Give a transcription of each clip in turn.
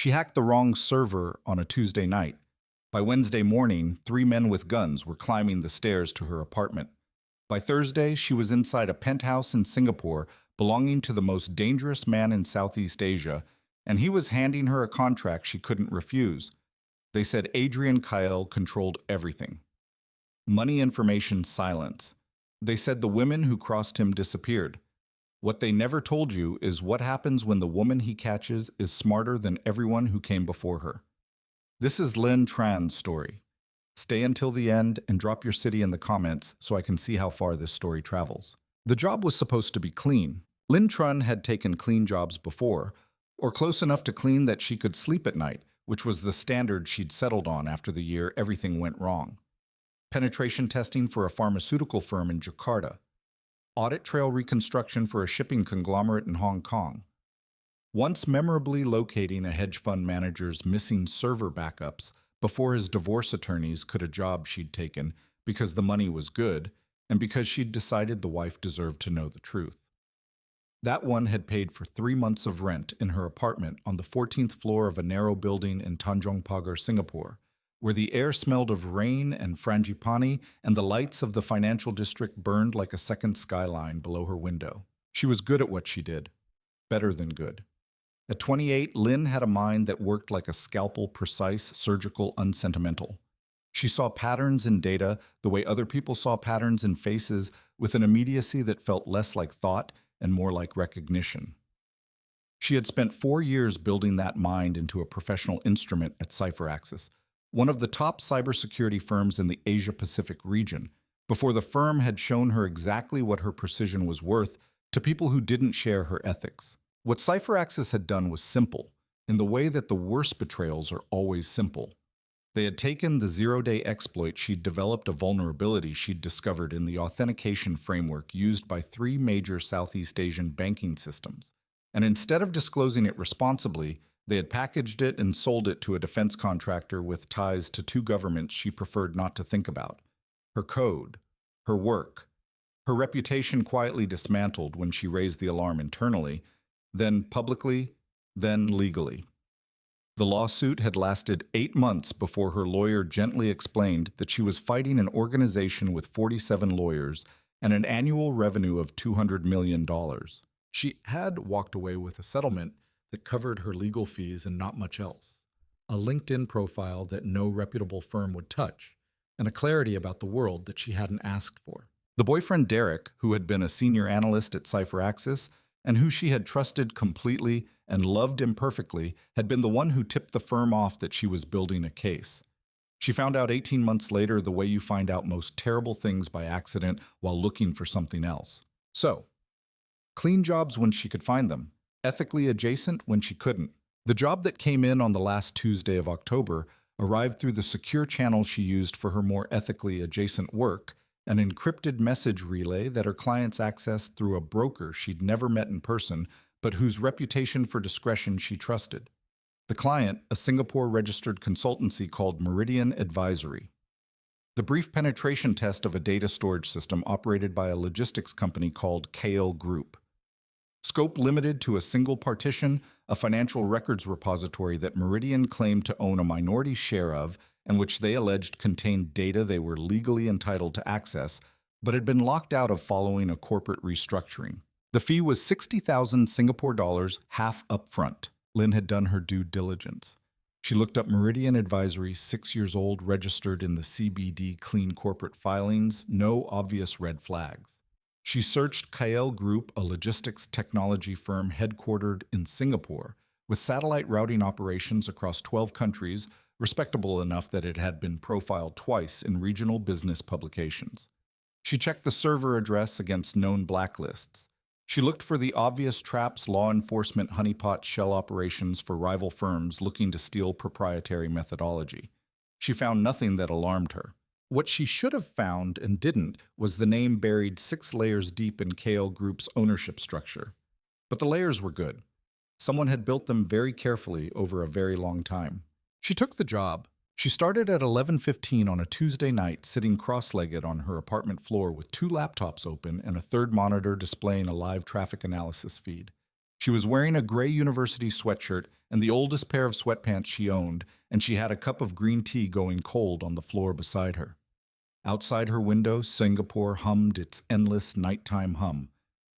She hacked the wrong server on a Tuesday night. By Wednesday morning, three men with guns were climbing the stairs to her apartment. By Thursday, she was inside a penthouse in Singapore belonging to the most dangerous man in Southeast Asia, and he was handing her a contract she couldn't refuse. They said Adrian Kael controlled everything. Money, information, silence. They said the women who crossed him disappeared. What they never told you is what happens when the woman he catches is smarter than everyone who came before her. This is Lin Tran's story. Stay until the end and drop your city in the comments so I can see how far this story travels. The job was supposed to be clean. Lin Tran had taken clean jobs before, or close enough to clean that she could sleep at night, which was the standard she'd settled on after the year everything went wrong. Penetration testing for a pharmaceutical firm in Jakarta. Audit trail reconstruction for a shipping conglomerate in Hong Kong. Once memorably locating a hedge fund manager's missing server backups before his divorce attorneys could a job she'd taken because the money was good and because she'd decided the wife deserved to know the truth. That one had paid for 3 months of rent in her apartment on the 14th floor of a narrow building in Tanjong Pagar, Singapore, where the air smelled of rain and frangipani and the lights of the financial district burned like a second skyline below her window. She was good at what she did. Better than good. At 28, Lin had a mind that worked like a scalpel, precise, surgical, unsentimental. She saw patterns in data the way other people saw patterns in faces, with an immediacy that felt less like thought and more like recognition. She had spent 4 years building that mind into a professional instrument at CipherAxis, one of the top cybersecurity firms in the Asia-Pacific region, before the firm had shown her exactly what her precision was worth to people who didn't share her ethics. What CipherAxis had done was simple, in the way that the worst betrayals are always simple. They had taken the zero-day exploit she'd developed, a vulnerability she'd discovered in the authentication framework used by 3 major Southeast Asian banking systems, and instead of disclosing it responsibly, they had packaged it and sold it to a defense contractor with ties to 2 governments she preferred not to think about. Her code, her work, her reputation quietly dismantled when she raised the alarm internally, then publicly, then legally. The lawsuit had lasted 8 months before her lawyer gently explained that she was fighting an organization with 47 lawyers and an annual revenue of $200 million. She had walked away with a settlement that covered her legal fees and not much else, a LinkedIn profile that no reputable firm would touch, and a clarity about the world that she hadn't asked for. The boyfriend Derek, who had been a senior analyst at CipherAxis and who she had trusted completely and loved imperfectly, had been the one who tipped the firm off that she was building a case. She found out 18 months later the way you find out most terrible things by accident while looking for something else. So, clean jobs when she could find them, ethically adjacent when she couldn't. The job that came in on the last Tuesday of October arrived through the secure channel she used for her more ethically adjacent work, an encrypted message relay that her clients accessed through a broker she'd never met in person, but whose reputation for discretion she trusted. The client, a Singapore-registered consultancy called Meridian Advisory. The brief penetration test of a data storage system operated by a logistics company called Kael Group. Scope limited to a single partition, a financial records repository that Meridian claimed to own a minority share of and which they alleged contained data they were legally entitled to access, but had been locked out of following a corporate restructuring. The fee was 60,000 Singapore dollars, half upfront. Lin had done her due diligence. She looked up Meridian Advisory, 6 years old, registered in the CBD clean corporate filings, no obvious red flags. She searched Kael Group, a logistics technology firm headquartered in Singapore, with satellite routing operations across 12 countries, respectable enough that it had been profiled twice in regional business publications. She checked the server address against known blacklists. She looked for the obvious traps, law enforcement honeypot shell operations for rival firms looking to steal proprietary methodology. She found nothing that alarmed her. What she should have found and didn't was the name buried 6 layers deep in Kael Group's ownership structure. But the layers were good. Someone had built them very carefully over a very long time. She took the job. She started at 11:15 on a Tuesday night, sitting cross-legged on her apartment floor with 2 laptops open and a third monitor displaying a live traffic analysis feed. She was wearing a gray university sweatshirt and the oldest pair of sweatpants she owned, and she had a cup of green tea going cold on the floor beside her. Outside her window, Singapore hummed its endless nighttime hum,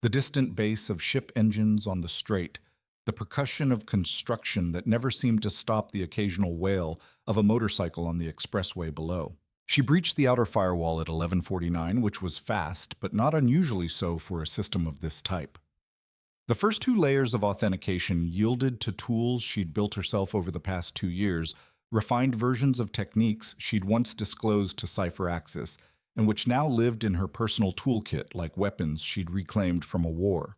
the distant bass of ship engines on the strait, the percussion of construction that never seemed to stop the occasional wail of a motorcycle on the expressway below. She breached the outer firewall at 11:49, which was fast, but not unusually so for a system of this type. The first two layers of authentication yielded to tools she'd built herself over the past 2 years, refined versions of techniques she'd once disclosed to Cipher Axis, and which now lived in her personal toolkit like weapons she'd reclaimed from a war.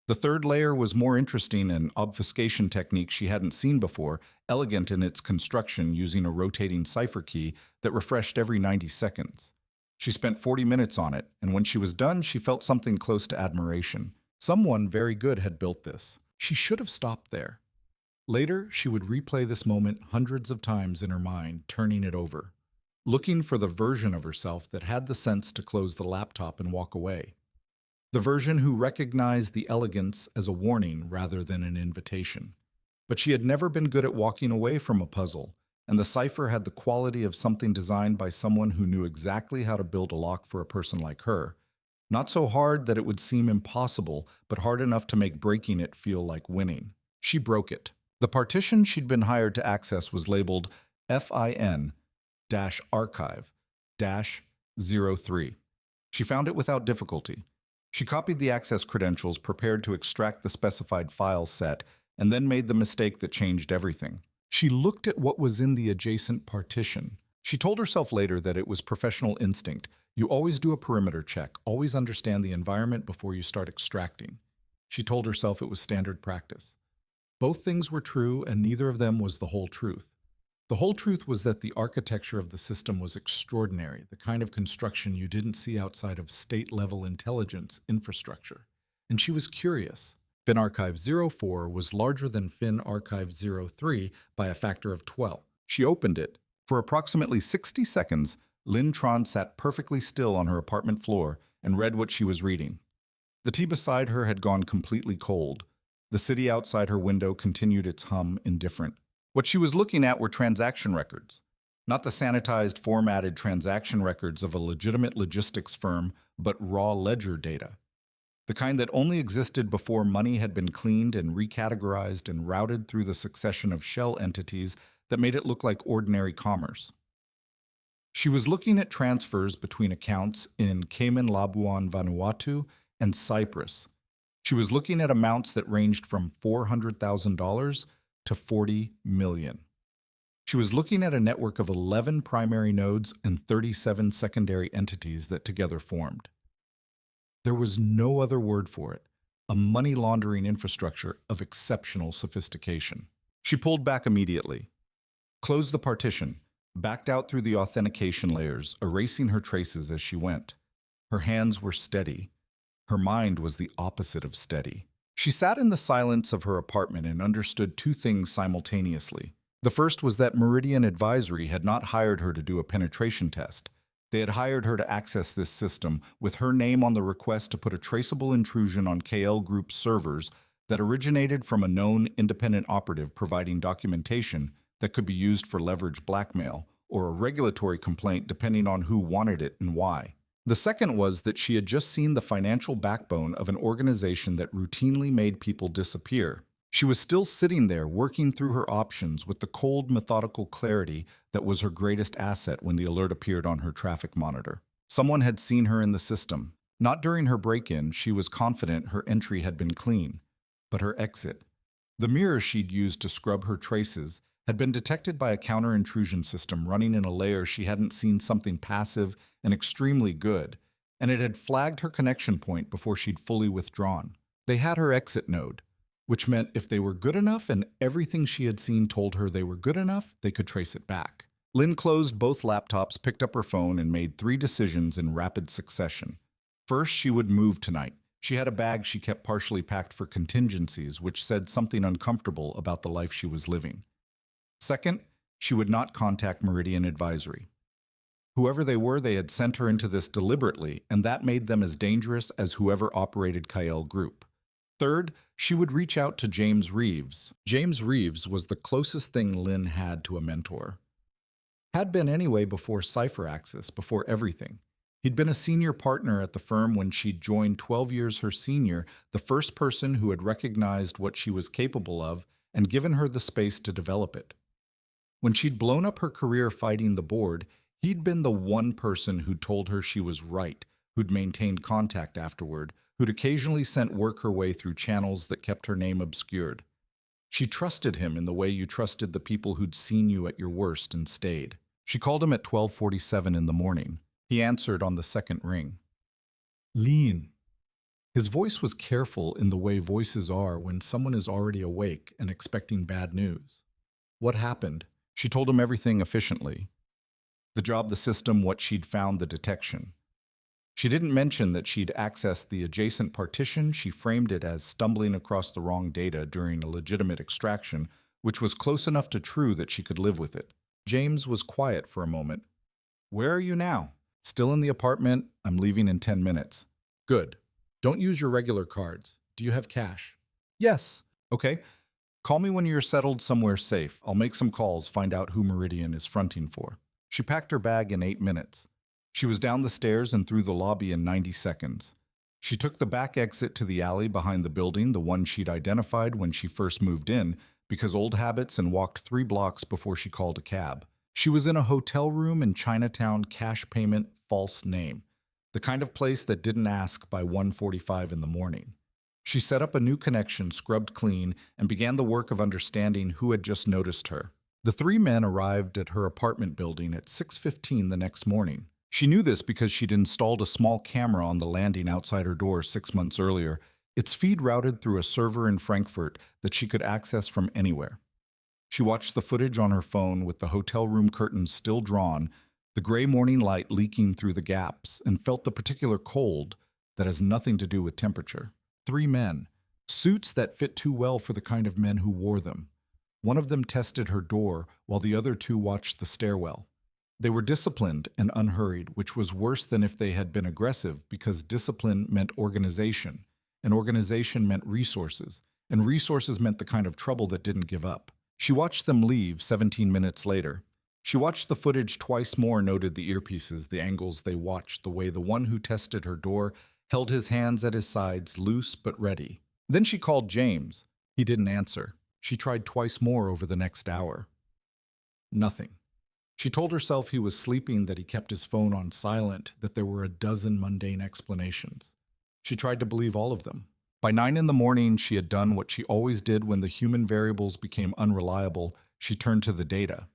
The third layer was more interesting, an obfuscation technique she hadn't seen before, elegant in its construction using a rotating cipher key that refreshed every 90 seconds. She spent 40 minutes on it, and when she was done, she felt something close to admiration. Someone very good had built this. She should have stopped there. Later, she would replay this moment hundreds of times in her mind, turning it over, looking for the version of herself that had the sense to close the laptop and walk away. The version who recognized the elegance as a warning rather than an invitation. But she had never been good at walking away from a puzzle, and the cipher had the quality of something designed by someone who knew exactly how to build a lock for a person like her. Not so hard that it would seem impossible, but hard enough to make breaking it feel like winning. She broke it. The partition she'd been hired to access was labeled FIN-archive-03. She found it without difficulty. She copied the access credentials, prepared to extract the specified file set, and then made the mistake that changed everything. She looked at what was in the adjacent partition. She told herself later that it was professional instinct. You always do a perimeter check, always understand the environment before you start extracting. She told herself it was standard practice. Both things were true, and neither of them was the whole truth. The whole truth was that the architecture of the system was extraordinary, the kind of construction you didn't see outside of state-level intelligence infrastructure. And she was curious. FIN-archive-04 was larger than FIN-archive-03 by a factor of 12. She opened it. For approximately 60 seconds, Lynn Tron sat perfectly still on her apartment floor and read what she was reading. The tea beside her had gone completely cold. The city outside her window continued its hum, indifferent. What she was looking at were transaction records. Not the sanitized, formatted transaction records of a legitimate logistics firm, but raw ledger data. The kind that only existed before money had been cleaned and recategorized and routed through the succession of shell entities that made it look like ordinary commerce. She was looking at transfers between accounts in Cayman, Labuan, Vanuatu, and Cyprus. She was looking at amounts that ranged from $400,000 to $40 million. She was looking at a network of 11 primary nodes and 37 secondary entities that together formed. There was no other word for it, a money laundering infrastructure of exceptional sophistication. She pulled back immediately, closed the partition, backed out through the authentication layers, erasing her traces as she went. Her hands were steady. Her mind was the opposite of steady. She sat in the silence of her apartment and understood two things simultaneously. The first was that Meridian Advisory had not hired her to do a penetration test. They had hired her to access this system with her name on the request to put a traceable intrusion on Kael Group's servers that originated from a known independent operative providing documentation that could be used for leverage blackmail or a regulatory complaint depending on who wanted it and why. The second was that she had just seen the financial backbone of an organization that routinely made people disappear. She was still sitting there working through her options with the cold, methodical clarity that was her greatest asset when the alert appeared on her traffic monitor. Someone had seen her in the system. Not during her break-in, she was confident her entry had been clean, but her exit. The mirror she'd used to scrub her traces had been detected by a counter-intrusion system running in a layer she hadn't seen something passive and extremely good, and it had flagged her connection point before she'd fully withdrawn. They had her exit node, which meant if they were good enough and everything she had seen told her they were good enough, they could trace it back. Lynn closed both laptops, picked up her phone, and made 3 decisions in rapid succession. First, she would move tonight. She had a bag she kept partially packed for contingencies, which said something uncomfortable about the life she was living. Second, she would not contact Meridian Advisory. Whoever they were, they had sent her into this deliberately, and that made them as dangerous as whoever operated Kael Group. Third, she would reach out to James Reeves. James Reeves was the closest thing Lynn had to a mentor. Had been anyway before Cypher Axis, before everything. He'd been a senior partner at the firm when she'd joined 12 years her senior, the first person who had recognized what she was capable of and given her the space to develop it. When she'd blown up her career fighting the board, he'd been the one person who'd told her she was right, who'd maintained contact afterward, who'd occasionally sent work her way through channels that kept her name obscured. She trusted him in the way you trusted the people who'd seen you at your worst and stayed. She called him at 12:47 in the morning. He answered on the second ring. Lean. His voice was careful in the way voices are when someone is already awake and expecting bad news. What happened? She told him everything efficiently. The job, the system, what she'd found, the detection. She didn't mention that she'd accessed the adjacent partition. She framed it as stumbling across the wrong data during a legitimate extraction, which was close enough to true that she could live with it. James was quiet for a moment. Where are you now? Still in the apartment. I'm leaving in 10 minutes. Good. Don't use your regular cards. Do you have cash? Yes. Okay. Call me when you're settled somewhere safe. I'll make some calls, find out who Meridian is fronting for. She packed her bag in 8 minutes. She was down the stairs and through the lobby in 90 seconds. She took the back exit to the alley behind the building, the one she'd identified when she first moved in, because old habits, and walked 3 blocks before she called a cab. She was in a hotel room in Chinatown, cash payment, false name. The kind of place that didn't ask by 1:45 in the morning. She set up a new connection, scrubbed clean, and began the work of understanding who had just noticed her. The 3 men arrived at her apartment building at 6:15 the next morning. She knew this because she'd installed a small camera on the landing outside her door 6 months earlier, its feed routed through a server in Frankfurt that she could access from anywhere. She watched the footage on her phone with the hotel room curtains still drawn, the gray morning light leaking through the gaps, and felt the particular cold that has nothing to do with temperature. 3 men, suits that fit too well for the kind of men who wore them. One of them tested her door while the other 2 watched the stairwell. They were disciplined and unhurried, which was worse than if they had been aggressive, because discipline meant organization, and organization meant resources, and resources meant the kind of trouble that didn't give up. She watched them leave 17 minutes later. She watched the footage twice more, noted the earpieces, the angles they watched, the way the one who tested her door held his hands at his sides, loose but ready. Then she called James. He didn't answer. She tried twice more over the next hour. Nothing. She told herself he was sleeping, that he kept his phone on silent, that there were a dozen mundane explanations. She tried to believe all of them. By 9 in the morning, she had done what she always did when the human variables became unreliable. She turned to the data.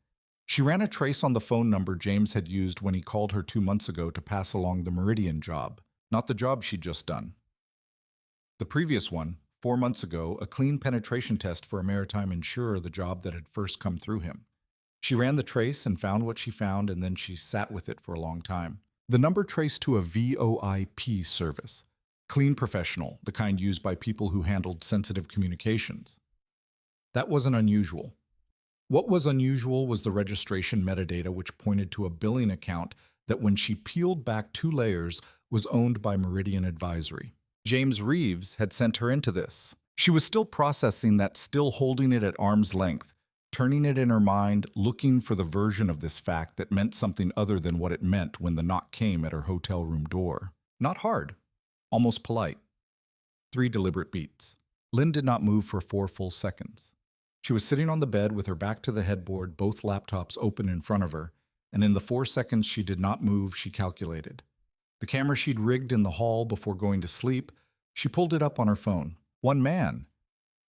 She ran a trace on the phone number James had used when he called her 2 months ago to pass along the Meridian job, not the job she'd just done. The previous one, 4 months ago, a clean penetration test for a maritime insurer, the job that had first come through him. She ran the trace and found what she found, and then she sat with it for a long time. The number traced to a VoIP service. Clean professional, the kind used by people who handled sensitive communications. That wasn't unusual. What was unusual was the registration metadata, which pointed to a billing account that, when she peeled back 2 layers, was owned by Meridian Advisory. James Reeves had sent her into this. She was still processing that, still holding it at arm's length, turning it in her mind, looking for the version of this fact that meant something other than what it meant when the knock came at her hotel room door. Not hard. Almost polite. 3 deliberate beats. Lynn did not move for 4 full seconds. She was sitting on the bed with her back to the headboard, both laptops open in front of her, and in the 4 seconds she did not move, she calculated. The camera she'd rigged in the hall before going to sleep, she pulled it up on her phone. 1 man,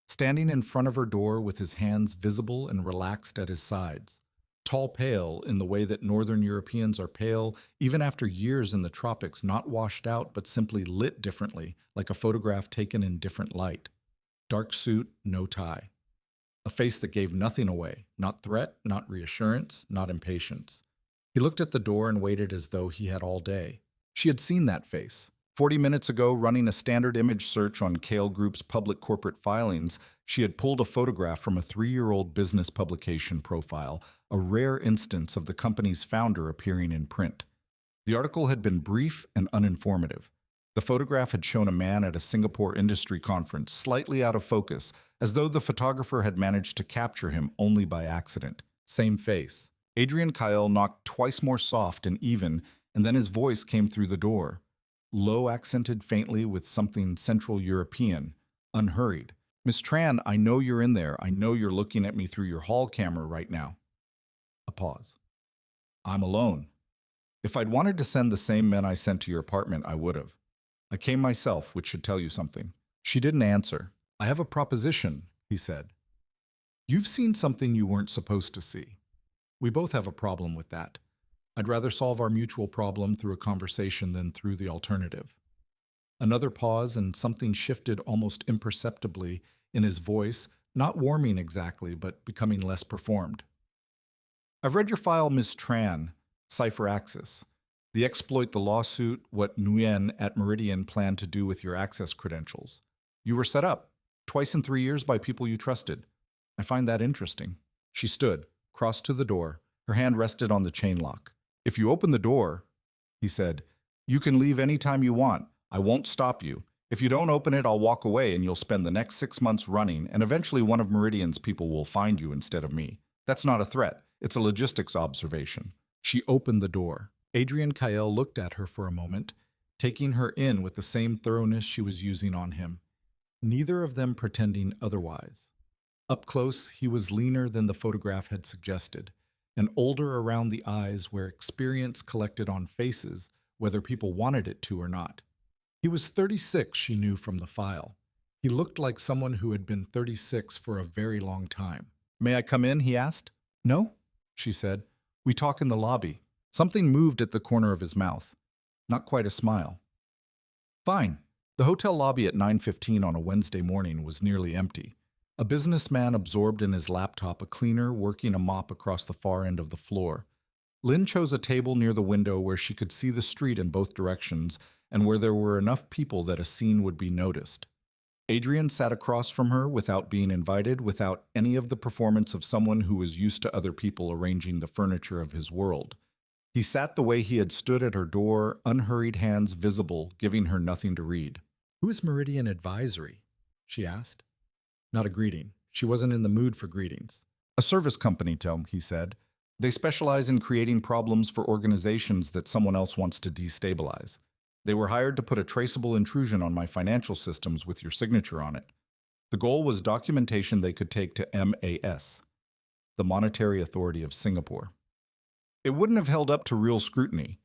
standing in front of her door with his hands visible and relaxed at his sides. Tall, pale, in the way that Northern Europeans are pale, even after years in the tropics, not washed out but simply lit differently, like a photograph taken in different light. Dark suit, no tie. A face that gave nothing away, not threat, not reassurance, not impatience. He looked at the door and waited as though he had all day. She had seen that face. 40 minutes ago, running a standard image search on Kael Group's public corporate filings, she had pulled a photograph from a 3-year-old business publication profile, a rare instance of the company's founder appearing in print. The article had been brief and uninformative. The photograph had shown a man at a Singapore industry conference, slightly out of focus, as though the photographer had managed to capture him only by accident. Same face. Adrian Kael knocked twice more soft and even, and then his voice came through the door. Low accented faintly with something Central European, unhurried. Miss Tran, I know you're in there. I know you're looking at me through your hall camera right now. A pause. I'm alone. If I'd wanted to send the same men I sent to your apartment, I would have. I came myself, which should tell you something. She didn't answer. I have a proposition, he said. You've seen something you weren't supposed to see. We both have a problem with that. I'd rather solve our mutual problem through a conversation than through the alternative. Another pause, and something shifted almost imperceptibly in his voice, not warming exactly, but becoming less performed. I've read your file, Ms. Tran, Cipher Access. The exploit, the lawsuit, what Nguyen at Meridian planned to do with your access credentials. You were set up, twice in 3 years by people you trusted. I find that interesting. She stood, crossed to the door. Her hand rested on the chain lock. If you open the door, he said, you can leave any time you want. I won't stop you. If you don't open it, I'll walk away and you'll spend the next 6 months running, and eventually one of Meridian's people will find you instead of me. That's not a threat. It's a logistics observation. She opened the door. Adrian Kael looked at her for a moment, taking her in with the same thoroughness she was using on him, neither of them pretending otherwise. Up close, he was leaner than the photograph had suggested, and older around the eyes where experience collected on faces, whether people wanted it to or not. He was 36, she knew from the file. He looked like someone who had been 36 for a very long time. May I come in? He asked. No, she said. We talk in the lobby. Something moved at the corner of his mouth. Not quite a smile. Fine. The hotel lobby at 9:15 on a Wednesday morning was nearly empty. A businessman absorbed in his laptop, a cleaner working a mop across the far end of the floor. Lynn chose a table near the window where she could see the street in both directions and where there were enough people that a scene would be noticed. Adrian sat across from her without being invited, without any of the performance of someone who was used to other people arranging the furniture of his world. He sat the way he had stood at her door, unhurried hands visible, giving her nothing to read. Who is Meridian Advisory? She asked. Not a greeting. She wasn't in the mood for greetings. A service company, Tom, he said. They specialize in creating problems for organizations that someone else wants to destabilize. They were hired to put a traceable intrusion on my financial systems with your signature on it. The goal was documentation they could take to MAS, the Monetary Authority of Singapore. It wouldn't have held up to real scrutiny,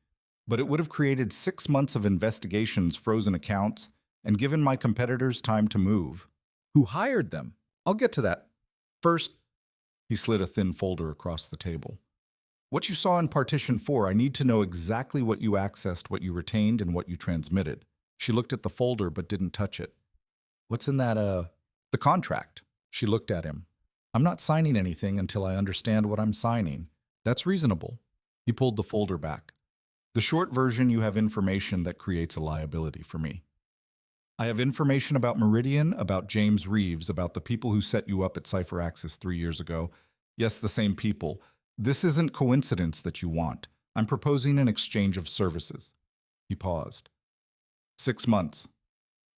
but it would have created 6 months of investigations, frozen accounts, and given my competitors time to move. Who hired them? I'll get to that. First, he slid a thin folder across the table. What you saw in Partition 4, I need to know exactly what you accessed, what you retained, and what you transmitted. She looked at the folder but didn't touch it. What's in that, The contract. She looked at him. I'm not signing anything until I understand what I'm signing. That's reasonable. He pulled the folder back. The short version, you have information that creates a liability for me. I have information about Meridian, about James Reeves, about the people who set you up at Cipher Access 3 years ago. Yes, the same people. This isn't coincidence that you want. I'm proposing an exchange of services. He paused. 6 months.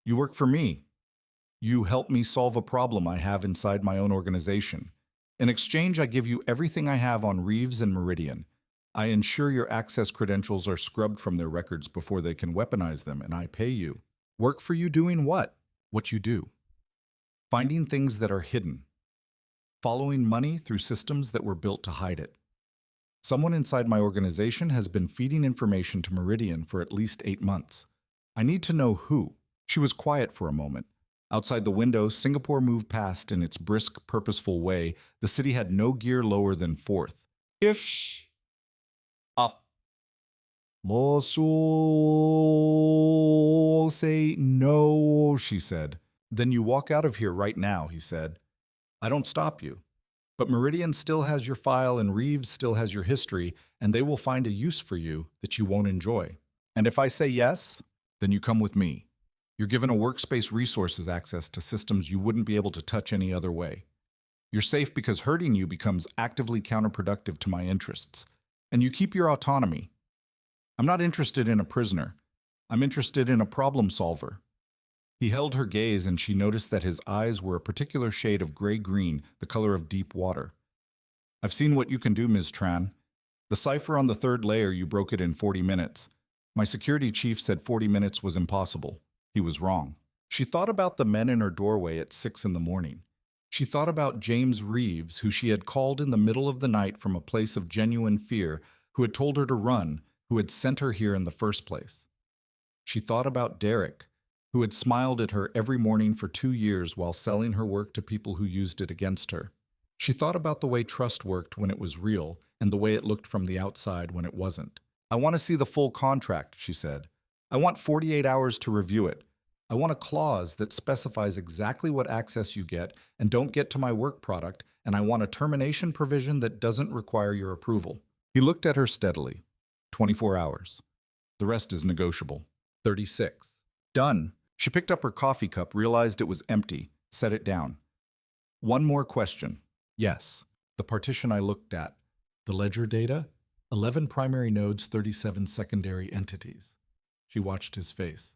You work for me. You help me solve a problem I have inside my own organization. In exchange, I give you everything I have on Reeves and Meridian. I ensure your access credentials are scrubbed from their records before they can weaponize them, and I pay you. Work for you doing what? What you do. Finding things that are hidden. Following money through systems that were built to hide it. Someone inside my organization has been feeding information to Meridian for at least 8 months. I need to know who. She was quiet for a moment. Outside the window, Singapore moved past in its brisk, purposeful way. The city had no gear lower than fourth. If Mosul say no, she said. Then you walk out of here right now, he said. I don't stop you. But Meridian still has your file and Reeves still has your history, and they will find a use for you that you won't enjoy. And if I say yes, then you come with me. You're given a workspace resources access to systems you wouldn't be able to touch any other way. You're safe because hurting you becomes actively counterproductive to my interests. And you keep your autonomy. I'm not interested in a prisoner. I'm interested in a problem solver. He held her gaze and she noticed that his eyes were a particular shade of gray-green, the color of deep water. I've seen what you can do, Ms. Tran. The cipher on the third layer, you broke it in 40 minutes. My security chief said 40 minutes was impossible. He was wrong. She thought about the men in her doorway at 6 in the morning. She thought about James Reeves, who she had called in the middle of the night from a place of genuine fear, who had told her to run, who had sent her here in the first place. She thought about Derek, who had smiled at her every morning for 2 years while selling her work to people who used it against her. She thought about the way trust worked when it was real and the way it looked from the outside when it wasn't. I want to see the full contract, she said. I want 48 hours to review it. I want a clause that specifies exactly what access you get and don't get to my work product, and I want a termination provision that doesn't require your approval. He looked at her steadily. 24 hours. The rest is negotiable. 36. Done. She picked up her coffee cup, realized it was empty, set it down. One more question. Yes. The partition I looked at. The ledger data? 11 primary nodes, 37 secondary entities. She watched his face.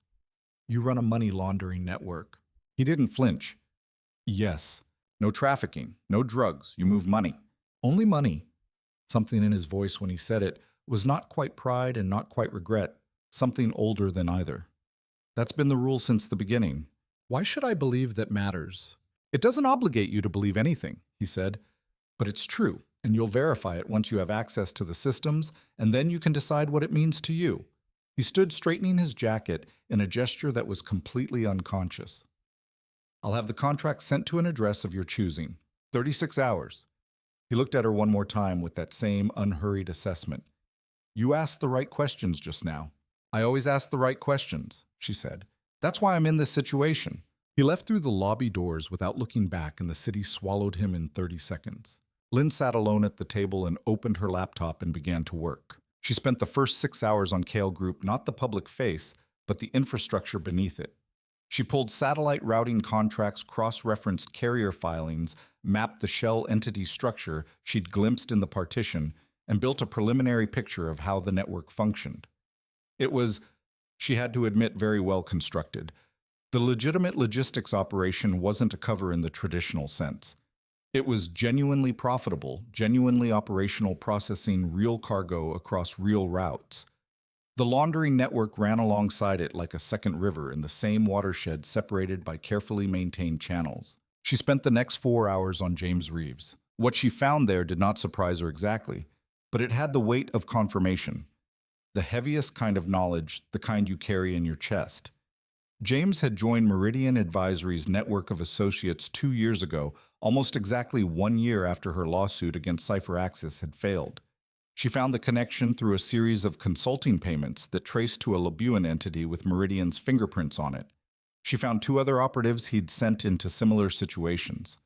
You run a money laundering network. He didn't flinch. Yes. No trafficking, no drugs. You move money. Only money. Something in his voice when he said it was not quite pride and not quite regret, something older than either. That's been the rule since the beginning. Why should I believe that matters? It doesn't obligate you to believe anything, he said. But it's true, and you'll verify it once you have access to the systems, and then you can decide what it means to you. He stood straightening his jacket in a gesture that was completely unconscious. I'll have the contract sent to an address of your choosing. 36 hours. He looked at her one more time with that same unhurried assessment. You asked the right questions just now. I always ask the right questions, she said. That's why I'm in this situation. He left through the lobby doors without looking back, and the city swallowed him in 30 seconds. Lynn sat alone at the table and opened her laptop and began to work. She spent the first 6 hours on Kael Group, not the public face, but the infrastructure beneath it. She pulled satellite routing contracts, cross-referenced carrier filings, mapped the shell entity structure she'd glimpsed in the partition, and built a preliminary picture of how the network functioned. It was, she had to admit, very well constructed. The legitimate logistics operation wasn't a cover in the traditional sense. It was genuinely profitable, genuinely operational, processing real cargo across real routes. The laundering network ran alongside it like a second river in the same watershed, separated by carefully maintained channels. She spent the next 4 hours on James Reeves. What she found there did not surprise her exactly, but it had the weight of confirmation. The heaviest kind of knowledge, the kind you carry in your chest. James had joined Meridian Advisory's network of associates 2 years ago, almost exactly 1 year after her lawsuit against CipherAxis had failed. She found the connection through a series of consulting payments that traced to a Labuan entity with Meridian's fingerprints on it. She found 2 other operatives he'd sent into similar situations.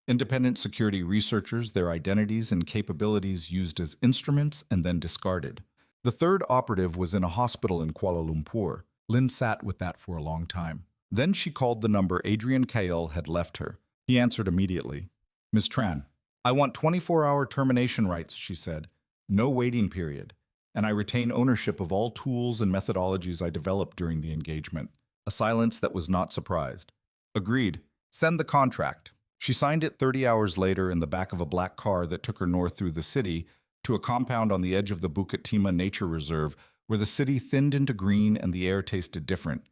Independent security researchers, their identities and capabilities used as instruments and then discarded. The third operative was in a hospital in Kuala Lumpur. Lynn sat with that for a long time. Then she called the number Adrian Kael had left her. He answered immediately. Ms. Tran, I want 24-hour termination rights, she said. No waiting period. And I retain ownership of all tools and methodologies I developed during the engagement. A silence that was not surprised. Agreed. Send the contract. She signed it 30 hours later in the back of a black car that took her north through the city to a compound on the edge of the Bukit Timah Nature Reserve where the city thinned into green and the air tasted different.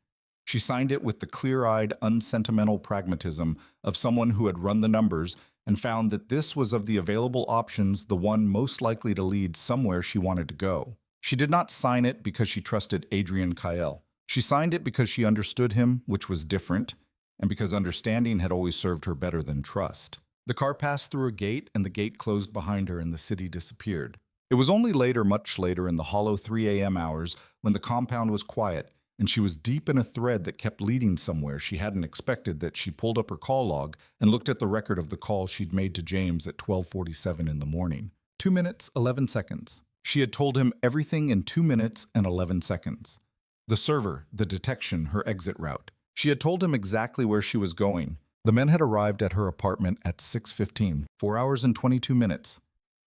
She signed it with the clear-eyed, unsentimental pragmatism of someone who had run the numbers and found that this was of the available options the one most likely to lead somewhere she wanted to go. She did not sign it because she trusted Adrian Kael. She signed it because she understood him, which was different, and because understanding had always served her better than trust. The car passed through a gate, and the gate closed behind her, and the city disappeared. It was only later, much later, in the hollow 3 a.m. hours, when the compound was quiet, and she was deep in a thread that kept leading somewhere she hadn't expected, that she pulled up her call log and looked at the record of the call she'd made to James at 12:47 in the morning. 2 minutes, 11 seconds. She had told him everything in 2 minutes and 11 seconds. The server, the detection, her exit route. She had told him exactly where she was going. The men had arrived at her apartment at 6:15, 4 hours and 22 minutes.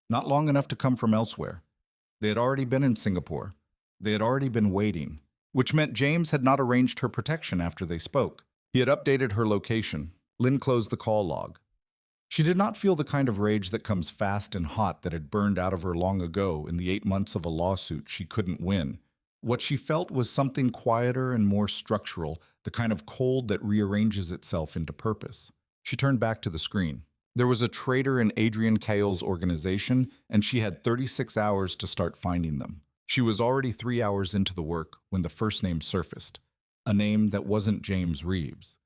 Not long enough to come from elsewhere. They had already been in Singapore. They had already been waiting. which meant James had not arranged her protection after they spoke. He had updated her location. Lynn closed the call log. She did not feel the kind of rage that comes fast and hot that had burned out of her long ago in the 8 months of a lawsuit she couldn't win. What she felt was something quieter and more structural, the kind of cold that rearranges itself into purpose. She turned back to the screen. There was a traitor in Adrian Kael's organization, and she had 36 hours to start finding them. She was already 3 hours into the work when the first name surfaced, a name that wasn't James Reeves.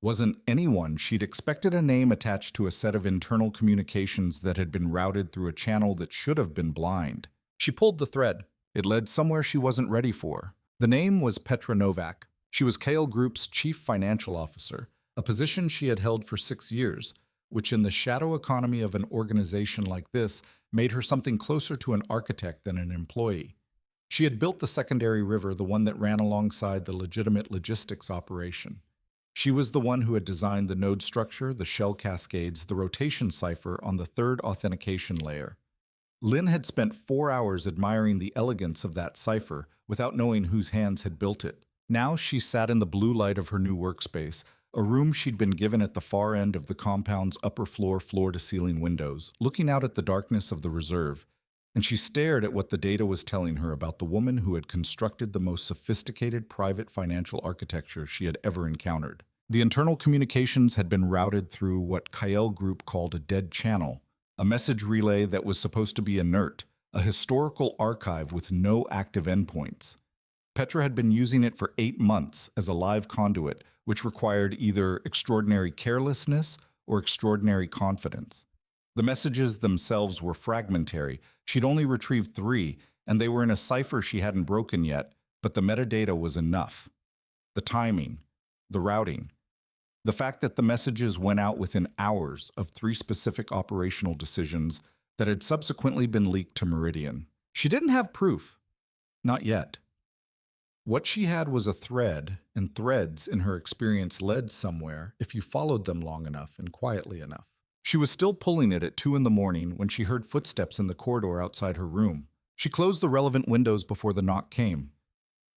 Wasn't anyone. She'd expected a name attached to a set of internal communications that had been routed through a channel that should have been blind. She pulled the thread. It led somewhere she wasn't ready for. The name was Petra Novak. She was Kael Group's chief financial officer, a position she had held for 6 years, which in the shadow economy of an organization like this made her something closer to an architect than an employee. She had built the secondary river, the one that ran alongside the legitimate logistics operation. She was the one who had designed the node structure, the shell cascades, the rotation cipher on the third authentication layer. Lynn had spent 4 hours admiring the elegance of that cipher without knowing whose hands had built it. Now she sat in the blue light of her new workspace, a room she'd been given at the far end of the compound's upper floor-to-ceiling windows, looking out at the darkness of the reserve, and she stared at what the data was telling her about the woman who had constructed the most sophisticated private financial architecture she had ever encountered. The internal communications had been routed through what Kael Group called a dead channel, a message relay that was supposed to be inert, a historical archive with no active endpoints. Petra had been using it for 8 months as a live conduit, which required either extraordinary carelessness or extraordinary confidence. The messages themselves were fragmentary. She'd only retrieved 3, and they were in a cipher she hadn't broken yet, but the metadata was enough. The timing, the routing, the fact that the messages went out within hours of 3 specific operational decisions that had subsequently been leaked to Meridian. She didn't have proof. Not yet. What she had was a thread, and threads, in her experience, led somewhere if you followed them long enough and quietly enough. She was still pulling it at 2 in the morning when she heard footsteps in the corridor outside her room. She closed the relevant windows before the knock came.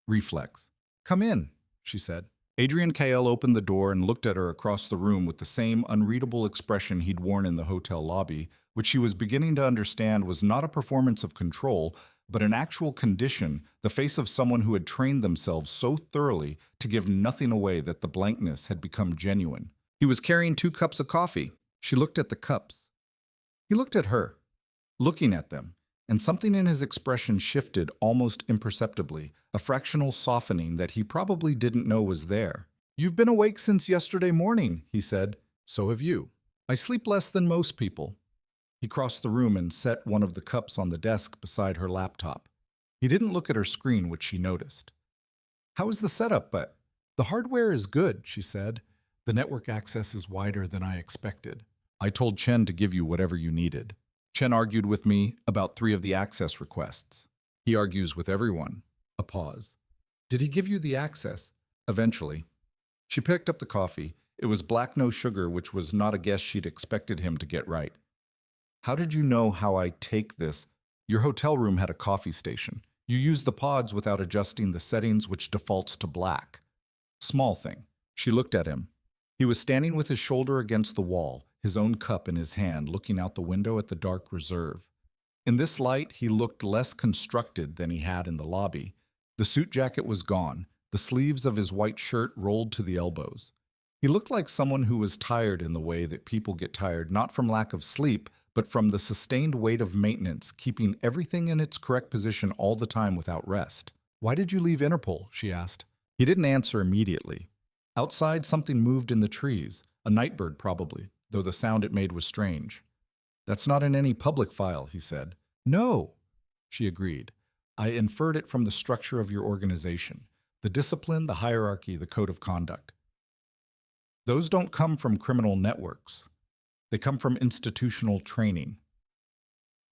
Reflex. "Come in," she said. Adrian Kael opened the door and looked at her across the room with the same unreadable expression he'd worn in the hotel lobby, which she was beginning to understand was not a performance of control, but an actual condition, the face of someone who had trained themselves so thoroughly to give nothing away that the blankness had become genuine. He was carrying 2 cups of coffee. She looked at the cups. He looked at her, looking at them, and something in his expression shifted almost imperceptibly, a fractional softening that he probably didn't know was there. "You've been awake since yesterday morning," he said. "So have you. I sleep less than most people." He crossed the room and set one of the cups on the desk beside her laptop. He didn't look at her screen, which she noticed. "How is the setup? But the hardware is good," she said. "The network access is wider than I expected. I told Chen to give you whatever you needed. Chen argued with me about 3 of the access requests. He argues with everyone." A pause. "Did he give you the access?" "Eventually." She picked up the coffee. It was black, no sugar, which was not a guess she'd expected him to get right. "How did you know how I take this? Your hotel room had a coffee station. You use the pods without adjusting the settings, which defaults to black." "Small thing." She looked at him. He was standing with his shoulder against the wall, his own cup in his hand, looking out the window at the dark reserve. In this light, he looked less constructed than he had in the lobby. The suit jacket was gone, the sleeves of his white shirt rolled to the elbows. He looked like someone who was tired in the way that people get tired, not from lack of sleep, but from the sustained weight of maintenance, keeping everything in its correct position all the time without rest. "Why did you leave Interpol?" she asked. He didn't answer immediately. Outside, something moved in the trees, a nightbird probably, though the sound it made was strange. "That's not in any public file," he said. "No," she agreed. "I inferred it from the structure of your organization, the discipline, the hierarchy, the code of conduct. Those don't come from criminal networks. They come from institutional training.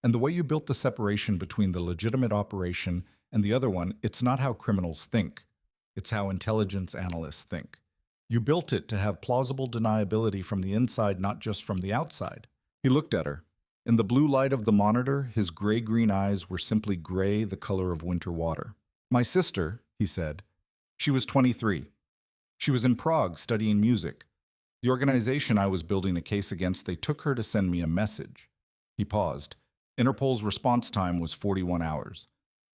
And the way you built the separation between the legitimate operation and the other one, it's not how criminals think. It's how intelligence analysts think. You built it to have plausible deniability from the inside, not just from the outside." He looked at her. In the blue light of the monitor, his gray-green eyes were simply gray, the color of winter water. "My sister," he said, She was 23. She was in Prague studying music. The organization I was building a case against, they took her to send me a message. He paused. Interpol's response time was 41 hours.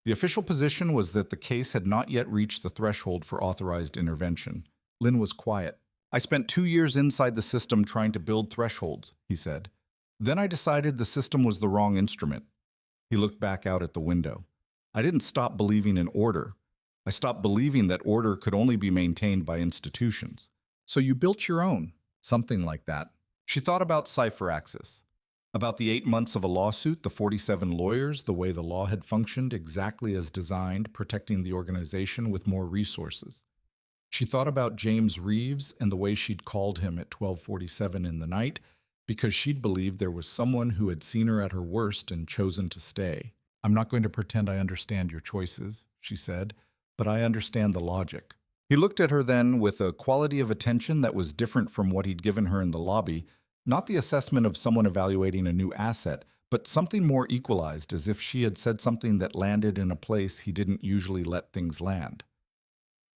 The official position was that the case had not yet reached the threshold for authorized intervention. Lynn was quiet. I spent 2 years inside the system trying to build thresholds, he said. Then I decided the system was the wrong instrument. He looked back out at the window. I didn't stop believing in order. I stopped believing that order could only be maintained by institutions. So you built your own. Something like that. She thought about CipherAxis, about the 8 months of a lawsuit, the 47 lawyers, the way the law had functioned exactly as designed, protecting the organization with more resources. She thought about James Reeves and the way she'd called him at 12:47 in the night because she'd believed there was someone who had seen her at her worst and chosen to stay. I'm not going to pretend I understand your choices, she said, but I understand the logic. He looked at her then with a quality of attention that was different from what he'd given her in the lobby, not the assessment of someone evaluating a new asset, but something more equalized, as if she had said something that landed in a place he didn't usually let things land.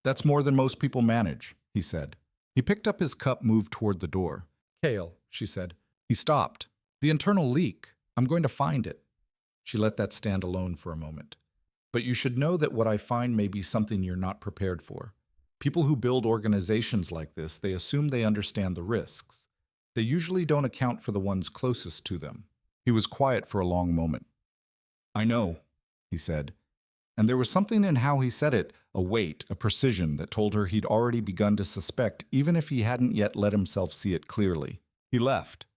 That's more than most people manage, he said. He picked up his cup, moved toward the door. Kael, she said. He stopped. The internal leak. I'm going to find it. She let that stand alone for a moment. But you should know that what I find may be something you're not prepared for. People who build organizations like this, they assume they understand the risks. They usually don't account for the ones closest to them. He was quiet for a long moment. I know, he said. And there was something in how he said it, a weight, a precision that told her he'd already begun to suspect, even if he hadn't yet let himself see it clearly. He left.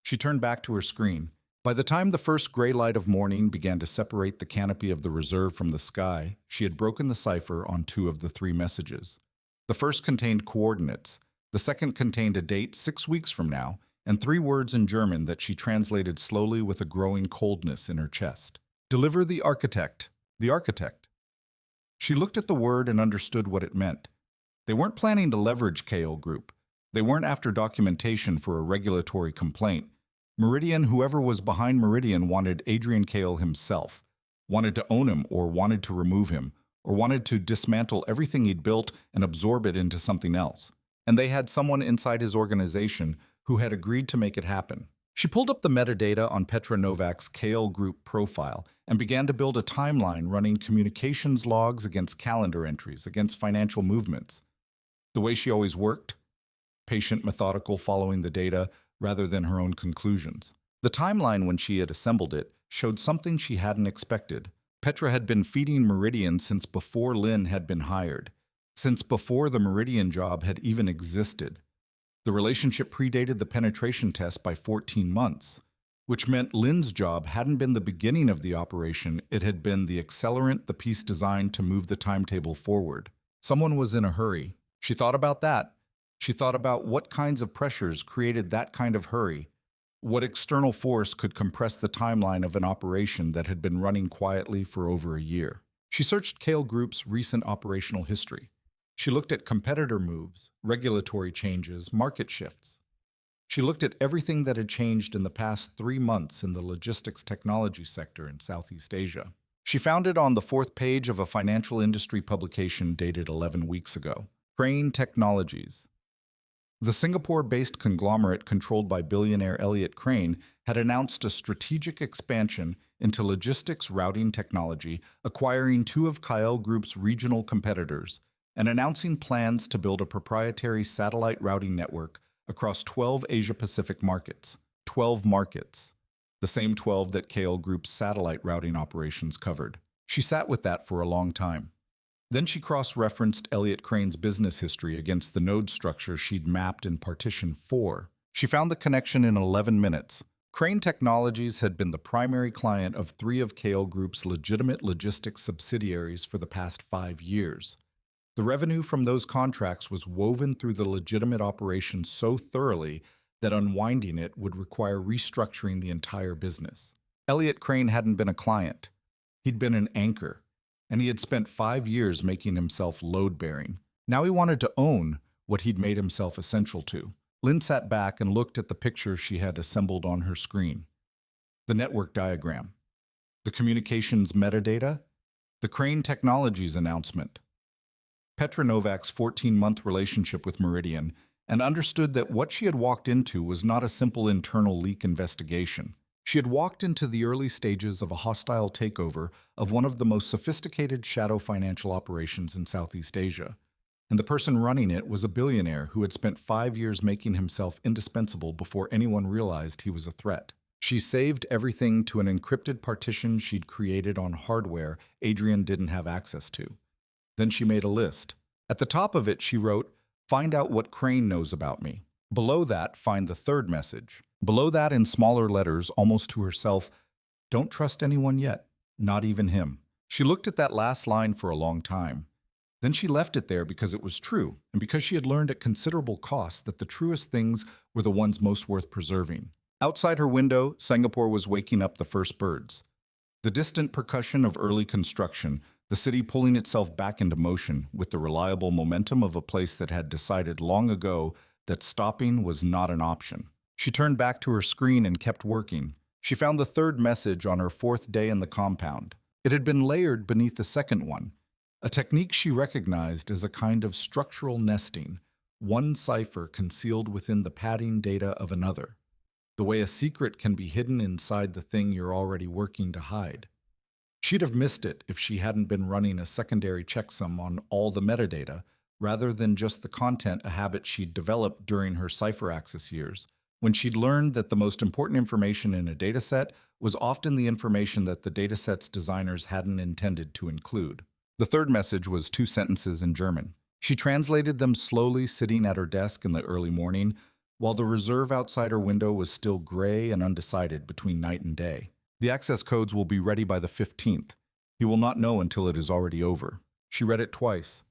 She turned back to her screen. By the time the first gray light of morning began to separate the canopy of the reserve from the sky, she had broken the cipher on 2 of the 3 messages. The first contained coordinates. The second contained a date 6 weeks from now, and 3 words in German that she translated slowly with a growing coldness in her chest. Deliver the architect. The architect. She looked at the word and understood what it meant. They weren't planning to leverage Kael Group. They weren't after documentation for a regulatory complaint. Meridian, whoever was behind Meridian, wanted Adrian Kael himself, wanted to own him or wanted to remove him, or wanted to dismantle everything he'd built and absorb it into something else. And they had someone inside his organization who had agreed to make it happen. She pulled up the metadata on Petra Novak's Kael Group profile and began to build a timeline running communications logs against calendar entries, against financial movements. The way she always worked, patient, methodical, following the data rather than her own conclusions. The timeline, when she had assembled it, showed something she hadn't expected. Petra had been feeding Meridian since before Lynn had been hired, since before the Meridian job had even existed. The relationship predated the penetration test by 14 months, which meant Lynn's job hadn't been the beginning of the operation, it had been the accelerant, the piece designed to move the timetable forward. Someone was in a hurry. She thought about that. She thought about what kinds of pressures created that kind of hurry. What external force could compress the timeline of an operation that had been running quietly for over a year? She searched Kael Group's recent operational history. She looked at competitor moves, regulatory changes, market shifts. She looked at everything that had changed in the past 3 months in the logistics technology sector in Southeast Asia. She found it on the 4th page of a financial industry publication dated 11 weeks ago. Crane Technologies. The Singapore-based conglomerate controlled by billionaire Elliott Crane had announced a strategic expansion into logistics routing technology, acquiring 2 of Kael Group's regional competitors, and announcing plans to build a proprietary satellite routing network across 12 Asia-Pacific markets. 12 markets. The same 12 that Kael Group's satellite routing operations covered. She sat with that for a long time. Then she cross-referenced Elliott Crane's business history against the node structure she'd mapped in Partition 4. She found the connection in 11 minutes. Crane Technologies had been the primary client of 3 of Kael Group's legitimate logistics subsidiaries for the past 5 years. The revenue from those contracts was woven through the legitimate operation so thoroughly that unwinding it would require restructuring the entire business. Elliott Crane hadn't been a client. He'd been an anchor. And he had spent 5 years making himself load-bearing. Now he wanted to own what he'd made himself essential to. Lynn sat back and looked at the picture she had assembled on her screen. The network diagram. The communications metadata. The Crane Technologies announcement. Petra Novak's 14-month relationship with Meridian and understood that what she had walked into was not a simple internal leak investigation. She had walked into the early stages of a hostile takeover of one of the most sophisticated shadow financial operations in Southeast Asia. And the person running it was a billionaire who had spent 5 years making himself indispensable before anyone realized he was a threat. She saved everything to an encrypted partition she'd created on hardware Adrian didn't have access to. Then she made a list. At the top of it, she wrote, "Find out what Crane knows about me." Below that, find the third message. Below that, in smaller letters, almost to herself, "Don't trust anyone yet, not even him." She looked at that last line for a long time. Then she left it there because it was true, and because she had learned at considerable cost that the truest things were the ones most worth preserving. Outside her window, Singapore was waking up the first birds. The distant percussion of early construction, the city pulling itself back into motion with the reliable momentum of a place that had decided long ago that stopping was not an option. She turned back to her screen and kept working. She found the third message on her fourth day in the compound. It had been layered beneath the second one, a technique she recognized as a kind of structural nesting, one cipher concealed within the padding data of another, the way a secret can be hidden inside the thing you're already working to hide. She'd have missed it if she hadn't been running a secondary checksum on all the metadata, rather than just the content, a habit she'd developed during her cipher access years, when she'd learned that the most important information in a dataset was often the information that the dataset's designers hadn't intended to include. The third message was 2 sentences in German. She translated them slowly, sitting at her desk in the early morning, while the reserve outside her window was still gray and undecided between night and day. "The access codes will be ready by the 15th. He will not know until it is already over." She read it twice.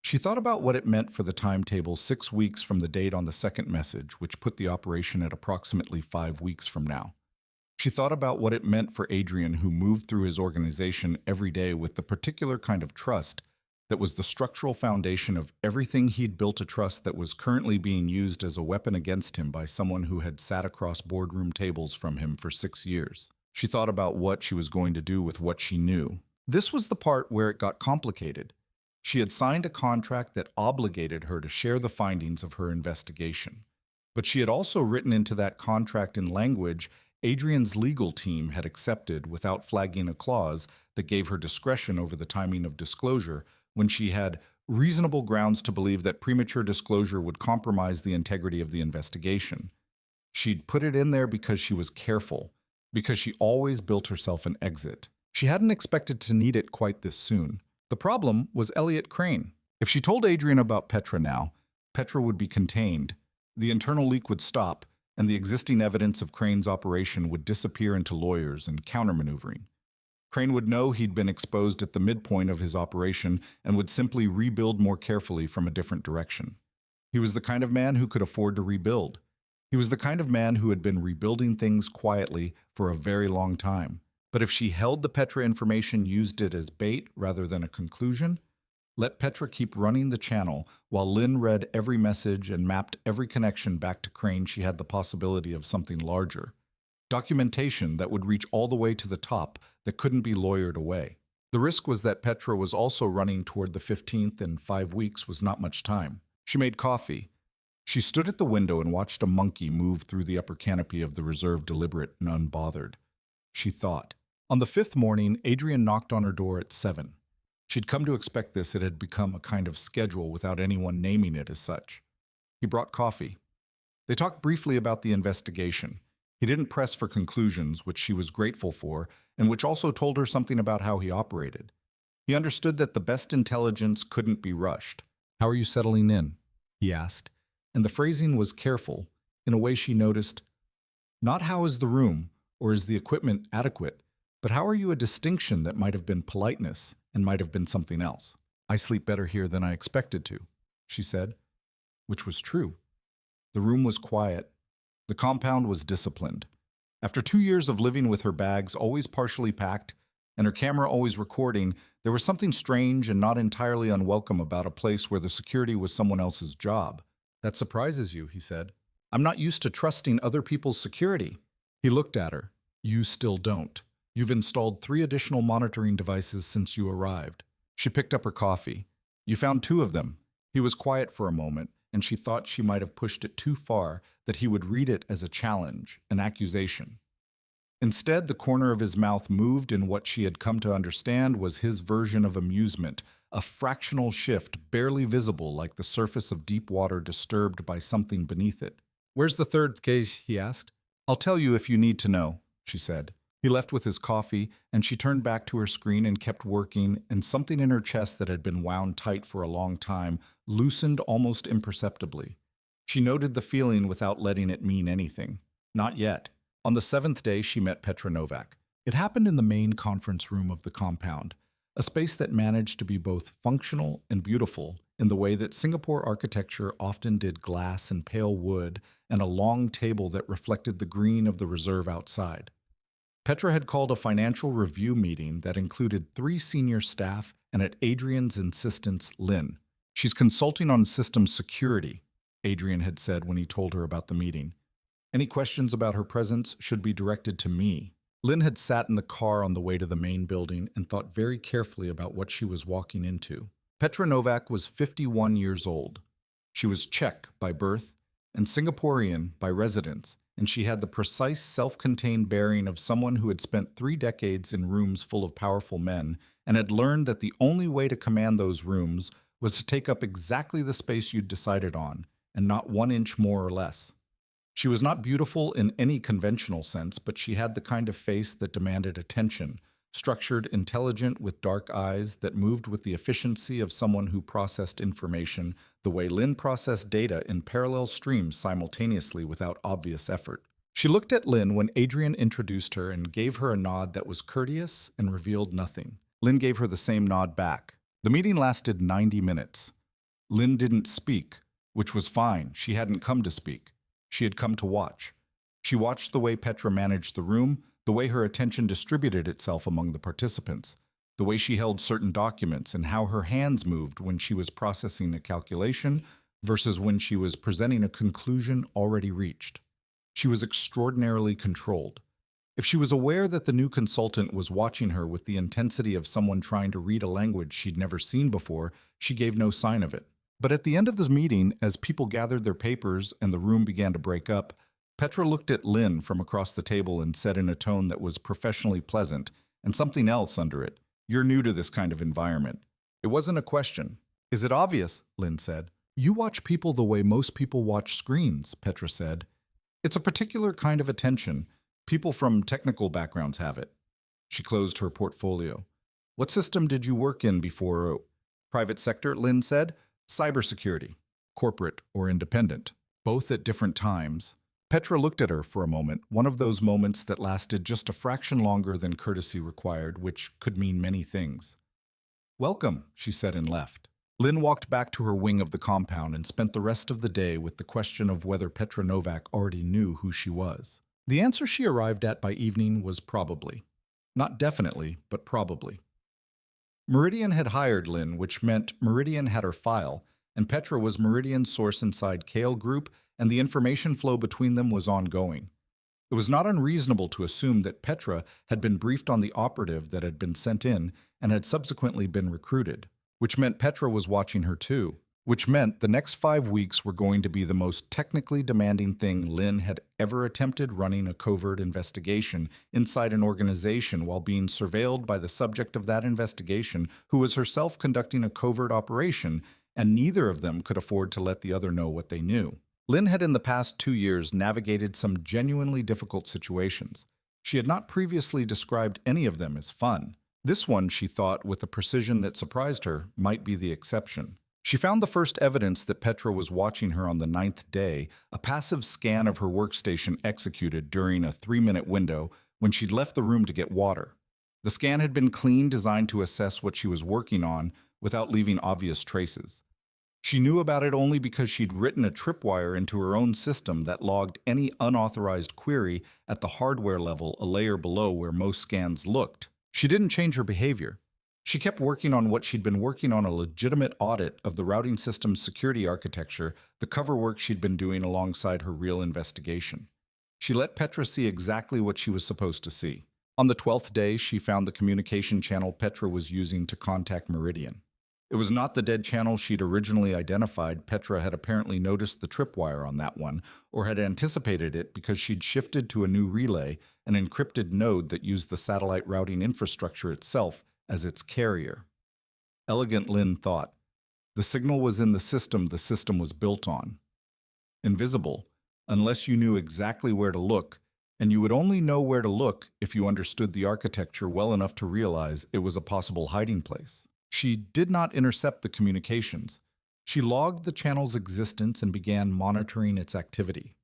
She thought about what it meant for the timetable 6 weeks from the date on the second message, which put the operation at approximately 5 weeks from now. She thought about what it meant for Adrian, who moved through his organization every day with the particular kind of trust that was the structural foundation of everything he'd built, a trust that was currently being used as a weapon against him by someone who had sat across boardroom tables from him for 6 years. She thought about what she was going to do with what she knew. This was the part where it got complicated. She had signed a contract that obligated her to share the findings of her investigation. But she had also written into that contract in language Adrian's legal team had accepted without flagging a clause that gave her discretion over the timing of disclosure when she had reasonable grounds to believe that premature disclosure would compromise the integrity of the investigation. She'd put it in there because she was careful, because she always built herself an exit. She hadn't expected to need it quite this soon. The problem was Elliot Crane. If she told Adrian about Petra now, Petra would be contained, the internal leak would stop, and the existing evidence of Crane's operation would disappear into lawyers and countermaneuvering. Crane would know he'd been exposed at the midpoint of his operation and would simply rebuild more carefully from a different direction. He was the kind of man who could afford to rebuild. He was the kind of man who had been rebuilding things quietly for a very long time. But if she held the Petra information, used it as bait rather than a conclusion, let Petra keep running the channel while Lynn read every message and mapped every connection back to Crane, she had the possibility of something larger. Documentation that would reach all the way to the top that couldn't be lawyered away. The risk was that Petra was also running toward the 15th, and 5 weeks was not much time. She made coffee. She stood at the window and watched a monkey move through the upper canopy of the reserve, deliberate and unbothered. She thought. On the 5th morning, Adrian knocked on her door at 7. She'd come to expect this. It had become a kind of schedule without anyone naming it as such. He brought coffee. They talked briefly about the investigation. He didn't press for conclusions, which she was grateful for, and which also told her something about how he operated. He understood that the best intelligence couldn't be rushed. "How are you settling in?" he asked, and the phrasing was careful, in a way she noticed. Not how is the room, or is the equipment adequate, but how are you, a distinction that might have been politeness and might have been something else. "I sleep better here than I expected to," she said, which was true. The room was quiet. The compound was disciplined. After 2 years of living with her bags always partially packed and her camera always recording, there was something strange and not entirely unwelcome about a place where the security was someone else's job. "That surprises you," he said. "I'm not used to trusting other people's security." He looked at her. "You still don't. You've installed 3 additional monitoring devices since you arrived." She picked up her coffee. You found two of them. He was quiet for a moment, and she thought she might have pushed it too far, that he would read it as a challenge, an accusation. Instead, the corner of his mouth moved in what she had come to understand was his version of amusement, a fractional shift barely visible like the surface of deep water disturbed by something beneath it. "Where's the third case?" he asked. "I'll tell you if you need to know," she said. He left with his coffee, and she turned back to her screen and kept working, and something in her chest that had been wound tight for a long time loosened almost imperceptibly. She noted the feeling without letting it mean anything. Not yet. On the 7th day, she met Petra Novak. It happened in the main conference room of the compound, a space that managed to be both functional and beautiful in the way that Singapore architecture often did: glass and pale wood, and a long table that reflected the green of the reserve outside. Petra had called a financial review meeting that included 3 senior staff and, at Adrian's insistence, Lynn. "She's consulting on systems security," Adrian had said when he told her about the meeting. "Any questions about her presence should be directed to me." Lynn had sat in the car on the way to the main building and thought very carefully about what she was walking into. Petra Novak was 51 years old. She was Czech by birth and Singaporean by residence, and she had the precise self-contained bearing of someone who had spent 3 decades in rooms full of powerful men and had learned that the only way to command those rooms was to take up exactly the space you'd decided on, and not 1 inch more or less. She was not beautiful in any conventional sense, but she had the kind of face that demanded attention, structured, intelligent, with dark eyes that moved with the efficiency of someone who processed information the way Lynn processed data in parallel streams simultaneously without obvious effort. She looked at Lynn when Adrian introduced her and gave her a nod that was courteous and revealed nothing. Lynn gave her the same nod back. The meeting lasted 90 minutes. Lynn didn't speak, which was fine. She hadn't come to speak. She had come to watch. She watched the way Petra managed the room, the way her attention distributed itself among the participants, the way she held certain documents, and how her hands moved when she was processing a calculation versus when she was presenting a conclusion already reached. She was extraordinarily controlled. If she was aware that the new consultant was watching her with the intensity of someone trying to read a language she'd never seen before, she gave no sign of it. But at the end of this meeting, as people gathered their papers and the room began to break up, Petra looked at Lynn from across the table and said in a tone that was professionally pleasant, and something else under it, "You're new to this kind of environment." It wasn't a question. "Is it obvious?" Lynn said. "You watch people the way most people watch screens," Petra said. "It's a particular kind of attention. People from technical backgrounds have it." She closed her portfolio. "What system did you work in before?" "Private sector," Lynn said. "Cybersecurity, corporate or independent, both at different times." Petra looked at her for a moment, one of those moments that lasted just a fraction longer than courtesy required, which could mean many things. "Welcome," she said and left. Lynn walked back to her wing of the compound and spent the rest of the day with the question of whether Petra Novak already knew who she was. The answer she arrived at by evening was probably. Not definitely, but probably. Meridian had hired Lynn, which meant Meridian had her file, and Petra was Meridian's source inside Kael Group, and the information flow between them was ongoing. It was not unreasonable to assume that Petra had been briefed on the operative that had been sent in and had subsequently been recruited, which meant Petra was watching her too, which meant the next 5 weeks were going to be the most technically demanding thing Lynn had ever attempted, running a covert investigation inside an organization while being surveilled by the subject of that investigation, who was herself conducting a covert operation, and neither of them could afford to let the other know what they knew. Lynn had in the past 2 years navigated some genuinely difficult situations. She had not previously described any of them as fun. This one, she thought with a precision that surprised her, might be the exception. She found the first evidence that Petra was watching her on the 9th day, a passive scan of her workstation executed during a 3-minute window when she'd left the room to get water. The scan had been clean, designed to assess what she was working on without leaving obvious traces. She knew about it only because she'd written a tripwire into her own system that logged any unauthorized query at the hardware level, a layer below where most scans looked. She didn't change her behavior. She kept working on what she'd been working on, a legitimate audit of the routing system's security architecture, the cover work she'd been doing alongside her real investigation. She let Petra see exactly what she was supposed to see. On the 12th day, she found the communication channel Petra was using to contact Meridian. It was not the dead channel she'd originally identified. Petra had apparently noticed the tripwire on that one, or had anticipated it because she'd shifted to a new relay, an encrypted node that used the satellite routing infrastructure itself as its carrier. Elegant Lynn thought. The signal was in the system was built on. Invisible, unless you knew exactly where to look, and you would only know where to look if you understood the architecture well enough to realize it was a possible hiding place. She did not intercept the communications. She logged the channel's existence and began monitoring its activity.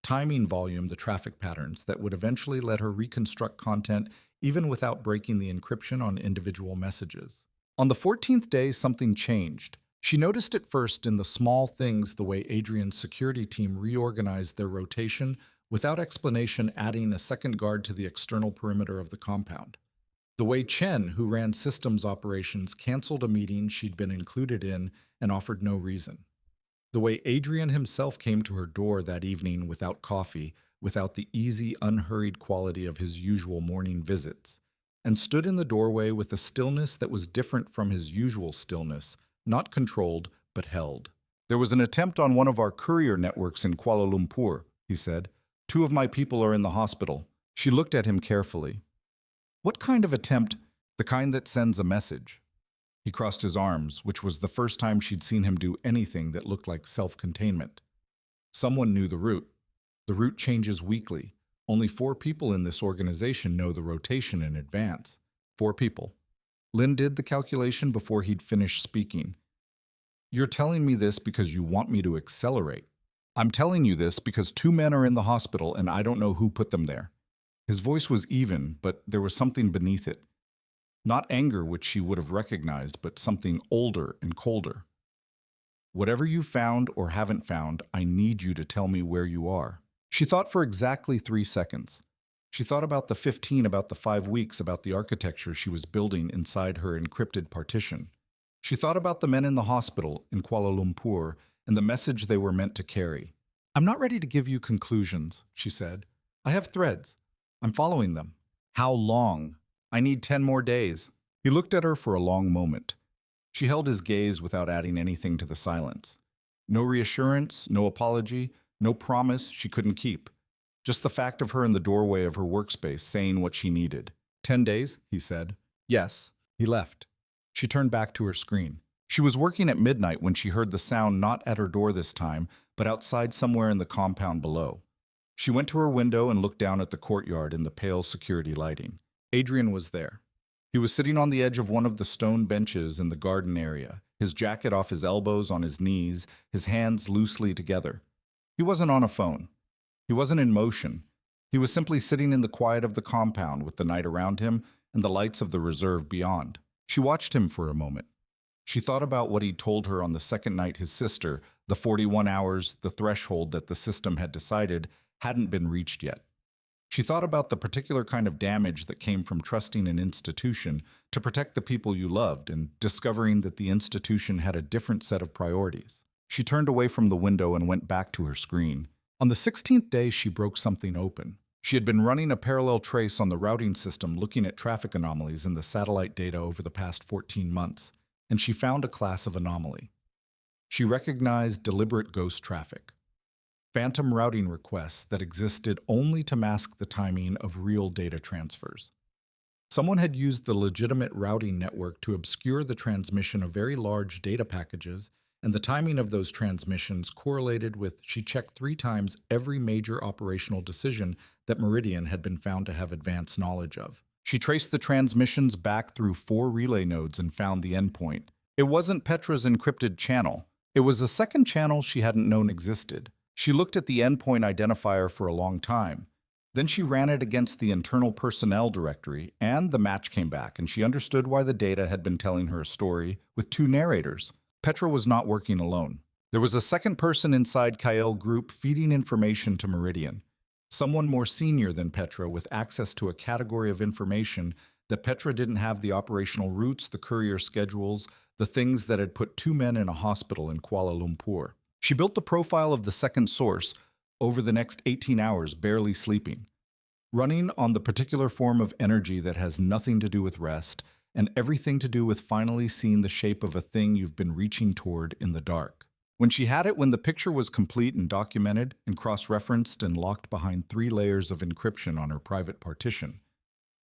Timing volume the traffic patterns that would eventually let her reconstruct content even without breaking the encryption on individual messages. On the 14th day, something changed. She noticed it first in the small things, the way Adrian's security team reorganized their rotation without explanation, adding a second guard to the external perimeter of the compound. The way Chen, who ran systems operations, canceled a meeting she'd been included in and offered no reason. The way Adrian himself came to her door that evening without coffee, without the easy, unhurried quality of his usual morning visits, and stood in the doorway with a stillness that was different from his usual stillness, not controlled, but held. There was an attempt on one of our courier networks in Kuala Lumpur, he said. 2 of my people are in the hospital. She looked at him carefully. What kind of attempt? The kind that sends a message. He crossed his arms, which was the first time she'd seen him do anything that looked like self-containment. Someone knew the route. The route changes weekly. Only 4 people in this organization know the rotation in advance. 4 people. Lynn did the calculation before he'd finished speaking. You're telling me this because you want me to accelerate. I'm telling you this because 2 men are in the hospital and I don't know who put them there. His voice was even, but there was something beneath it. Not anger, which she would have recognized, but something older and colder. Whatever you found or haven't found, I need you to tell me where you are. She thought for exactly 3 seconds. She thought about the 15, about the 5 weeks, about the architecture she was building inside her encrypted partition. She thought about the men in the hospital in Kuala Lumpur and the message they were meant to carry. I'm not ready to give you conclusions, she said. I have threads. I'm following them. How long? I need 10 more days. He looked at her for a long moment. She held his gaze without adding anything to the silence. No reassurance, no apology, no promise she couldn't keep. Just the fact of her in the doorway of her workspace saying what she needed. 10 days, he said. Yes. He left. She turned back to her screen. She was working at midnight when she heard the sound not at her door this time, but outside somewhere in the compound below. She went to her window and looked down at the courtyard in the pale security lighting. Adrian was there. He was sitting on the edge of one of the stone benches in the garden area, his jacket off his elbows on his knees, his hands loosely together. He wasn't on a phone. He wasn't in motion. He was simply sitting in the quiet of the compound with the night around him and the lights of the reserve beyond. She watched him for a moment. She thought about what he'd told her on the second night his sister, the 41 hours, the threshold that the system had decided hadn't been reached yet. She thought about the particular kind of damage that came from trusting an institution to protect the people you loved and discovering that the institution had a different set of priorities. She turned away from the window and went back to her screen. On the 16th day, she broke something open. She had been running a parallel trace on the routing system looking at traffic anomalies in the satellite data over the past 14 months, and she found a class of anomaly. She recognized deliberate ghost traffic. Phantom routing requests that existed only to mask the timing of real data transfers. Someone had used the legitimate routing network to obscure the transmission of very large data packages, and the timing of those transmissions correlated with she checked 3 times every major operational decision that Meridian had been found to have advanced knowledge of. She traced the transmissions back through 4 relay nodes and found the endpoint. It wasn't Petra's encrypted channel. It was a second channel she hadn't known existed. She looked at the endpoint identifier for a long time. Then she ran it against the internal personnel directory, and the match came back, and she understood why the data had been telling her a story with 2 narrators. Petra was not working alone. There was a second person inside Kael group feeding information to Meridian. Someone more senior than Petra with access to a category of information that Petra didn't have: the operational routes, the courier schedules, the things that had put 2 men in a hospital in Kuala Lumpur. She built the profile of the second source over the next 18 hours, barely sleeping, running on the particular form of energy that has nothing to do with rest and everything to do with finally seeing the shape of a thing you've been reaching toward in the dark. When she had it, when the picture was complete and documented and cross-referenced and locked behind 3 layers of encryption on her private partition,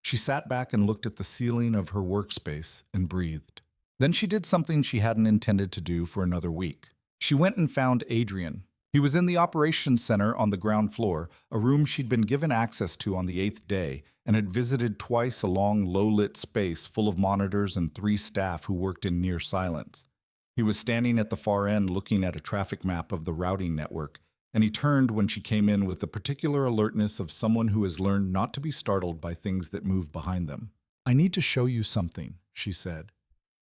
she sat back and looked at the ceiling of her workspace and breathed. Then she did something she hadn't intended to do for another week. She went and found Adrian. He was in the operations center on the ground floor, a room she'd been given access to on the 8th day, and had visited twice a long, low-lit space full of monitors and 3 staff who worked in near silence. He was standing at the far end looking at a traffic map of the routing network, and he turned when she came in with the particular alertness of someone who has learned not to be startled by things that move behind them. "I need to show you something," she said.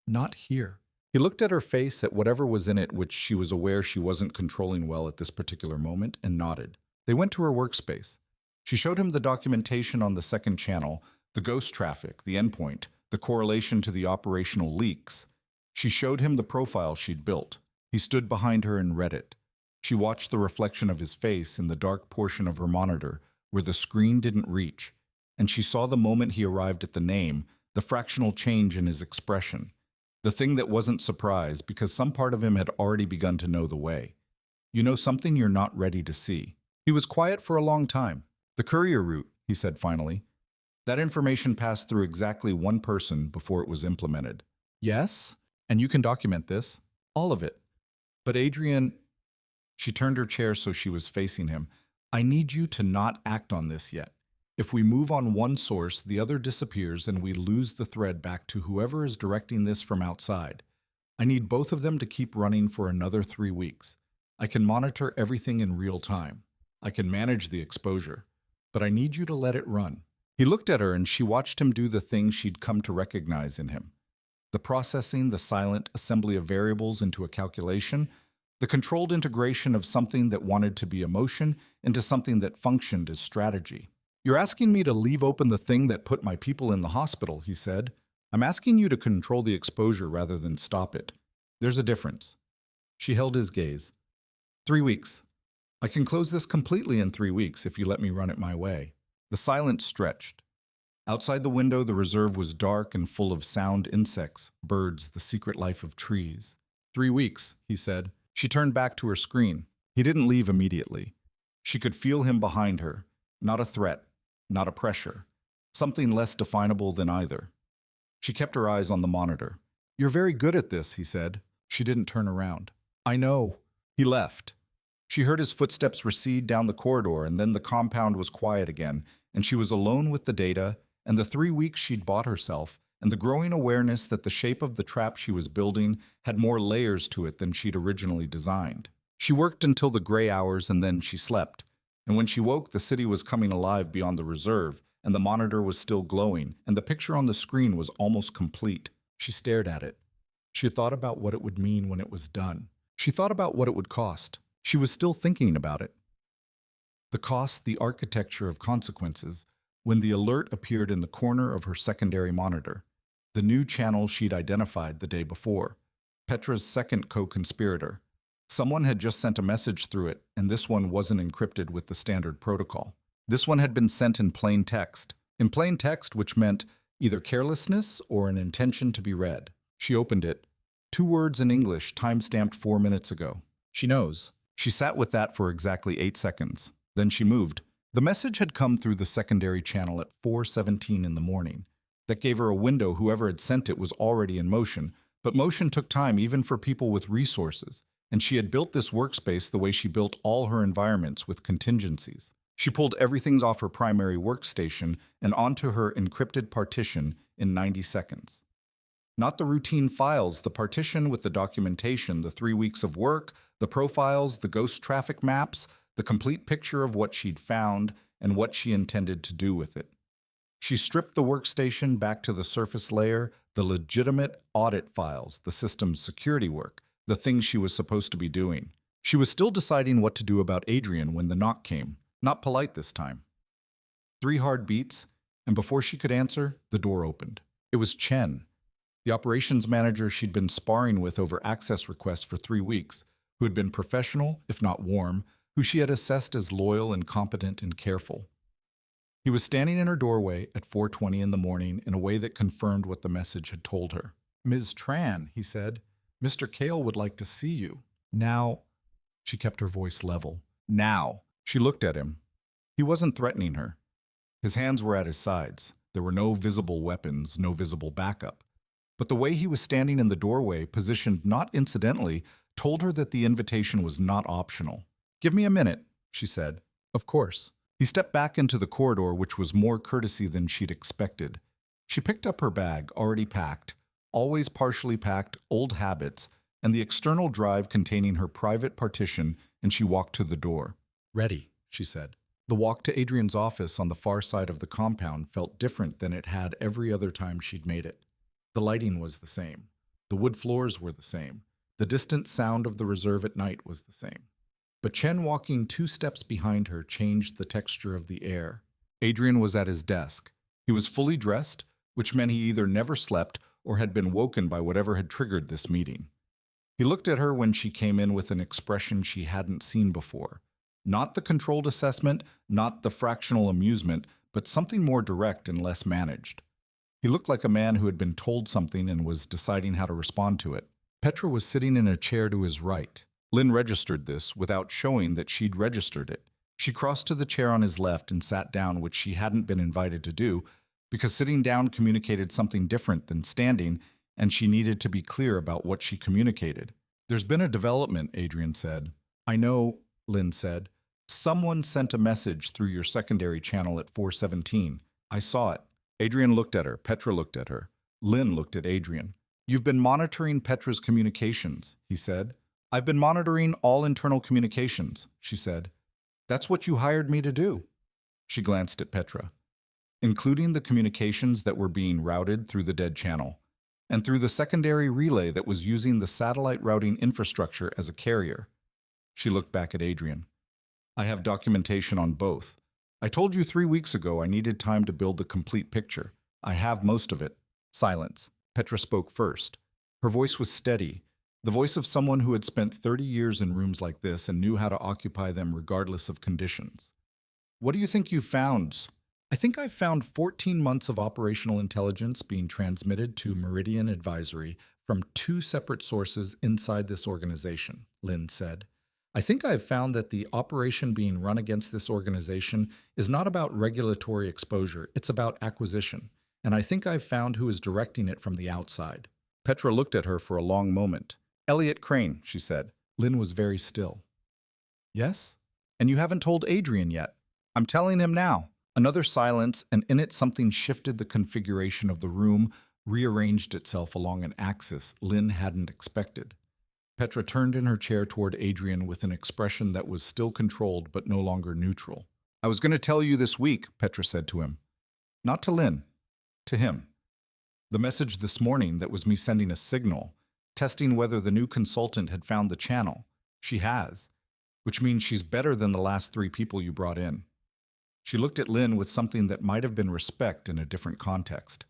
"Not here." He looked at her face, at whatever was in it, which she was aware she wasn't controlling well at this particular moment, and nodded. They went to her workspace. She showed him the documentation on the second channel, the ghost traffic, the endpoint, the correlation to the operational leaks. She showed him the profile she'd built. He stood behind her and read it. She watched the reflection of his face in the dark portion of her monitor, where the screen didn't reach, and she saw the moment he arrived at the name, the fractional change in his expression. The thing that wasn't surprise, because some part of him had already begun to know the way. "You know something you're not ready to see." He was quiet for a long time. "The courier route," he said finally. "That information passed through exactly one person before it was implemented." "Yes? And you can document this?" "All of it." "But Adrian—" She turned her chair so she was facing him. "I need you to not act on this yet. If we move on one source, the other disappears and we lose the thread back to whoever is directing this from outside. I need both of them to keep running for another 3 weeks. I can monitor everything in real time. I can manage the exposure. But I need you to let it run." He looked at her and she watched him do the thing she'd come to recognize in him. The processing, the silent assembly of variables into a calculation, the controlled integration of something that wanted to be emotion into something that functioned as strategy. "You're asking me to leave open the thing that put my people in the hospital," he said. "I'm asking you to control the exposure rather than stop it. There's a difference." She held his gaze. 3 weeks. I can close this completely in 3 weeks if you let me run it my way." The silence stretched. Outside the window, the reserve was dark and full of sound insects, birds, the secret life of trees. 3 weeks, he said. She turned back to her screen. He didn't leave immediately. She could feel him behind her. Not a threat, not a pressure. Something less definable than either. She kept her eyes on the monitor. "You're very good at this," he said. She didn't turn around. "I know." He left. She heard his footsteps recede down the corridor, and then the compound was quiet again, and she was alone with the data and the 3 weeks she'd bought herself, and the growing awareness that the shape of the trap she was building had more layers to it than she'd originally designed. She worked until the gray hours, and then she slept. And when she woke, the city was coming alive beyond the reserve, and the monitor was still glowing, and the picture on the screen was almost complete. She stared at it. She thought about what it would mean when it was done. She thought about what it would cost. She was still thinking about it. The cost, the architecture of consequences, when the alert appeared in the corner of her secondary monitor, the new channel she'd identified the day before, Petra's second co-conspirator. Someone had just sent a message through it, and this one wasn't encrypted with the standard protocol. This one had been sent in plain text. In plain text, which meant either carelessness or an intention to be read. She opened it. 2 words in English, time-stamped 4 minutes ago. She knows. She sat with that for exactly 8 seconds. Then she moved. The message had come through the secondary channel at 4:17 in the morning. That gave her a window. Whoever had sent it was already in motion, but motion took time even for people with resources, and she had built this workspace the way she built all her environments, with contingencies. She pulled everything off her primary workstation and onto her encrypted partition in 90 seconds. Not the routine files, the partition with the documentation, the 3 weeks of work, the profiles, the ghost traffic maps, the complete picture of what she'd found and what she intended to do with it. She stripped the workstation back to the surface layer, the legitimate audit files, the system's security work, the things she was supposed to be doing. She was still deciding what to do about Adrian when the knock came, not polite this time. 3 hard beats, and before she could answer, the door opened. It was Chen, the operations manager she'd been sparring with over access requests for 3 weeks, who had been professional, if not warm, who she had assessed as loyal and competent and careful. He was standing in her doorway at 4:20 in the morning in a way that confirmed what the message had told her. "Ms. Tran," he said, "Mr. Kael would like to see you." "Now," she kept her voice level. "Now." She looked at him. He wasn't threatening her. His hands were at his sides. There were no visible weapons, no visible backup. But the way he was standing in the doorway, positioned not incidentally, told her that the invitation was not optional. "Give me a minute," she said. "Of course." He stepped back into the corridor, which was more courtesy than she'd expected. She picked up her bag, already packed, always partially packed, old habits, and the external drive containing her private partition, and she walked to the door. "Ready," she said. The walk to Adrian's office on the far side of the compound felt different than it had every other time she'd made it. The lighting was the same. The wood floors were the same. The distant sound of the reserve at night was the same. But Chen walking 2 steps behind her changed the texture of the air. Adrian was at his desk. He was fully dressed, which meant he either never slept or had been woken by whatever had triggered this meeting. He looked at her when she came in with an expression she hadn't seen before. Not the controlled assessment, not the fractional amusement, but something more direct and less managed. He looked like a man who had been told something and was deciding how to respond to it. Petra was sitting in a chair to his right. Lynn registered this without showing that she'd registered it. She crossed to the chair on his left and sat down, which she hadn't been invited to do, because sitting down communicated something different than standing, and she needed to be clear about what she communicated. "There's been a development," Adrian said. "I know," Lynn said. "Someone sent a message through your secondary channel at 4:17. I saw it." Adrian looked at her. Petra looked at her. Lynn looked at Adrian. "You've been monitoring Petra's communications," he said. "I've been monitoring all internal communications," she said. "That's what you hired me to do." She glanced at Petra. "Including the communications that were being routed through the dead channel, and through the secondary relay that was using the satellite routing infrastructure as a carrier." She looked back at Adrian. "I have documentation on both. I told you 3 weeks ago I needed time to build the complete picture. I have most of it." Silence. Petra spoke first. Her voice was steady, the voice of someone who had spent 30 years in rooms like this and knew how to occupy them regardless of conditions. "What do you think you've found?" "I think I've found 14 months of operational intelligence being transmitted to Meridian Advisory from 2 separate sources inside this organization," Lynn said. "I think I've found that the operation being run against this organization is not about regulatory exposure, it's about acquisition. And I think I've found who is directing it from the outside." Petra looked at her for a long moment. "Elliot Crane," she said. Lynn was very still. "Yes? And you haven't told Adrian yet." "I'm telling him now." Another silence, and in it something shifted the configuration of the room, rearranged itself along an axis Lynn hadn't expected. Petra turned in her chair toward Adrian with an expression that was still controlled but no longer neutral. "I was going to tell you this week," Petra said to him. Not to Lynn. To him. "The message this morning that was me sending a signal, testing whether the new consultant had found the channel. She has, which means she's better than the last 3 people you brought in." She looked at Lynn with something that might have been respect in a different context.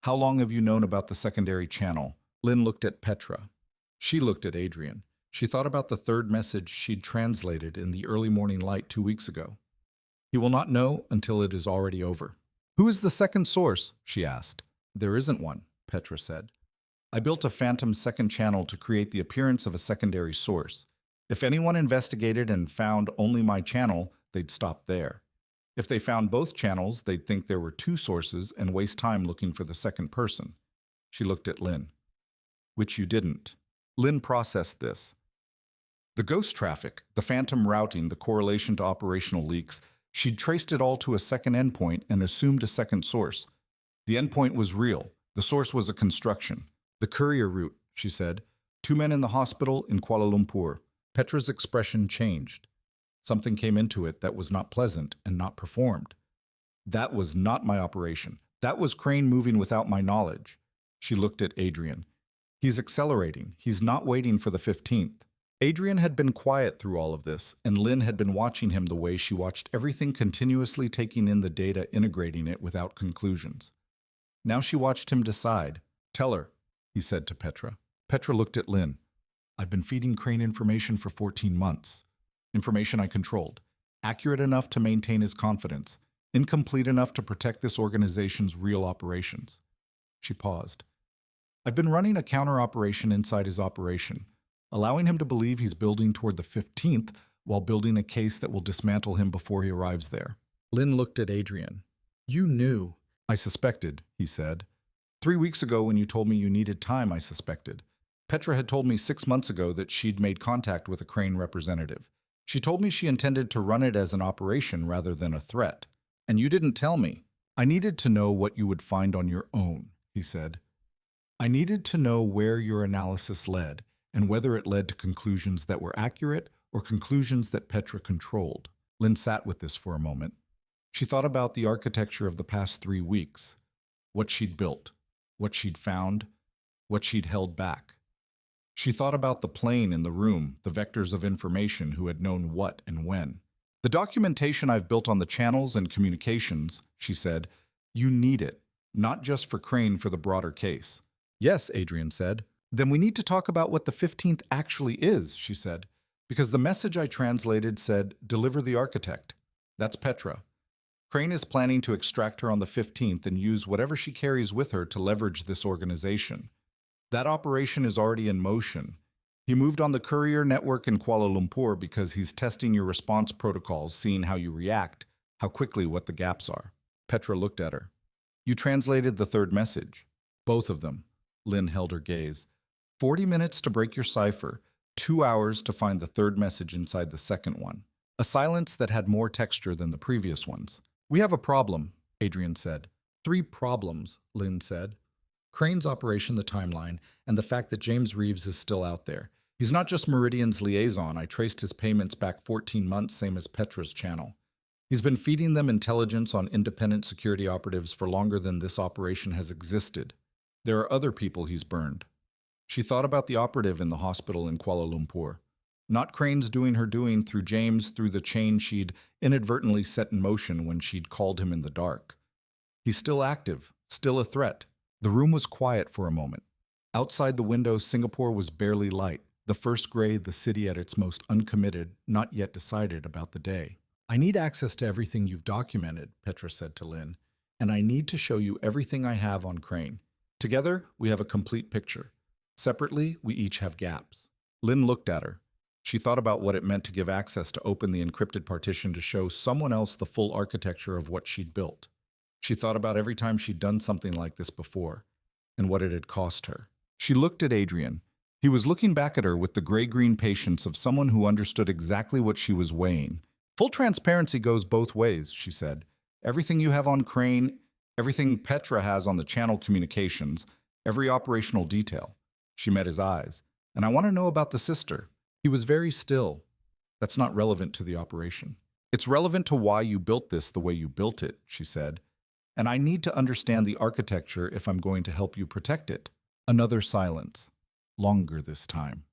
"How long have you known about the secondary channel?" Lynn looked at Petra. She looked at Adrian. She thought about the 3rd message she'd translated in the early morning light 2 weeks ago. "He will not know until it is already over." "Who is the second source?" she asked. "There isn't one," Petra said. "I built a phantom second channel to create the appearance of a secondary source. If anyone investigated and found only my channel, they'd stop there. If they found both channels, they'd think there were 2 sources and waste time looking for the second person." She looked at Lynn. "Which you didn't." Lynn processed this. The ghost traffic, the phantom routing, the correlation to operational leaks, she'd traced it all to a second endpoint and assumed a second source. The endpoint was real. The source was a construction. "The courier route," she said. 2 men in the hospital in Kuala Lumpur." Petra's expression changed. Something came into it that was not pleasant and not performed. "That was not my operation. That was Crane moving without my knowledge." She looked at Adrian. "He's accelerating. He's not waiting for the 15th. Adrian had been quiet through all of this, and Lynn had been watching him the way she watched everything, continuously taking in the data, integrating it without conclusions. Now she watched him decide. "Tell her," he said to Petra. Petra looked at Lynn. "I've been feeding Crane information for 14 months. Information I controlled. Accurate enough to maintain his confidence. incomplete enough to protect this organization's real operations. She paused. I've been running a counter-operation inside his operation, allowing him to believe he's building toward the 15th while building a case that will dismantle him before he arrives there. Lynn looked at Adrian. You knew. I suspected, he said. 3 weeks ago when you told me you needed time, I suspected. Petra had told me 6 months ago that she'd made contact with a Crane representative. She told me she intended to run it as an operation rather than a threat. And you didn't tell me. I needed to know what you would find on your own, he said. I needed to know where your analysis led, and whether it led to conclusions that were accurate or conclusions that Petra controlled. Lynn sat with this for a moment. She thought about the architecture of the past 3 weeks, what she'd built, what she'd found, what she'd held back. She thought about the plane in the room, the vectors of information who had known what and when. The documentation I've built on the channels and communications, she said, you need it, not just for Crane, for the broader case. Yes, Adrian said. Then we need to talk about what the 15th actually is, she said, because the message I translated said, deliver the architect. That's Petra. Crane is planning to extract her on the 15th and use whatever she carries with her to leverage this organization. That operation is already in motion. He moved on the courier network in Kuala Lumpur because he's testing your response protocols, seeing how you react, how quickly, what the gaps are. Petra looked at her. You translated the third message. Both of them. Lynn held her gaze. 40 minutes to break your cipher, 2 hours to find the third message inside the second one. A silence that had more texture than the previous ones. We have a problem, Adrian said. 3 problems, Lynn said. Crane's operation, the timeline, and the fact that James Reeves is still out there. He's not just Meridian's liaison. I traced his payments back 14 months, same as Petra's channel. He's been feeding them intelligence on independent security operatives for longer than this operation has existed. There are other people he's burned. She thought about the operative in the hospital in Kuala Lumpur. Not Crane's doing her doing through James, through the chain she'd inadvertently set in motion when she'd called him in the dark. He's still active, still a threat. The room was quiet for a moment. Outside the window, Singapore was barely light, the first gray, the city at its most uncommitted, not yet decided about the day. I need access to everything you've documented, Petra said to Lynn, and I need to show you everything I have on Crane. Together, we have a complete picture. Separately, we each have gaps. Lynn looked at her. She thought about what it meant to give access to open the encrypted partition to show someone else the full architecture of what she'd built. She thought about every time she'd done something like this before, and what it had cost her. She looked at Adrian. He was looking back at her with the gray-green patience of someone who understood exactly what she was weighing. Full transparency goes both ways, she said. Everything you have on Crane, everything Petra has on the channel communications, every operational detail. She met his eyes. And I want to know about the sister. He was very still. That's not relevant to the operation. It's relevant to why you built this the way you built it, she said. And I need to understand the architecture if I'm going to help you protect it. Another silence. Longer this time.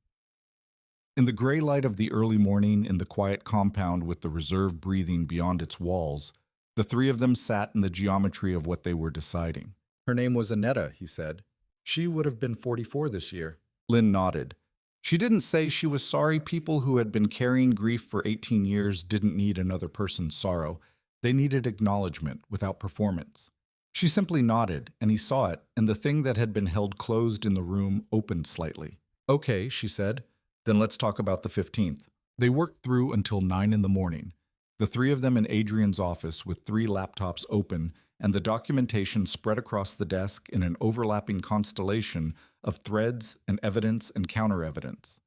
In the gray light of the early morning, in the quiet compound with the reserved breathing beyond its walls, the 3 of them sat in the geometry of what they were deciding. Her name was Annetta, he said. She would have been 44 this year. Lynn nodded. She didn't say she was sorry people who had been carrying grief for 18 years didn't need another person's sorrow. They needed acknowledgement without performance. She simply nodded, and he saw it, and the thing that had been held closed in the room opened slightly. Okay, she said. Then let's talk about the 15th. They worked through until 9 in the morning. The 3 of them in Adrian's office with 3 laptops open and the documentation spread across the desk in an overlapping constellation of threads and evidence and counter-evidence.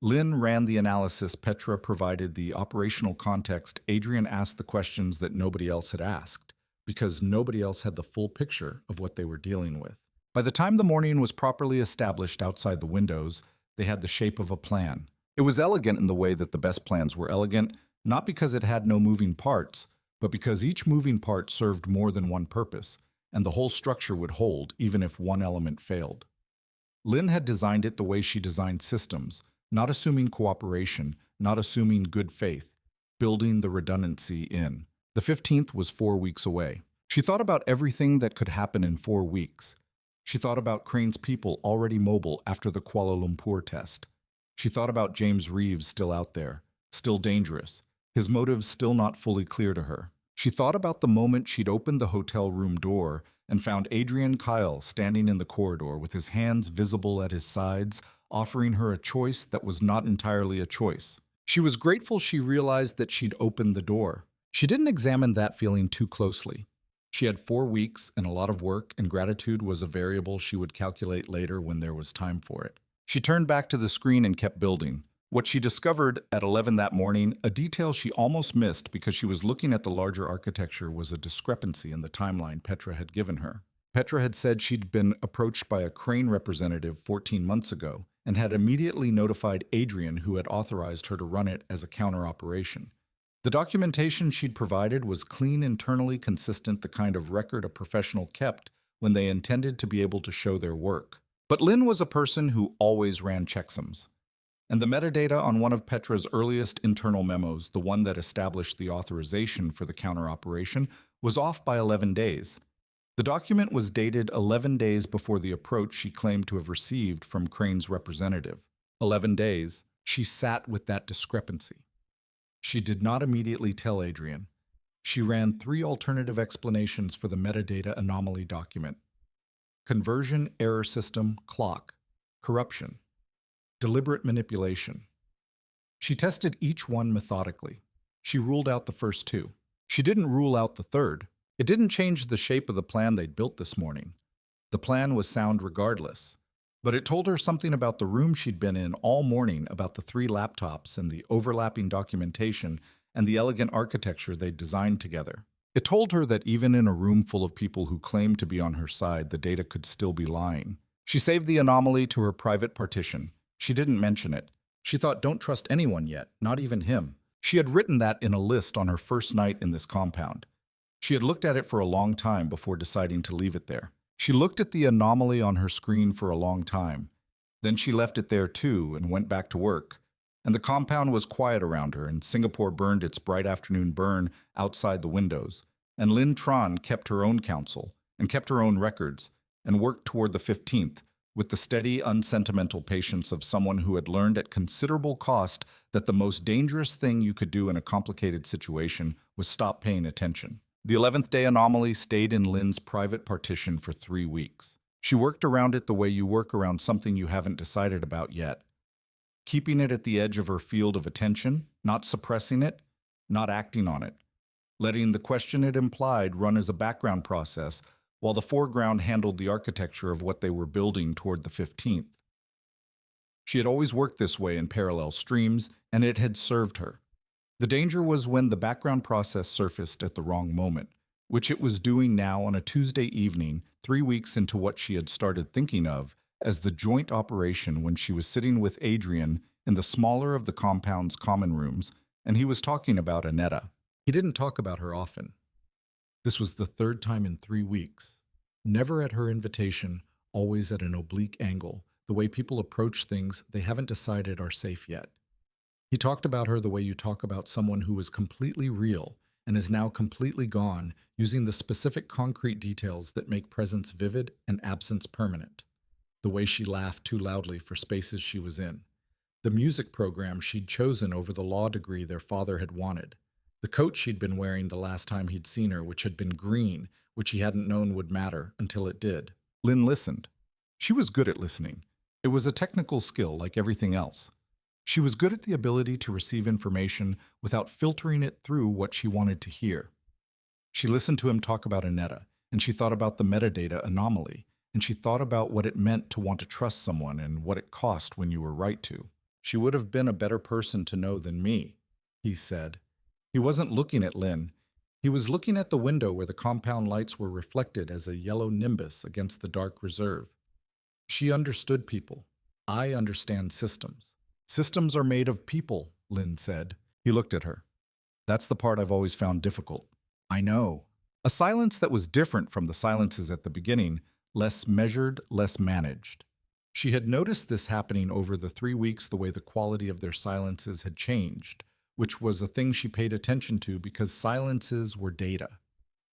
Lynn ran the analysis, Petra provided the operational context, Adrian asked the questions that nobody else had asked, because nobody else had the full picture of what they were dealing with. By the time the morning was properly established outside the windows, they had the shape of a plan. It was elegant in the way that the best plans were elegant, not because it had no moving parts, but because each moving part served more than one purpose, and the whole structure would hold even if one element failed. Lynn had designed it the way she designed systems, not assuming cooperation, not assuming good faith, building the redundancy in. The 15th was 4 weeks away. She thought about everything that could happen in 4 weeks. She thought about Crane's people already mobile after the Kuala Lumpur test. She thought about James Reeves still out there, still dangerous, his motives still not fully clear to her. She thought about the moment she'd opened the hotel room door and found Adrian Kael standing in the corridor with his hands visible at his sides, offering her a choice that was not entirely a choice. She was grateful she realized that she'd opened the door. She didn't examine that feeling too closely. She had 4 weeks and a lot of work, and gratitude was a variable she would calculate later when there was time for it. She turned back to the screen and kept building. What she discovered at 11 that morning, a detail she almost missed because she was looking at the larger architecture, was a discrepancy in the timeline Petra had given her. Petra had said she'd been approached by a Crane representative 14 months ago and had immediately notified Adrian, who had authorized her to run it as a counter-operation. The documentation she'd provided was clean, internally consistent, the kind of record a professional kept when they intended to be able to show their work. But Lynn was a person who always ran checksums. And the metadata on one of Petra's earliest internal memos, the one that established the authorization for the counter-operation, was off by 11 days. The document was dated 11 days before the approach she claimed to have received from Crane's representative. 11 days. She sat with that discrepancy. She did not immediately tell Adrian. She ran 3 alternative explanations for the metadata anomaly document: conversion error system, clock, corruption, deliberate manipulation. She tested each one methodically. She ruled out the first 2. She didn't rule out the third. It didn't change the shape of the plan they'd built this morning. The plan was sound regardless. But it told her something about the room she'd been in all morning, about the 3 laptops and the overlapping documentation and the elegant architecture they'd designed together. It told her that even in a room full of people who claimed to be on her side, the data could still be lying. She saved the anomaly to her private partition. She didn't mention it. She thought, don't trust anyone yet, not even him. She had written that in a list on her first night in this compound. She had looked at it for a long time before deciding to leave it there. She looked at the anomaly on her screen for a long time. Then she left it there too and went back to work. And the compound was quiet around her, and Singapore burned its bright afternoon burn outside the windows. And Lynn Tran kept her own counsel and kept her own records and worked toward the 15th with the steady, unsentimental patience of someone who had learned at considerable cost that the most dangerous thing you could do in a complicated situation was stop paying attention. The 11th day anomaly stayed in Lynn's private partition for 3 weeks. She worked around it the way you work around something you haven't decided about yet, keeping it at the edge of her field of attention, not suppressing it, not acting on it, letting the question it implied run as a background process while the foreground handled the architecture of what they were building toward the 15th. She had always worked this way in parallel streams, and it had served her. The danger was when the background process surfaced at the wrong moment, which it was doing now on a Tuesday evening, 3 weeks into what she had started thinking of as the joint operation, when she was sitting with Adrian in the smaller of the compound's common rooms, and he was talking about Annetta. He didn't talk about her often. This was the 3rd time in 3 weeks. Never at her invitation, always at an oblique angle, the way people approach things they haven't decided are safe yet. He talked about her the way you talk about someone who was completely real and is now completely gone, using the specific concrete details that make presence vivid and absence permanent. The way she laughed too loudly for spaces she was in. The music program she'd chosen over the law degree their father had wanted. The coat she'd been wearing the last time he'd seen her, which had been green, which he hadn't known would matter until it did. Lynn listened. She was good at listening. It was a technical skill like everything else. She was good at the ability to receive information without filtering it through what she wanted to hear. She listened to him talk about Annetta, and she thought about the metadata anomaly, and she thought about what it meant to want to trust someone and what it cost when you were right to. She would have been a better person to know than me, he said. He wasn't looking at Lynn. He was looking at the window where the compound lights were reflected as a yellow nimbus against the dark reserve. She understood people. I understand systems. Systems are made of people, Lynn said. He looked at her. That's the part I've always found difficult. I know. A silence that was different from the silences at the beginning, less measured, less managed. She had noticed this happening over the 3 weeks, the way the quality of their silences had changed, which was a thing she paid attention to because silences were data.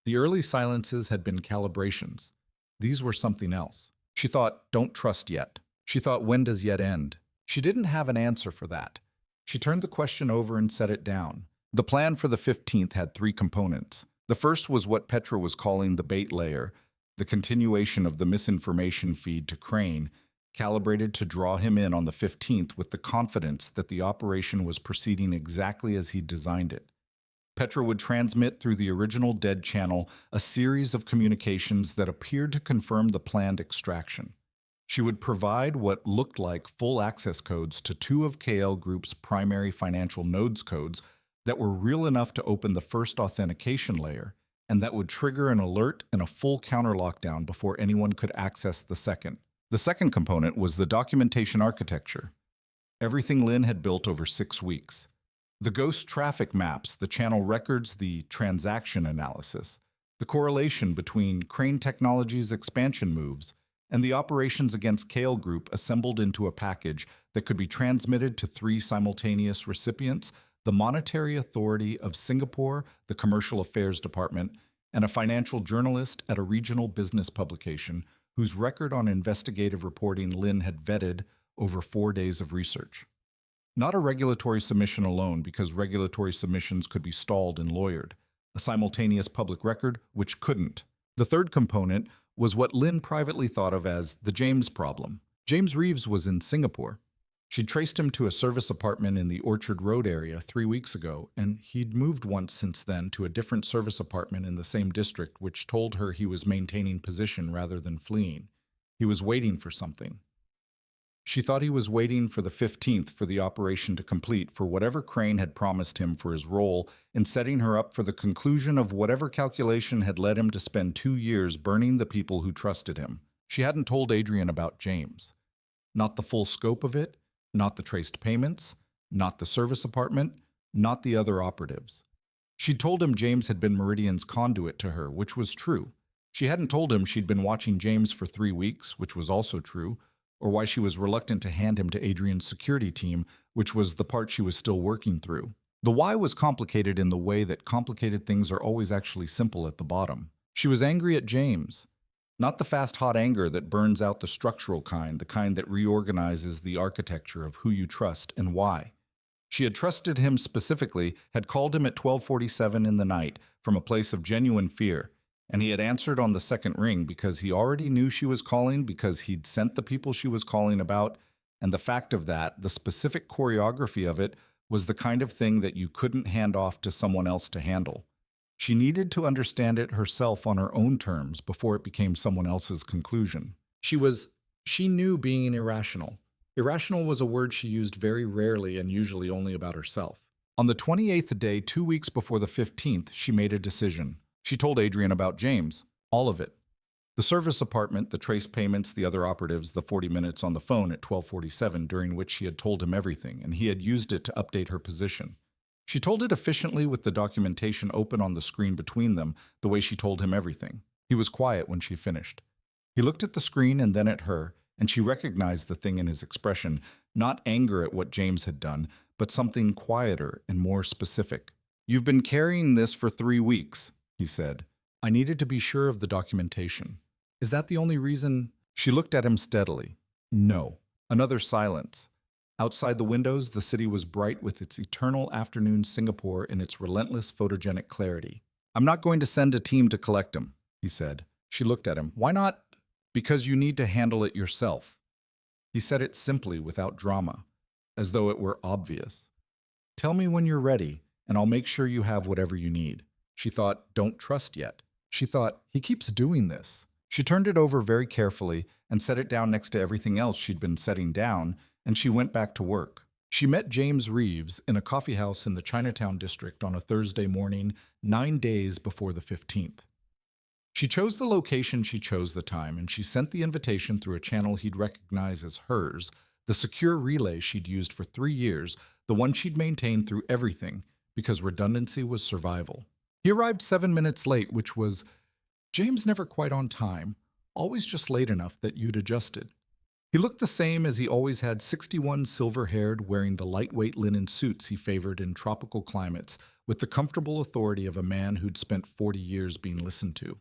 The early silences had been calibrations. These were something else. She thought, don't trust yet. She thought, when does yet end? She didn't have an answer for that. She turned the question over and set it down. The plan for the 15th had 3 components: The first was what Petra was calling the bait layer, the continuation of the misinformation feed to Crane, calibrated to draw him in on the 15th with the confidence that the operation was proceeding exactly as he designed it. Petra would transmit through the original dead channel a series of communications that appeared to confirm the planned extraction. She would provide what looked like full access codes to two of Kael Group's primary financial nodes codes that were real enough to open the first authentication layer, and that would trigger an alert and a full counter lockdown before anyone could access the second. The second component was the documentation architecture. Everything Lynn had built over 6 weeks. The ghost traffic maps, the channel records, the transaction analysis, the correlation between Crane Technologies' expansion moves, and the operations against Kael Group assembled into a package that could be transmitted to 3 simultaneous recipients: the Monetary Authority of Singapore, the Commercial Affairs Department, and a financial journalist at a regional business publication whose record on investigative reporting Lynn had vetted over 4 days of research. Not a regulatory submission alone, because regulatory submissions could be stalled and lawyered. A simultaneous public record, which couldn't. The third component was what Lynn privately thought of as the James problem. James Reeves was in Singapore. She'd traced him to a service apartment in the Orchard Road area 3 weeks ago, and he'd moved once since then to a different service apartment in the same district, which told her he was maintaining position rather than fleeing. He was waiting for something. She thought he was waiting for the 15th for the operation to complete, for whatever Crane had promised him for his role in setting her up for the conclusion of whatever calculation had led him to spend 2 years burning the people who trusted him. She hadn't told Adrian about James. Not the full scope of it, not the traced payments, not the service apartment, not the other operatives. She'd told him James had been Meridian's conduit to her, which was true. She hadn't told him she'd been watching James for 3 weeks, which was also true, or why she was reluctant to hand him to Adrian's security team, which was the part she was still working through. The why was complicated in the way that complicated things are always actually simple at the bottom. She was angry at James. Not the fast, hot anger that burns out the structural kind, the kind that reorganizes the architecture of who you trust and why. She had trusted him specifically, had called him at 12:47 in the night from a place of genuine fear, and he had answered on the second ring because he already knew she was calling, because he'd sent the people she was calling about, and the fact of that, the specific choreography of it, was the kind of thing that you couldn't hand off to someone else to handle. She needed to understand it herself on her own terms before it became someone else's conclusion. She knew being irrational. Irrational was a word she used very rarely and usually only about herself. On the 28th day, 2 weeks before the 15th, she made a decision. She told Adrian about James, all of it. The service apartment, the trace payments, the other operatives, the 40 minutes on the phone at 12:47 during which she had told him everything, and he had used it to update her position. She told it efficiently with the documentation open on the screen between them, the way she told him everything. He was quiet when she finished. He looked at the screen and then at her, and she recognized the thing in his expression, not anger at what James had done, but something quieter and more specific. "You've been carrying this for 3 weeks. He said. "I needed to be sure of the documentation." "Is that the only reason?" She looked at him steadily. "No." Another silence. Outside the windows, the city was bright with its eternal afternoon Singapore in its relentless photogenic clarity. "I'm not going to send a team to collect him," he said. She looked at him. "Why not?" "Because you need to handle it yourself." He said it simply, without drama, as though it were obvious. "Tell me when you're ready, and I'll make sure you have whatever you need." She thought, "Don't trust yet." She thought, "He keeps doing this." She turned it over very carefully and set it down next to everything else she'd been setting down, and she went back to work. She met James Reeves in a coffeehouse in the Chinatown district on a Thursday morning, 9 days before the 15th. She chose the location, she chose the time, and she sent the invitation through a channel he'd recognize as hers, the secure relay she'd used for 3 years, the one she'd maintained through everything, because redundancy was survival. He arrived 7 minutes late, which was James never quite on time, always just late enough that you'd adjusted. He looked the same as he always had, 61, silver-haired, wearing the lightweight linen suits he favored in tropical climates, with the comfortable authority of a man who'd spent 40 years being listened to.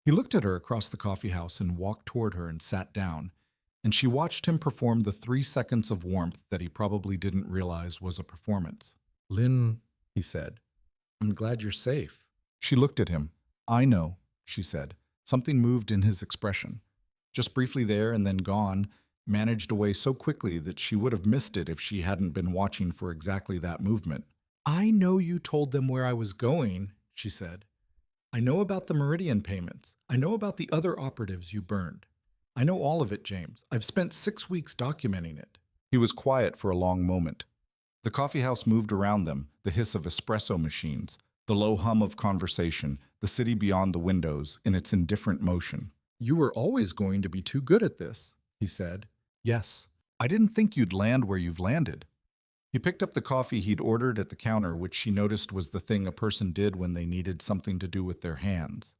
He looked at her across the coffeehouse and walked toward her and sat down, and she watched him perform the 3 seconds of warmth that he probably didn't realize was a performance. "Lynn," he said, "I'm glad you're safe." She looked at him. I know, she said. Something moved in his expression. Just briefly there and then gone, managed away so quickly that she would have missed it if she hadn't been watching for exactly that movement. I know you told them where I was going, she said. I know about the Meridian payments. I know about the other operatives you burned. I know all of it, James. I've spent 6 weeks documenting it. He was quiet for a long moment. The coffeehouse moved around them, the hiss of espresso machines, the low hum of conversation, the city beyond the windows in its indifferent motion. You were always going to be too good at this, he said. Yes. I didn't think you'd land where you've landed. He picked up the coffee he'd ordered at the counter, which she noticed was the thing a person did when they needed something to do with their hands.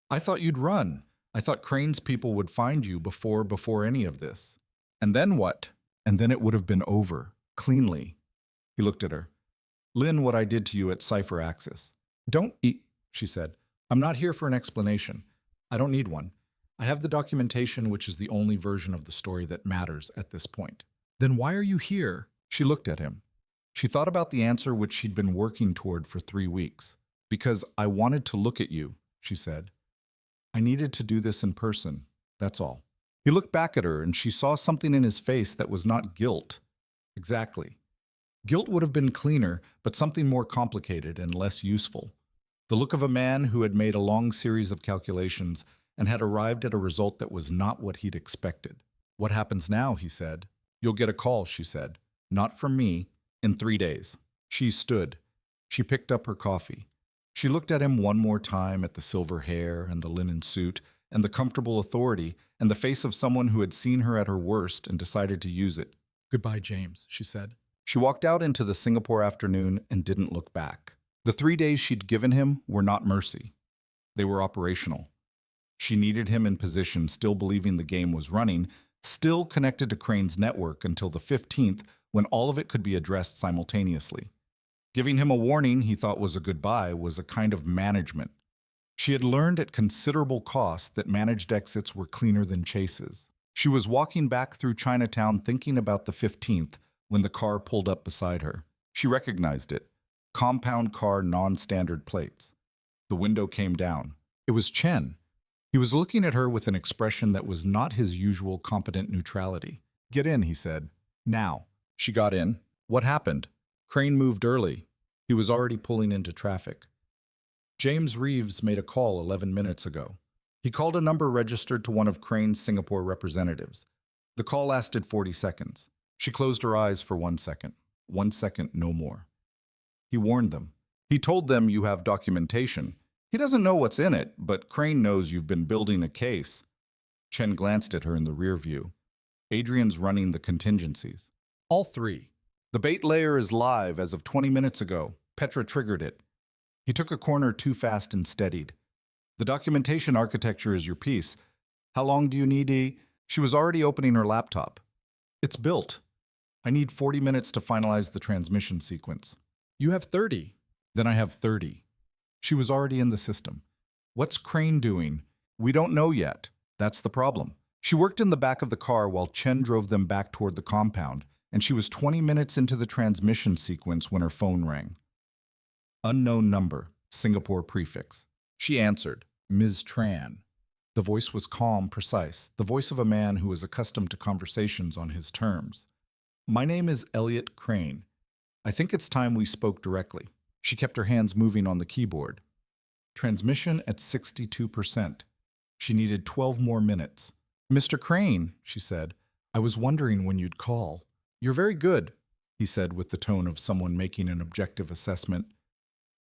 I thought you'd run. I thought Crane's people would find you before any of this. And then what? And then it would have been over, cleanly. He looked at her. Lynn, what I did to you at Cipher Axis. Don't eat, she said. I'm not here for an explanation. I don't need one. I have the documentation, which is the only version of the story that matters at this point. Then why are you here? She looked at him. She thought about the answer which she'd been working toward for 3 weeks. Because I wanted to look at you, she said. I needed to do this in person, that's all. He looked back at her and she saw something in his face that was not guilt. Exactly. Guilt would have been cleaner, but something more complicated and less useful. The look of a man who had made a long series of calculations and had arrived at a result that was not what he'd expected. What happens now, he said. You'll get a call, she said. Not from me, in 3 days. She stood. She picked up her coffee. She looked at him one more time at the silver hair and the linen suit and the comfortable authority and the face of someone who had seen her at her worst and decided to use it. Goodbye, James, she said. She walked out into the Singapore afternoon and didn't look back. The 3 days she'd given him were not mercy. They were operational. She needed him in position, still believing the game was running, still connected to Crane's network until the 15th, when all of it could be addressed simultaneously. Giving him a warning he thought was a goodbye was a kind of management. She had learned at considerable cost that managed exits were cleaner than chases. She was walking back through Chinatown thinking about the 15th when the car pulled up beside her. She recognized it. Compound car non-standard plates. The window came down. It was Chen. He was looking at her with an expression that was not his usual competent neutrality. Get in, he said. Now. She got in. What happened? Crane moved early. He was already pulling into traffic. James Reeves made a call 11 minutes ago. He called a number registered to one of Crane's Singapore representatives. The call lasted 40 seconds. She closed her eyes for 1 second. 1 second, no more. He warned them. He told them you have documentation. He doesn't know what's in it, but Crane knows you've been building a case. Chen glanced at her in the rear view. Adrian's running the contingencies. All 3. The bait layer is live as of 20 minutes ago. Petra triggered it. He took a corner too fast and steadied. The documentation architecture is your piece. How long do you need? She was already opening her laptop. It's built. I need 40 minutes to finalize the transmission sequence. You have 30. Then I have 30. She was already in the system. What's Crane doing? We don't know yet. That's the problem. She worked in the back of the car while Chen drove them back toward the compound, and she was 20 minutes into the transmission sequence when her phone rang. Unknown number, Singapore prefix. She answered, Ms. Tran. The voice was calm, precise, the voice of a man who was accustomed to conversations on his terms. My name is Elliot Crane. I think it's time we spoke directly. She kept her hands moving on the keyboard. Transmission at 62%. She needed 12 more minutes. Mr. Crane, she said, I was wondering when you'd call. You're very good, he said with the tone of someone making an objective assessment.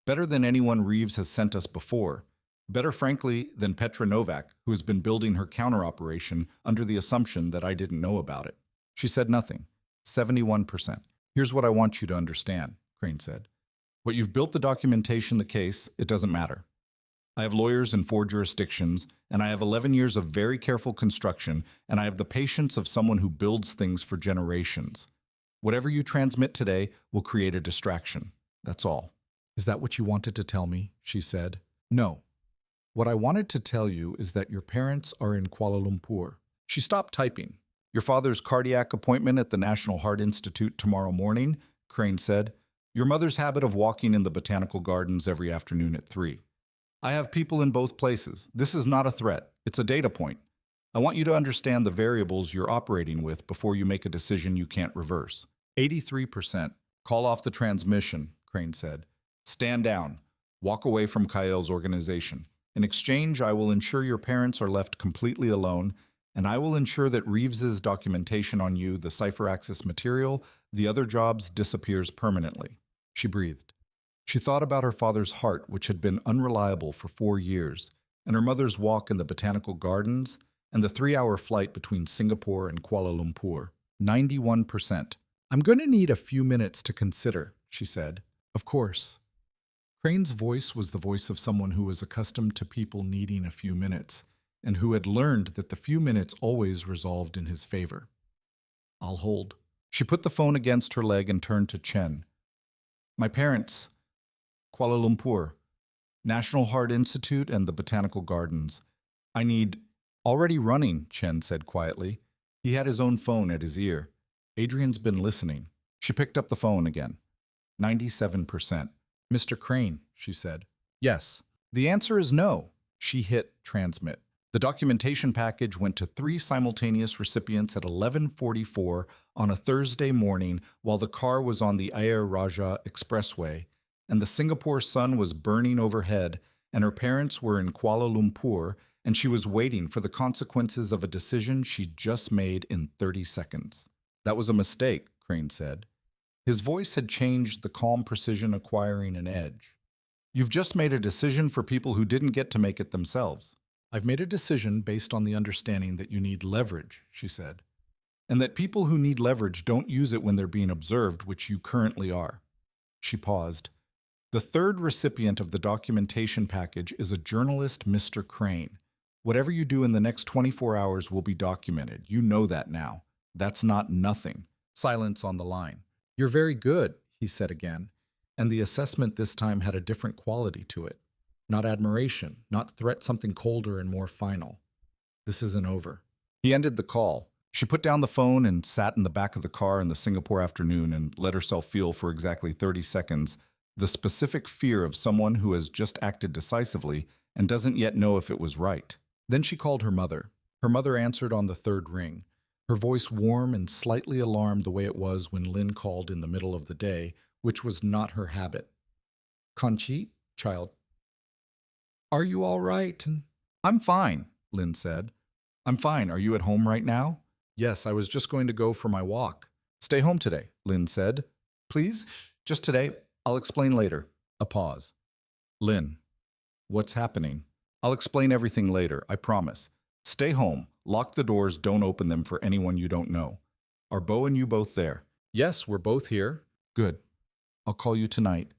Better than anyone Reeves has sent us before. Better, frankly, than Petra Novak, who has been building her counter-operation under the assumption that I didn't know about it. She said nothing. 71%. Here's what I want you to understand, Crane said. What you've built, the documentation, the case, it doesn't matter. I have lawyers in 4 jurisdictions, and I have 11 years of very careful construction, and I have the patience of someone who builds things for generations. Whatever you transmit today will create a distraction. That's all. Is that what you wanted to tell me? She said. No. What I wanted to tell you is that your parents are in Kuala Lumpur. She stopped typing. Your father's cardiac appointment at the National Heart Institute tomorrow morning, Crane said. Your mother's habit of walking in the botanical gardens every afternoon at 3. I have people in both places. This is not a threat. It's a data point. I want you to understand the variables you're operating with before you make a decision you can't reverse. 83%. Call off the transmission, Crane said. Stand down. Walk away from Kael's organization. In exchange, I will ensure your parents are left completely alone, and I will ensure that Reeves's documentation on you, the cipher access material, the other jobs, disappears permanently. She breathed. She thought about her father's heart, which had been unreliable for 4 years, and her mother's walk in the botanical gardens, and the 3-hour flight between Singapore and Kuala Lumpur. 91%. I'm going to need a few minutes to consider, she said. Of course. Crane's voice was the voice of someone who was accustomed to people needing a few minutes, and who had learned that the few minutes always resolved in his favor. I'll hold. She put the phone against her leg and turned to Chen. My parents, Kuala Lumpur, National Heart Institute and the Botanical Gardens. I need... Already running, Chen said quietly. He had his own phone at his ear. Adrian's been listening. She picked up the phone again. 97%. Mr. Crane, she said. Yes. The answer is no. She hit transmit. The documentation package went to 3 simultaneous recipients at 11:44 on a Thursday morning while the car was on the Ayer Rajah Expressway, and the Singapore sun was burning overhead, and her parents were in Kuala Lumpur, and she was waiting for the consequences of a decision she'd just made in 30 seconds. That was a mistake, Crane said. His voice had changed, the calm precision acquiring an edge. You've just made a decision for people who didn't get to make it themselves. I've made a decision based on the understanding that you need leverage, she said, and that people who need leverage don't use it when they're being observed, which you currently are. She paused. The third recipient of the documentation package is a journalist, Mr. Crane. Whatever you do in the next 24 hours will be documented. You know that now. That's not nothing. Silence on the line. You're very good, he said again, and the assessment this time had a different quality to it. Not admiration, not threat, something colder and more final. This isn't over. He ended the call. She put down the phone and sat in the back of the car in the Singapore afternoon and let herself feel for exactly 30 seconds the specific fear of someone who has just acted decisively and doesn't yet know if it was right. Then she called her mother. Her mother answered on the third ring, her voice warm and slightly alarmed the way it was when Lynn called in the middle of the day, which was not her habit. Conchi, child. Are you all right? I'm fine, Lynn said. I'm fine. Are you at home right now? Yes, I was just going to go for my walk. Stay home today, Lynn said. Please? Just today. I'll explain later. A pause. Lynn. What's happening? I'll explain everything later, I promise. Stay home. Lock the doors. Don't open them for anyone you don't know. Are Bo and you both there? Yes, we're both here. Good. I'll call you tonight.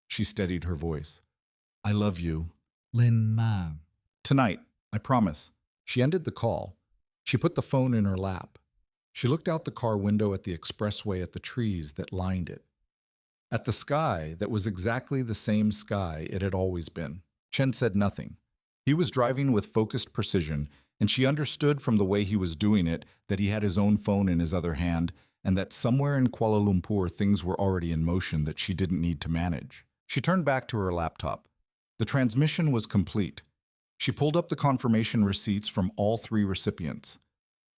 She steadied her voice. I love you. Lynn Ma. Tonight, I promise. She ended the call. She put the phone in her lap. She looked out the car window at the expressway, at the trees that lined it. At the sky that was exactly the same sky it had always been. Chen said nothing. He was driving with focused precision, and she understood from the way he was doing it that he had his own phone in his other hand, and that somewhere in Kuala Lumpur things were already in motion that she didn't need to manage. She turned back to her laptop. The transmission was complete. She pulled up the confirmation receipts from all 3 recipients.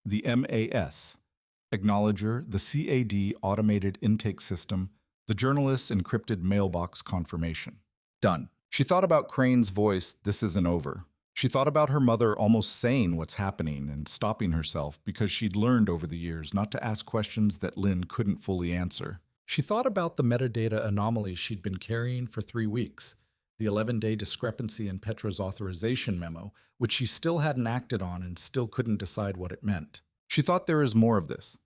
The MAS, Acknowledger, the CAD automated intake system, the journalist's encrypted mailbox confirmation. Done. She thought about Crane's voice, this isn't over. She thought about her mother almost saying what's happening and stopping herself because she'd learned over the years not to ask questions that Lynn couldn't fully answer. She thought about the metadata anomaly she'd been carrying for 3 weeks, the 11-day discrepancy in Petra's authorization memo, which she still hadn't acted on and still couldn't decide what it meant. She thought there is more of this.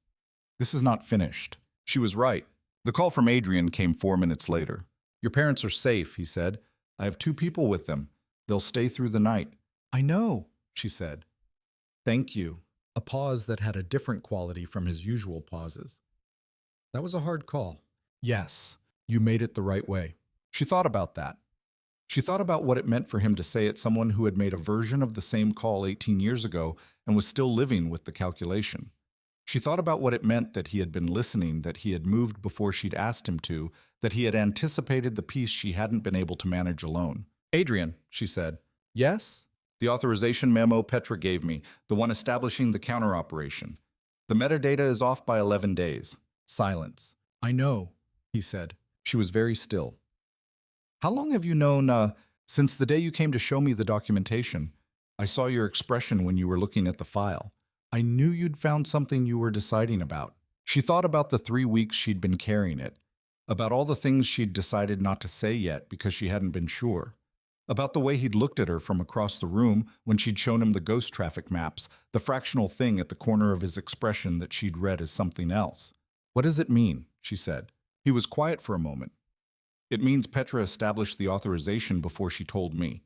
This is not finished. She was right. The call from Adrian came 4 minutes later. Your parents are safe, he said. I have 2 people with them. They'll stay through the night. I know, she said. Thank you. A pause that had a different quality from his usual pauses. That was a hard call. Yes, you made it the right way. She thought about that. She thought about what it meant for him to say it, someone who had made a version of the same call 18 years ago and was still living with the calculation. She thought about what it meant that he had been listening, that he had moved before she'd asked him to, that he had anticipated the piece she hadn't been able to manage alone. Adrian, she said. Yes? The authorization memo Petra gave me, the one establishing the counter operation. The metadata is off by 11 days. Silence. I know, he said. She was very still. How long have you known, since the day you came to show me the documentation? I saw your expression when you were looking at the file. I knew you'd found something you were deciding about. She thought about the 3 weeks she'd been carrying it, about all the things she'd decided not to say yet because she hadn't been sure, about the way he'd looked at her from across the room when she'd shown him the ghost traffic maps, the fractional thing at the corner of his expression that she'd read as something else. What does it mean? She said. He was quiet for a moment. It means Petra established the authorization before she told me.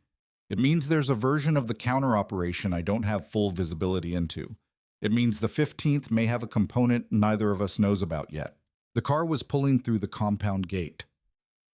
It means there's a version of the counter operation I don't have full visibility into. It means the 15th may have a component neither of us knows about yet. The car was pulling through the compound gate.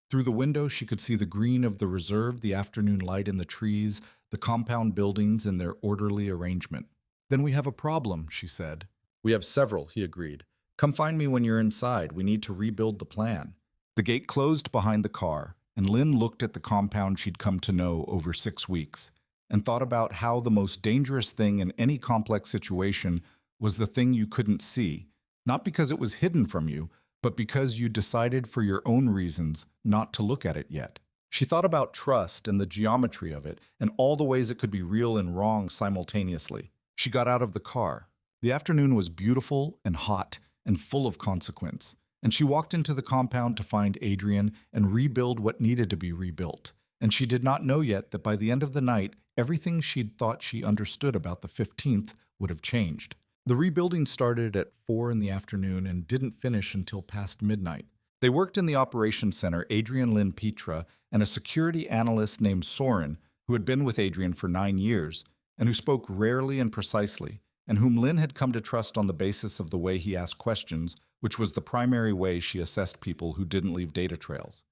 Through the window, she could see the green of the reserve, the afternoon light in the trees, the compound buildings in their orderly arrangement. Then we have a problem, she said. We have several, he agreed. Come find me when you're inside. We need to rebuild the plan. The gate closed behind the car, and Lynn looked at the compound she'd come to know over 6 weeks and thought about how the most dangerous thing in any complex situation was the thing you couldn't see, not because it was hidden from you, but because you decided for your own reasons not to look at it yet. She thought about trust and the geometry of it and all the ways it could be real and wrong simultaneously. She got out of the car. The afternoon was beautiful and hot and full of consequence, and she walked into the compound to find Adrian and rebuild what needed to be rebuilt. And she did not know yet that by the end of the night, everything she'd thought she understood about the 15th would have changed. The rebuilding started at 4 in the afternoon and didn't finish until past midnight. They worked in the operations center, Adrian, Lynn, Petra, and a security analyst named Soren, who had been with Adrian for 9 years, and who spoke rarely and precisely, and whom Lynn had come to trust on the basis of the way he asked questions, which was the primary way she assessed people who didn't leave data trails.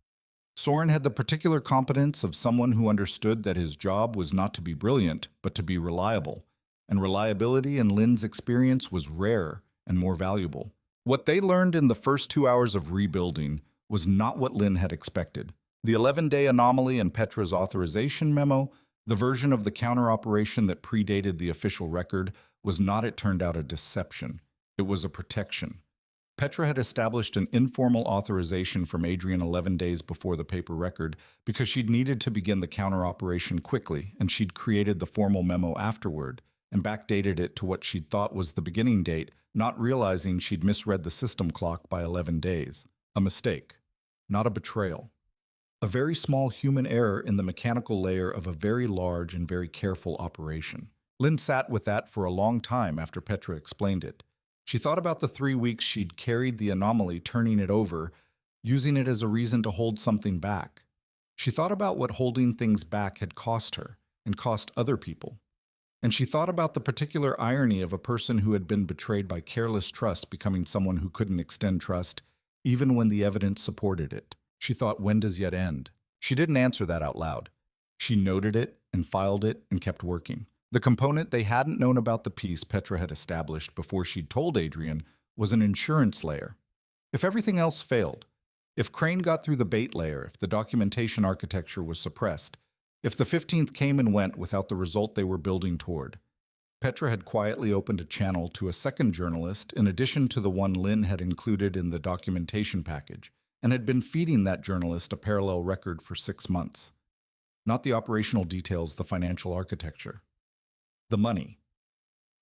Soren had the particular competence of someone who understood that his job was not to be brilliant, but to be reliable, and reliability in Lynn's experience was rare and more valuable. What they learned in the first 2 hours of rebuilding was not what Lynn had expected. The 11-day anomaly in Petra's authorization memo, the version of the counter-operation that predated the official record, was not, it turned out, a deception. It was a protection. Petra had established an informal authorization from Adrian 11 days before the paper record because she'd needed to begin the counter-operation quickly, and she'd created the formal memo afterward and backdated it to what she'd thought was the beginning date, not realizing she'd misread the system clock by 11 days. A mistake, not a betrayal. A very small human error in the mechanical layer of a very large and very careful operation. Lynn sat with that for a long time after Petra explained it. She thought about the 3 weeks she'd carried the anomaly, turning it over, using it as a reason to hold something back. She thought about what holding things back had cost her and cost other people. And she thought about the particular irony of a person who had been betrayed by careless trust becoming someone who couldn't extend trust, even when the evidence supported it. She thought, when does yet end? She didn't answer that out loud. She noted it and filed it and kept working. The component they hadn't known about the piece Petra had established before she'd told Adrian was an insurance layer. If everything else failed, if Crane got through the bait layer, if the documentation architecture was suppressed, if the 15th came and went without the result they were building toward, Petra had quietly opened a channel to a second journalist in addition to the one Lynn had included in the documentation package, and had been feeding that journalist a parallel record for 6 months. Not the operational details, the financial architecture. The money.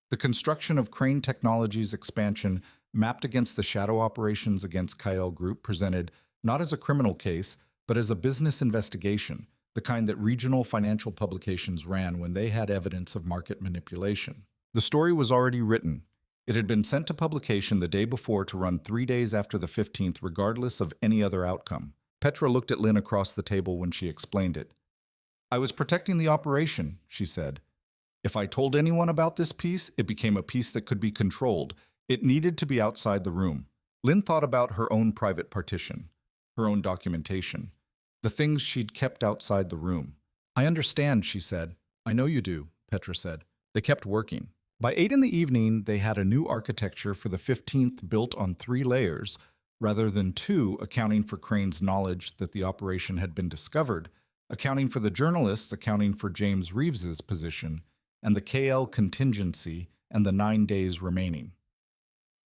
The construction of Crane Technologies' expansion mapped against the shadow operations against Kael Group presented not as a criminal case, but as a business investigation, the kind that regional financial publications ran when they had evidence of market manipulation. The story was already written. It had been sent to publication the day before to run 3 days after the 15th, regardless of any other outcome. Petra looked at Lynn across the table when she explained it. I was protecting the operation, she said. If I told anyone about this piece, it became a piece that could be controlled. It needed to be outside the room. Lynn thought about her own private partition, her own documentation, the things she'd kept outside the room. I understand, she said. I know you do, Petra said. They kept working. By 8 in the evening, they had a new architecture for the 15th built on 3 layers, rather than 2, accounting for Crane's knowledge that the operation had been discovered, accounting for the journalists, accounting for James Reeves's position, and the Kael contingency and the 9 days remaining.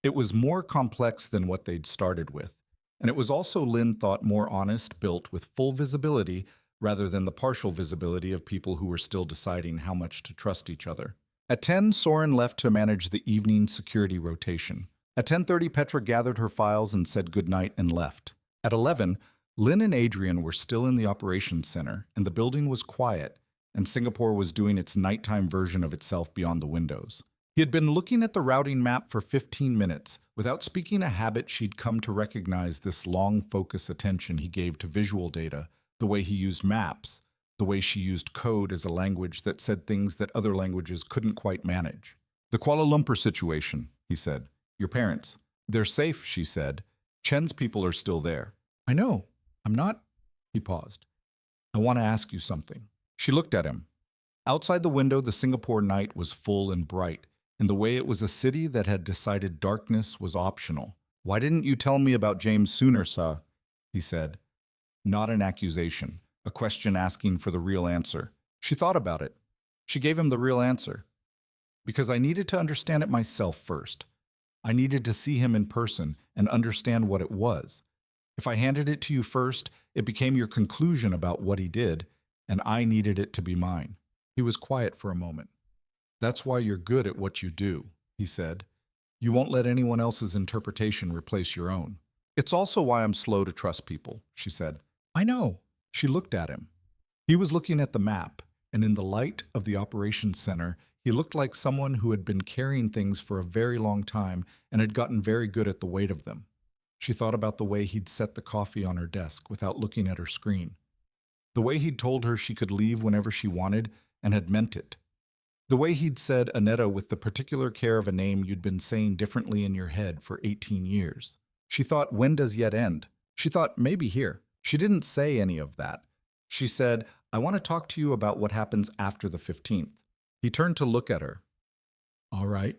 It was more complex than what they'd started with, and it was also, Lynn thought, more honest, built with full visibility rather than the partial visibility of people who were still deciding how much to trust each other. At 10, Soren left to manage the evening security rotation. At 10:30, Petra gathered her files and said goodnight and left. At 11, Lynn and Adrian were still in the operations center, and the building was quiet, and Singapore was doing its nighttime version of itself beyond the windows. He had been looking at the routing map for 15 minutes. Without speaking a habit, she'd come to recognize this long focus attention he gave to visual data, the way he used maps, the way she used code as a language that said things that other languages couldn't quite manage. The Kuala Lumpur situation, he said. Your parents. They're safe, she said. Chen's people are still there. I know. I'm not. He paused. I want to ask you something. She looked at him. Outside the window, the Singapore night was full and bright, in the way it was a city that had decided darkness was optional. Why didn't you tell me about James sooner, sir? He said. Not an accusation, a question asking for the real answer. She thought about it. She gave him the real answer. Because I needed to understand it myself first. I needed to see him in person and understand what it was. If I handed it to you first, it became your conclusion about what he did, and I needed it to be mine. He was quiet for a moment. That's why you're good at what you do, he said. You won't let anyone else's interpretation replace your own. It's also why I'm slow to trust people, she said. I know. She looked at him. He was looking at the map, and in the light of the operations center, he looked like someone who had been carrying things for a very long time and had gotten very good at the weight of them. She thought about the way he'd set the coffee on her desk without looking at her screen. The way he'd told her she could leave whenever she wanted and had meant it. The way he'd said Annetta with the particular care of a name you'd been saying differently in your head for 18 years. She thought, when does yet end? She thought, maybe here. She didn't say any of that. She said, I want to talk to you about what happens after the 15th. He turned to look at her. All right.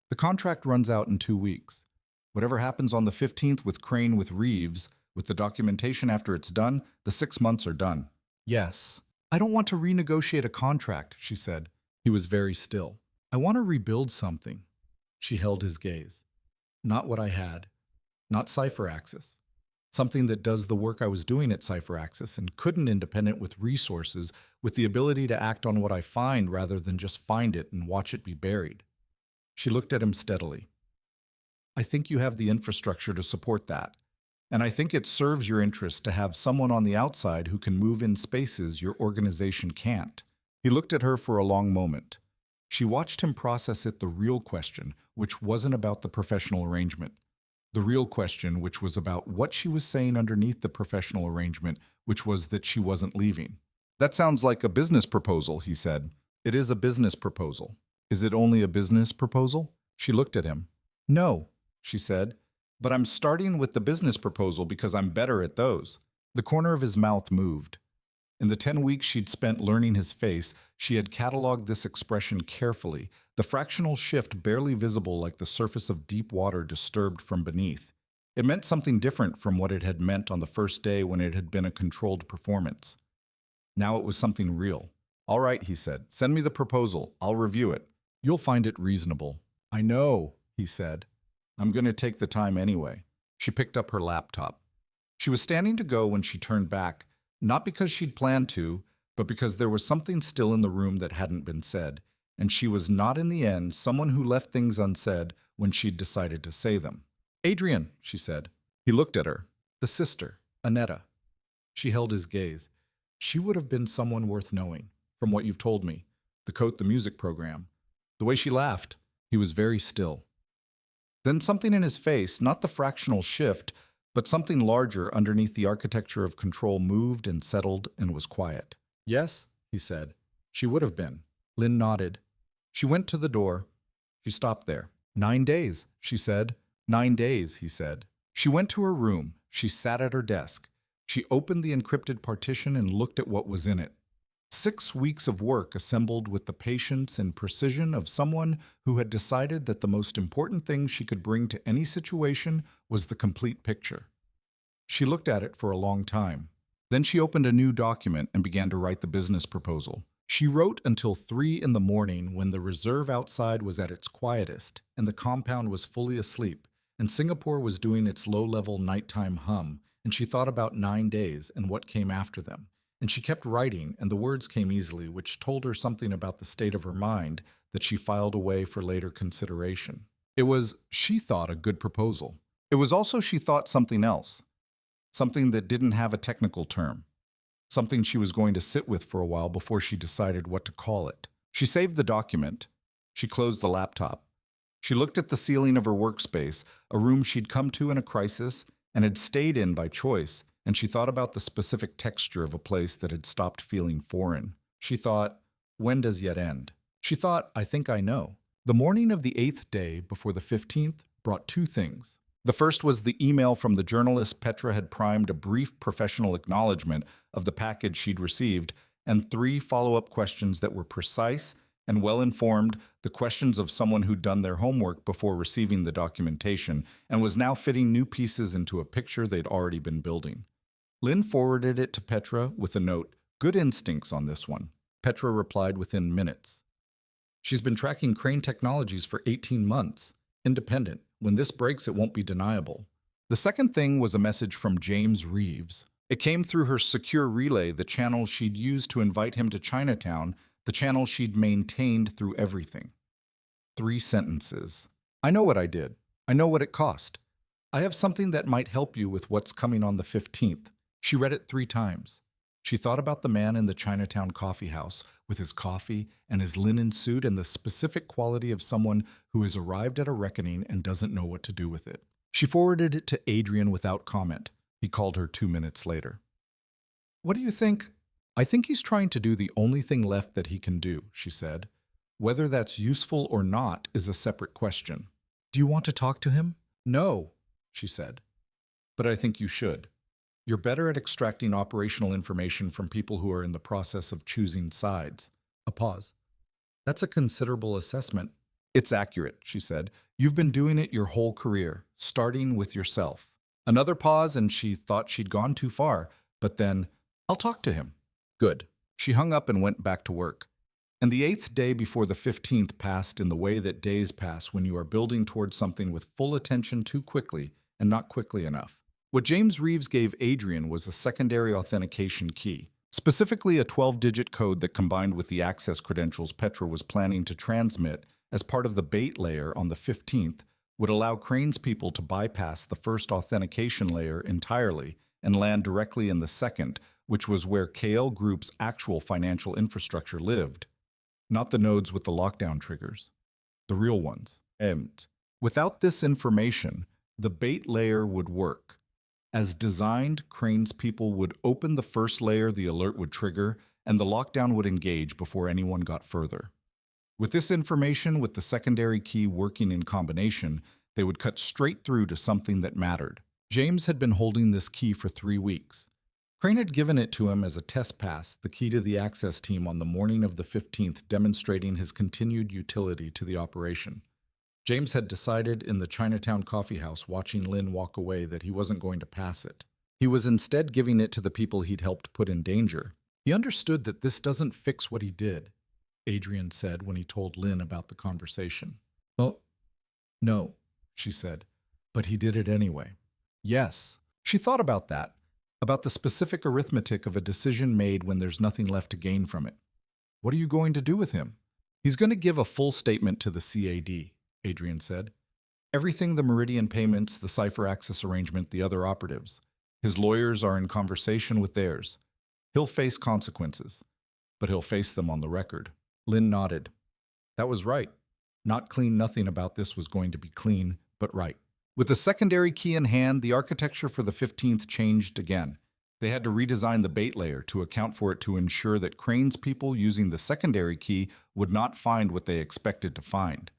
The contract runs out in 2 weeks. Whatever happens on the 15th with Crane with Reeves, with the documentation after it's done, the 6 months are done. Yes. I don't want to renegotiate a contract, she said. He was very still. I want to rebuild something. She held his gaze. Not what I had. Not Cipher Axis. Something that does the work I was doing at Cipher Axis and couldn't independent with resources, with the ability to act on what I find rather than just find it and watch it be buried. She looked at him steadily. I think you have the infrastructure to support that. And I think it serves your interest to have someone on the outside who can move in spaces your organization can't. He looked at her for a long moment. She watched him process it, the real question, which wasn't about the professional arrangement. The real question, which was about what she was saying underneath the professional arrangement, which was that she wasn't leaving. That sounds like a business proposal, he said. It is a business proposal. Is it only a business proposal? She looked at him. No, she said, but I'm starting with the business proposal because I'm better at those. The corner of his mouth moved. In the 10 weeks she'd spent learning his face, she had cataloged this expression carefully, the fractional shift barely visible like the surface of deep water disturbed from beneath. It meant something different from what it had meant on the first day when it had been a controlled performance. Now it was something real. All right, he said, send me the proposal. I'll review it. You'll find it reasonable. I know, he said. I'm going to take the time anyway. She picked up her laptop. She was standing to go when she turned back, not because she'd planned to, but because there was something still in the room that hadn't been said, and she was not in the end someone who left things unsaid when she'd decided to say them. Adrian, she said. He looked at her. The sister, Annetta. She held his gaze. She would have been someone worth knowing, from what you've told me. The coat, the music program. The way she laughed. He was very still. Then something in his face, not the fractional shift, but something larger underneath the architecture of control moved and settled and was quiet. Yes, he said. She would have been. Lynn nodded. She went to the door. She stopped there. 9 days, she said. 9 days, he said. She went to her room. She sat at her desk. She opened the encrypted partition and looked at what was in it. 6 weeks of work assembled with the patience and precision of someone who had decided that the most important thing she could bring to any situation was the complete picture. She looked at it for a long time. Then she opened a new document and began to write the business proposal. She wrote until 3 in the morning when the reserve outside was at its quietest and the compound was fully asleep, and Singapore was doing its low-level nighttime hum, and she thought about 9 days and what came after them. And she kept writing, and the words came easily, which told her something about the state of her mind that she filed away for later consideration. It was, she thought, a good proposal. It was also, she thought, something else. Something that didn't have a technical term. Something she was going to sit with for a while before she decided what to call it. She saved the document. She closed the laptop. She looked at the ceiling of her workspace, a room she'd come to in a crisis and had stayed in by choice, and she thought about the specific texture of a place that had stopped feeling foreign. She thought, when does yet end? She thought, I think I know. The morning of the 8th day before the 15th brought 2 things. The first was the email from the journalist Petra had primed a brief professional acknowledgement of the package she'd received, and 3 follow-up questions that were precise and well-informed, the questions of someone who'd done their homework before receiving the documentation and was now fitting new pieces into a picture they'd already been building. Lynn forwarded it to Petra with a note, "Good instincts on this one." Petra replied within minutes. She's been tracking Crane Technologies for 18 months. Independent. When this breaks, it won't be deniable. The second thing was a message from James Reeves. It came through her secure relay, the channel she'd used to invite him to Chinatown, the channel she'd maintained through everything. 3 sentences. I know what I did. I know what it cost. I have something that might help you with what's coming on the 15th. She read it 3 times. She thought about the man in the Chinatown coffee house with his coffee and his linen suit and the specific quality of someone who has arrived at a reckoning and doesn't know what to do with it. She forwarded it to Adrian without comment. He called her 2 minutes later. What do you think? I think he's trying to do the only thing left that he can do, she said. Whether that's useful or not is a separate question. Do you want to talk to him? No, she said. But I think you should. You're better at extracting operational information from people who are in the process of choosing sides. A pause. That's a considerable assessment. It's accurate, she said. You've been doing it your whole career, starting with yourself. Another pause, and she thought she'd gone too far, but then, I'll talk to him. Good. She hung up and went back to work. And the 8th day before the 15th passed in the way that days pass when you are building towards something with full attention too quickly and not quickly enough. What James Reeves gave Adrian was a secondary authentication key, specifically a 12-digit code that combined with the access credentials Petra was planning to transmit as part of the bait layer on the 15th would allow Crane's people to bypass the first authentication layer entirely and land directly in the second, which was where Kael Group's actual financial infrastructure lived. Not the nodes with the lockdown triggers. The real ones. Without this information, the bait layer would work. As designed, Crane's people would open the first layer the alert would trigger, and the lockdown would engage before anyone got further. With this information, with the secondary key working in combination, they would cut straight through to something that mattered. James had been holding this key for 3 weeks. Crane had given it to him as a test pass, the key to the access team on the morning of the 15th, demonstrating his continued utility to the operation. James had decided in the Chinatown coffee house watching Lynn walk away that he wasn't going to pass it. He was instead giving it to the people he'd helped put in danger. He understood that this doesn't fix what he did, Adrian said when he told Lynn about the conversation. Well, no, she said, but he did it anyway. Yes, she thought about that, about the specific arithmetic of a decision made when there's nothing left to gain from it. What are you going to do with him? He's going to give a full statement to the CAD. Adrian said. Everything, the Meridian payments, the cipher access arrangement, the other operatives. His lawyers are in conversation with theirs. He'll face consequences, but he'll face them on the record. Lynn nodded. That was right. Not clean, nothing about this was going to be clean, but right. With the secondary key in hand, the architecture for the 15th changed again. They had to redesign the bait layer to account for it to ensure that Crane's people using the secondary key would not find what they expected to find.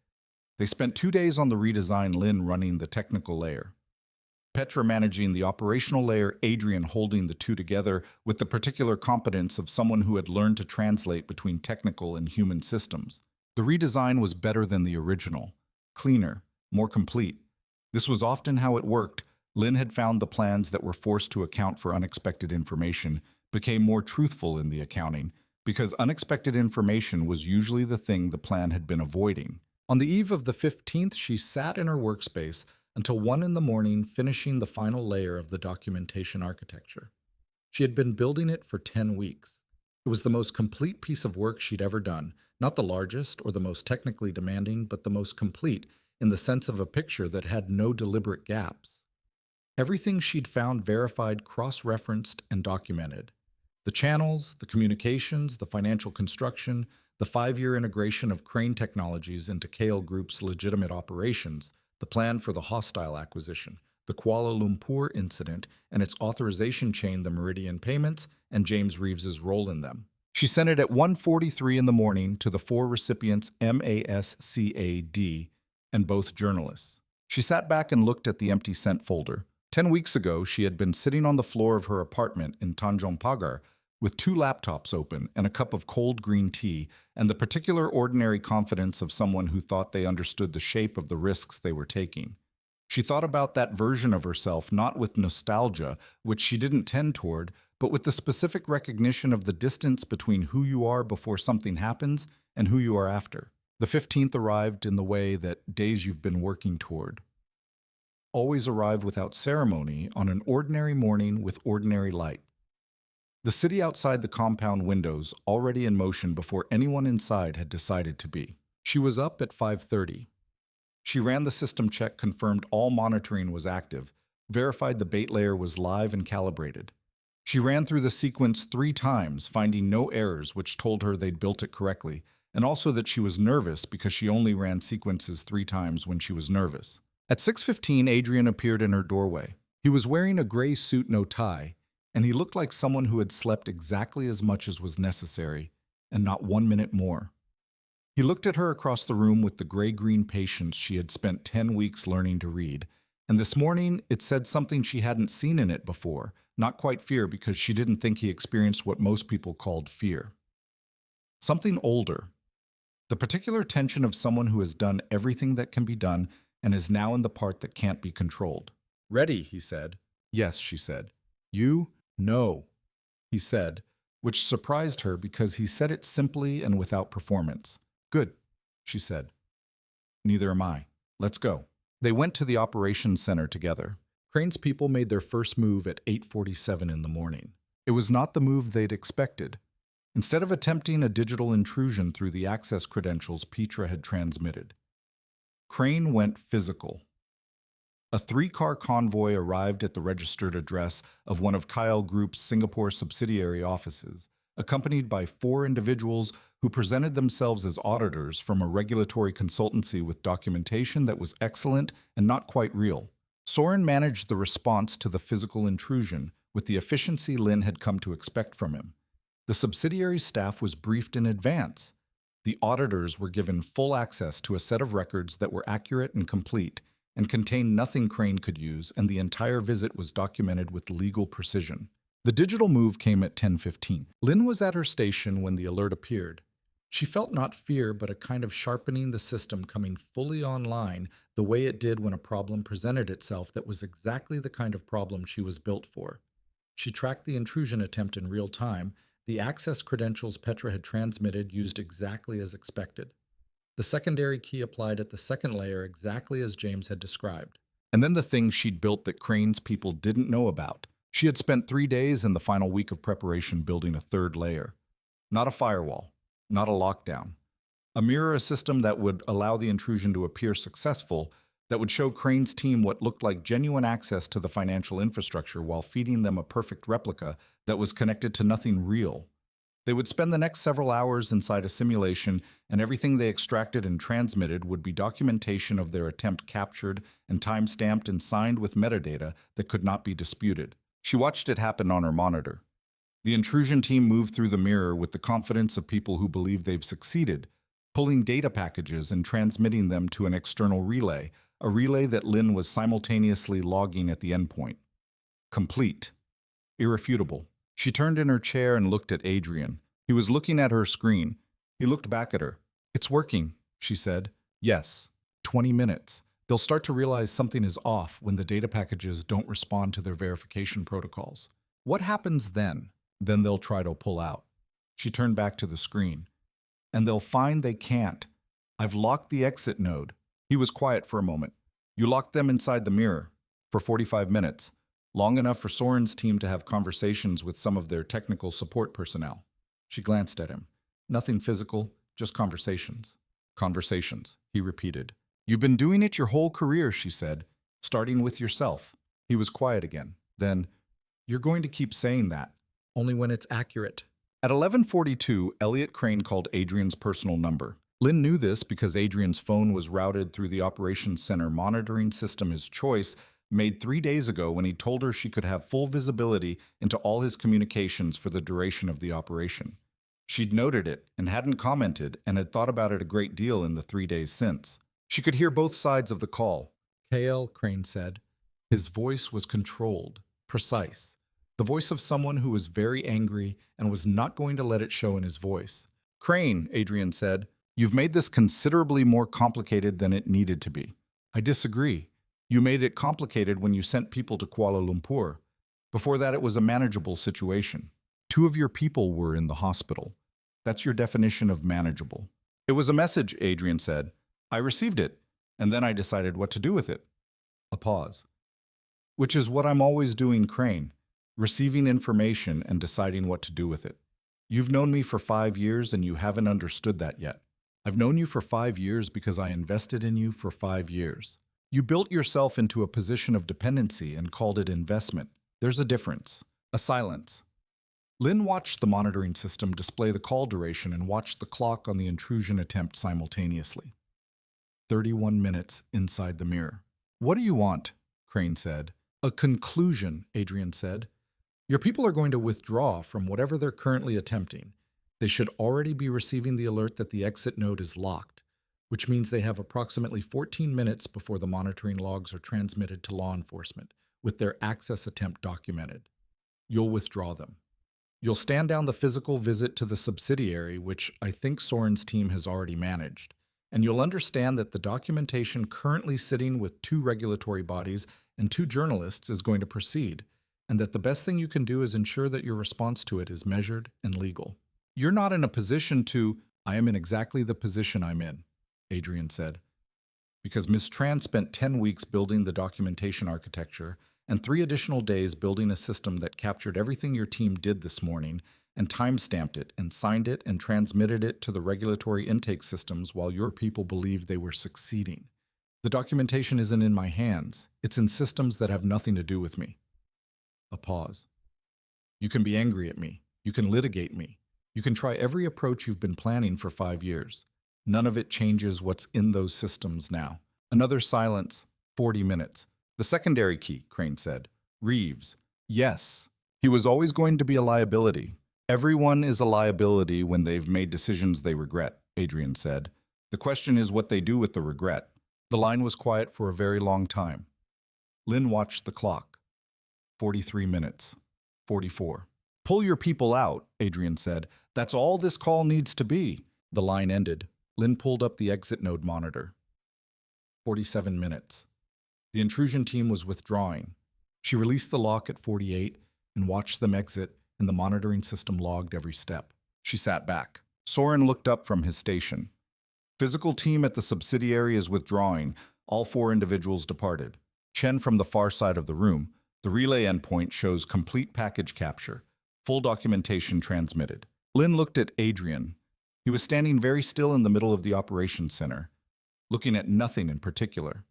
They spent 2 days on the redesign, Lynn running the technical layer. Petra managing the operational layer, Adrian holding the two together with the particular competence of someone who had learned to translate between technical and human systems. The redesign was better than the original, cleaner, more complete. This was often how it worked. Lynn had found the plans that were forced to account for unexpected information became more truthful in the accounting, because unexpected information was usually the thing the plan had been avoiding. On the eve of the 15th, she sat in her workspace until 1 in the morning, finishing the final layer of the documentation architecture. She had been building it for 10 weeks. It was the most complete piece of work she'd ever done, not the largest or the most technically demanding, but the most complete in the sense of a picture that had no deliberate gaps. Everything she'd found verified, cross-referenced, and documented. The channels, the communications, the financial construction, the 5-year integration of Crane Technologies into Kael Group's legitimate operations, the plan for the hostile acquisition, the Kuala Lumpur incident and its authorization chain, the Meridian payments, and James Reeves's role in them. She sent it at 1:43 in the morning to the 4 recipients MASCAD and both journalists. She sat back and looked at the empty sent folder. 10 weeks ago, she had been sitting on the floor of her apartment in Tanjong Pagar with 2 laptops open and a cup of cold green tea and the particular ordinary confidence of someone who thought they understood the shape of the risks they were taking. She thought about that version of herself not with nostalgia, which she didn't tend toward, but with the specific recognition of the distance between who you are before something happens and who you are after. The 15th arrived in the way that days you've been working toward always arrive without ceremony on an ordinary morning with ordinary light. The city outside the compound windows already in motion before anyone inside had decided to be. She was up at 5:30. She ran the system check, confirmed all monitoring was active, verified the bait layer was live and calibrated. She ran through the sequence 3 times, finding no errors, which told her they'd built it correctly, and also that she was nervous because she only ran sequences 3 times when she was nervous. At 6:15, Adrian appeared in her doorway. He was wearing a gray suit, no tie, and he looked like someone who had slept exactly as much as was necessary, and not 1 minute more. He looked at her across the room with the gray-green patience she had spent 10 weeks learning to read, and this morning it said something she hadn't seen in it before, not quite fear because she didn't think he experienced what most people called fear. Something older. The particular tension of someone who has done everything that can be done and is now in the part that can't be controlled. "Ready," he said. "Yes," she said. "You?" "No," he said, which surprised her because he said it simply and without performance. "Good," she said. "Neither am I. Let's go." They went to the operations center together. Crane's people made their first move at 8:47 in the morning. It was not the move they'd expected. Instead of attempting a digital intrusion through the access credentials Petra had transmitted, Crane went physical. A 3-car convoy arrived at the registered address of one of Kael Group's Singapore subsidiary offices, accompanied by 4 individuals who presented themselves as auditors from a regulatory consultancy with documentation that was excellent and not quite real. Soren managed the response to the physical intrusion with the efficiency Lynn had come to expect from him. The subsidiary staff was briefed in advance. The auditors were given full access to a set of records that were accurate and complete and contained nothing Crane could use, and the entire visit was documented with legal precision. The digital move came at 10:15. Lynn was at her station when the alert appeared. She felt not fear, but a kind of sharpening the system coming fully online the way it did when a problem presented itself that was exactly the kind of problem she was built for. She tracked the intrusion attempt in real time. The access credentials Petra had transmitted used exactly as expected. The secondary key applied at the second layer exactly as James had described. And then the things she'd built that Crane's people didn't know about. She had spent 3 days in the final week of preparation building a 3rd layer. Not a firewall, not a lockdown. A mirror system that would allow the intrusion to appear successful, that would show Crane's team what looked like genuine access to the financial infrastructure while feeding them a perfect replica that was connected to nothing real. They would spend the next several hours inside a simulation, and everything they extracted and transmitted would be documentation of their attempt captured and time-stamped and signed with metadata that could not be disputed. She watched it happen on her monitor. The intrusion team moved through the mirror with the confidence of people who believe they've succeeded, pulling data packages and transmitting them to an external relay, a relay that Lynn was simultaneously logging at the endpoint. Complete. Irrefutable. She turned in her chair and looked at Adrian. He was looking at her screen. He looked back at her. "It's working," she said. "Yes. 20 minutes. They'll start to realize something is off when the data packages don't respond to their verification protocols. What happens then? Then they'll try to pull out. She turned back to the screen. And they'll find they can't. I've locked the exit node. He was quiet for a moment. You locked them inside the mirror for 45 minutes, long enough for Soren's team to have conversations with some of their technical support personnel. She glanced at him. Nothing physical, just conversations. Conversations, he repeated. You've been doing it your whole career, she said, starting with yourself. He was quiet again. Then, you're going to keep saying that, only when it's accurate. At 11:42, Elliot Crane called Adrian's personal number. Lynn knew this because Adrian's phone was routed through the operations center monitoring system his choice made 3 days ago when he told her she could have full visibility into all his communications for the duration of the operation. She'd noted it and hadn't commented and had thought about it a great deal in the 3 days since. She could hear both sides of the call. Kael, Crane said. His voice was controlled, precise. The voice of someone who was very angry and was not going to let it show in his voice. Crane, Adrian said, you've made this considerably more complicated than it needed to be. I disagree. You made it complicated when you sent people to Kuala Lumpur. Before that, it was a manageable situation. 2 of your people were in the hospital. That's your definition of manageable. It was a message, Adrian said. I received it, and then I decided what to do with it. A pause. Which is what I'm always doing, Crane. Receiving information and deciding what to do with it. You've known me for 5 years and you haven't understood that yet. I've known you for 5 years because I invested in you for 5 years. You built yourself into a position of dependency and called it investment. There's a difference. A silence. Lynn watched the monitoring system display the call duration and watched the clock on the intrusion attempt simultaneously. 31 minutes inside the mirror. What do you want? Crane said. A conclusion, Adrian said. Your people are going to withdraw from whatever they're currently attempting. They should already be receiving the alert that the exit node is locked, which means they have approximately 14 minutes before the monitoring logs are transmitted to law enforcement, with their access attempt documented. You'll withdraw them. You'll stand down the physical visit to the subsidiary, which I think Soren's team has already managed, and you'll understand that the documentation currently sitting with 2 regulatory bodies and 2 journalists is going to proceed, and that the best thing you can do is ensure that your response to it is measured and legal. You're not in a position to— I am in exactly the position I'm in, Adrian said, because Ms. Tran spent 10 weeks building the documentation architecture and 3 additional days building a system that captured everything your team did this morning and time-stamped it and signed it and transmitted it to the regulatory intake systems while your people believed they were succeeding. The documentation isn't in my hands. It's in systems that have nothing to do with me. A pause. You can be angry at me. You can litigate me. You can try every approach you've been planning for 5 years. None of it changes what's in those systems now. Another silence. 40 minutes. The secondary key, Crane said. Reeves. Yes. He was always going to be a liability. Everyone is a liability when they've made decisions they regret, Adrian said. The question is what they do with the regret. The line was quiet for a very long time. Lynn watched the clock. 43 minutes. 44. Pull your people out, Adrian said. That's all this call needs to be. The line ended. Lynn pulled up the exit node monitor. 47 minutes. The intrusion team was withdrawing. She released the lock at 48 and watched them exit, and the monitoring system logged every step. She sat back. Soren looked up from his station. Physical team at the subsidiary is withdrawing. All 4 individuals departed. Chen from the far side of the room. The relay endpoint shows complete package capture. Full documentation transmitted. Lynn looked at Adrian. He was standing very still in the middle of the operations center, looking at nothing in particular.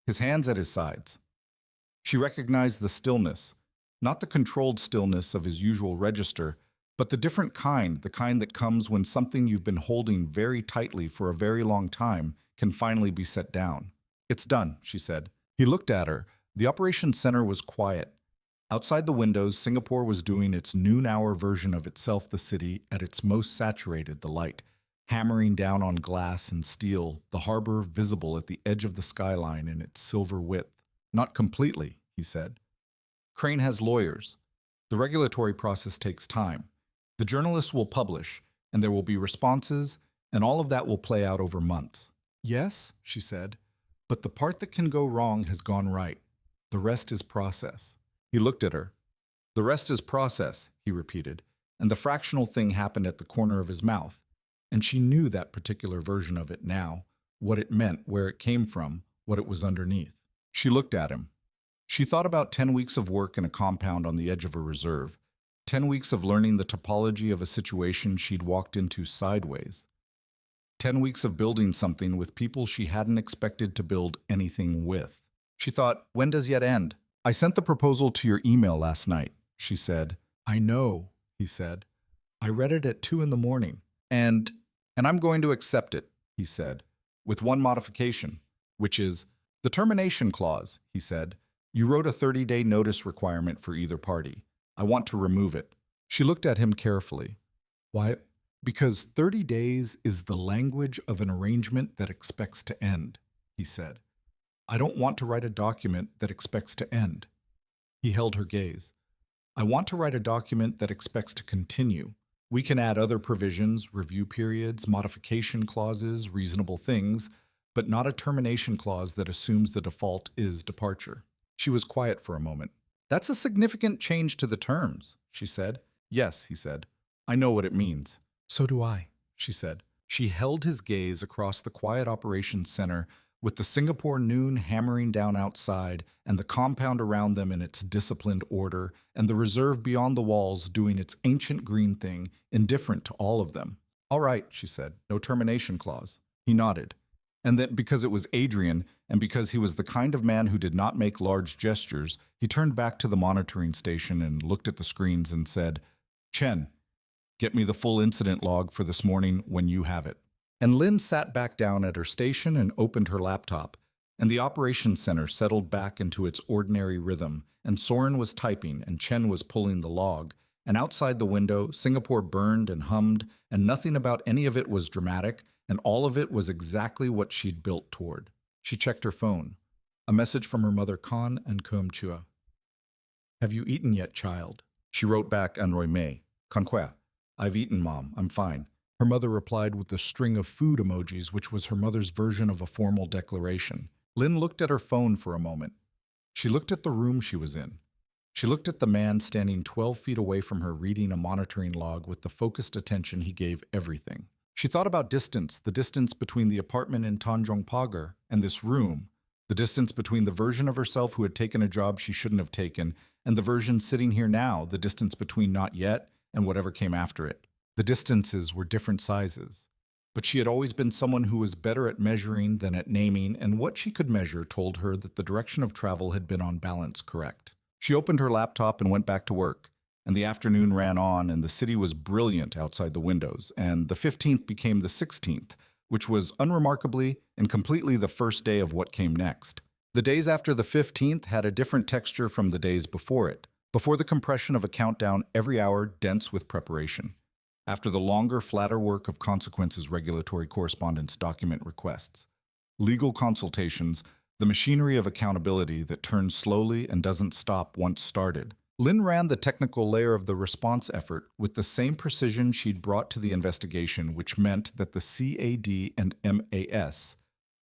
His hands at his sides. She recognized the stillness, not the controlled stillness of his usual register, but the different kind, the kind that comes when something you've been holding very tightly for a very long time can finally be set down. It's done, she said. He looked at her. The operations center was quiet. Outside the windows, Singapore was doing its noon-hour version of itself, the city, at its most saturated, the light, hammering down on glass and steel, the harbor visible at the edge of the skyline in its silver width. Not completely, he said. Crane has lawyers. The regulatory process takes time. The journalists will publish, and there will be responses, and all of that will play out over months. Yes, she said. But the part that can go wrong has gone right. The rest is process. He looked at her. The rest is process, he repeated, and the fractional thing happened at the corner of his mouth. And she knew that particular version of it now, what it meant, where it came from, what it was underneath. She looked at him. She thought about 10 weeks of work in a compound on the edge of a reserve, 10 weeks of learning the topology of a situation she'd walked into sideways, 10 weeks of building something with people she hadn't expected to build anything with. She thought, when does yet end? I sent the proposal to your email last night, she said. I know, he said. I read it at 2 in the morning. And I'm going to accept it, he said, with one modification, which is the termination clause, he said. You wrote a 30-day notice requirement for either party. I want to remove it. She looked at him carefully. Why? Because 30 days is the language of an arrangement that expects to end, he said. I don't want to write a document that expects to end. He held her gaze. I want to write a document that expects to continue. We can add other provisions, review periods, modification clauses, reasonable things, but not a termination clause that assumes the default is departure. She was quiet for a moment. That's a significant change to the terms, she said. Yes, he said. I know what it means. So do I, she said. She held his gaze across the quiet operations center with the Singapore noon hammering down outside and the compound around them in its disciplined order and the reserve beyond the walls doing its ancient green thing, indifferent to all of them. All right, she said. No termination clause. He nodded. And then, because it was Adrian, and because he was the kind of man who did not make large gestures, he turned back to the monitoring station and looked at the screens and said, Chen, get me the full incident log for this morning when you have it. And Lynn sat back down at her station and opened her laptop, and the operations center settled back into its ordinary rhythm, and Soren was typing and Chen was pulling the log, and outside the window, Singapore burned and hummed, and nothing about any of it was dramatic, and all of it was exactly what she'd built toward. She checked her phone. A message from her mother Khan and Kum Chua. Have you eaten yet, child? She wrote back Anroy May. Conquer. I've eaten, Mom. I'm fine. Her mother replied with a string of food emojis, which was her mother's version of a formal declaration. Lynn looked at her phone for a moment. She looked at the room she was in. She looked at the man standing 12 feet away from her reading a monitoring log with the focused attention he gave everything. She thought about distance, the distance between the apartment in Tanjong Pagar and this room, the distance between the version of herself who had taken a job she shouldn't have taken and the version sitting here now, the distance between not yet and whatever came after it. The distances were different sizes. But she had always been someone who was better at measuring than at naming, and what she could measure told her that the direction of travel had been on balance correct. She opened her laptop and went back to work. And the afternoon ran on, and the city was brilliant outside the windows, and the 15th became the 16th, which was unremarkably and completely the first day of what came next. The days after the 15th had a different texture from the days before it, before the compression of a countdown every hour dense with preparation. After the longer, flatter work of consequences regulatory correspondence document requests, legal consultations, the machinery of accountability that turns slowly and doesn't stop once started. Lynn ran the technical layer of the response effort with the same precision she'd brought to the investigation, which meant that the CAD and MAS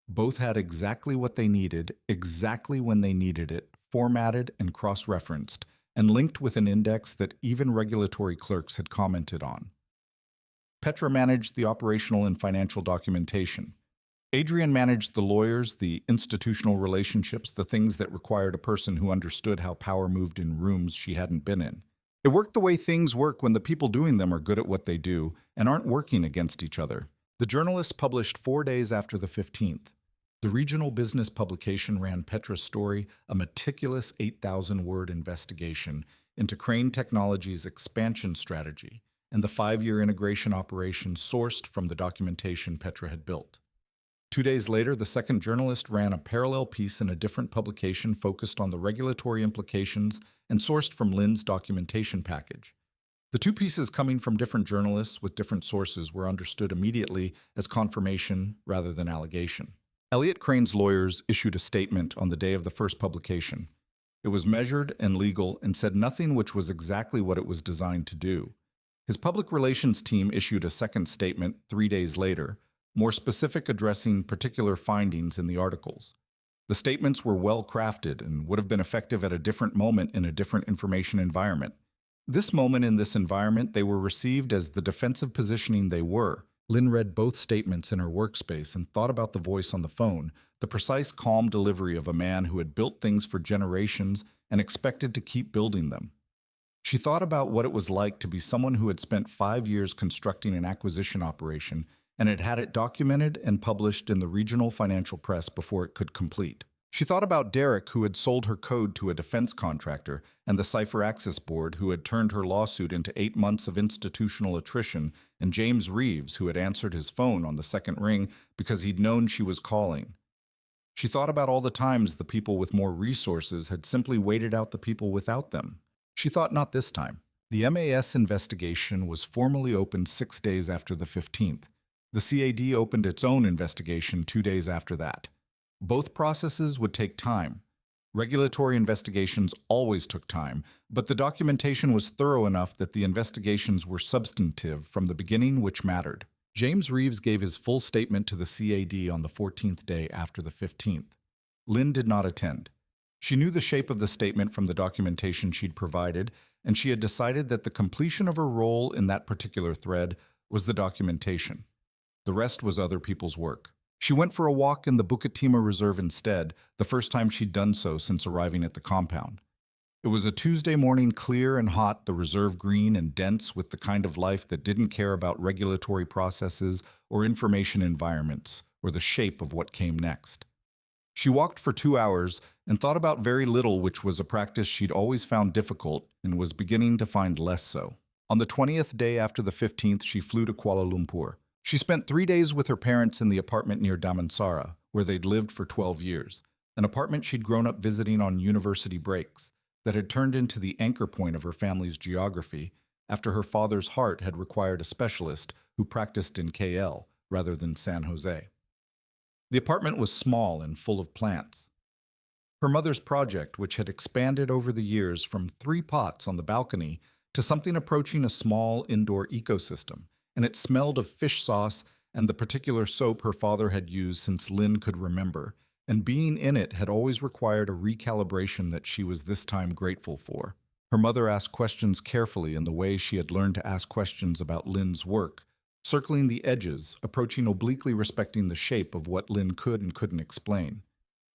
both had exactly what they needed, exactly when they needed it, formatted and cross-referenced, and linked with an index that even regulatory clerks had commented on. Petra managed the operational and financial documentation. Adrian managed the lawyers, the institutional relationships, the things that required a person who understood how power moved in rooms she hadn't been in. It worked the way things work when the people doing them are good at what they do and aren't working against each other. The journalists published 4 days after the 15th. The regional business publication ran Petra's story, a meticulous 8,000-word investigation into Crane Technologies' expansion strategy and the 5-year integration operation sourced from the documentation Petra had built. 2 days later, the second journalist ran a parallel piece in a different publication focused on the regulatory implications and sourced from Lynn's documentation package. The two pieces coming from different journalists with different sources were understood immediately as confirmation rather than allegation. Elliot Crane's lawyers issued a statement on the day of the first publication. It was measured and legal and said nothing which was exactly what it was designed to do. His public relations team issued a second statement 3 days later, more specific, addressing particular findings in the articles. The statements were well crafted and would have been effective at a different moment in a different information environment. This moment in this environment, they were received as the defensive positioning they were. Lynn read both statements in her workspace and thought about the voice on the phone, the precise, calm delivery of a man who had built things for generations and expected to keep building them. She thought about what it was like to be someone who had spent 5 years constructing an acquisition operation and had had it documented and published in the regional financial press before it could complete. She thought about Derek, who had sold her code to a defense contractor, and the Cipher Access Board, who had turned her lawsuit into 8 months of institutional attrition, and James Reeves, who had answered his phone on the second ring because he'd known she was calling. She thought about all the times the people with more resources had simply waited out the people without them. She thought not this time. The MAS investigation was formally opened 6 days after the 15th. The CAD opened its own investigation 2 days after that. Both processes would take time. Regulatory investigations always took time, but the documentation was thorough enough that the investigations were substantive from the beginning, which mattered. James Reeves gave his full statement to the CAD on the 14th day after the 15th. Lynn did not attend. She knew the shape of the statement from the documentation she'd provided, and she had decided that the completion of her role in that particular thread was the documentation. The rest was other people's work. She went for a walk in the Bukatima Reserve instead, the first time she'd done so since arriving at the compound. It was a Tuesday morning, clear and hot, the reserve green and dense with the kind of life that didn't care about regulatory processes or information environments or the shape of what came next. She walked for 2 hours and thought about very little, which was a practice she'd always found difficult and was beginning to find less so. On the 20th day after the 15th, she flew to Kuala Lumpur. She spent 3 days with her parents in the apartment near Damansara, where they'd lived for 12 years, an apartment she'd grown up visiting on university breaks that had turned into the anchor point of her family's geography after her father's heart had required a specialist who practiced in KL rather than San Jose. The apartment was small and full of plants. Her mother's project, which had expanded over the years from 3 pots on the balcony to something approaching a small indoor ecosystem, and it smelled of fish sauce and the particular soap her father had used since Lynn could remember, and being in it had always required a recalibration that she was this time grateful for. Her mother asked questions carefully in the way she had learned to ask questions about Lynn's work, circling the edges, approaching obliquely, respecting the shape of what Lynn could and couldn't explain.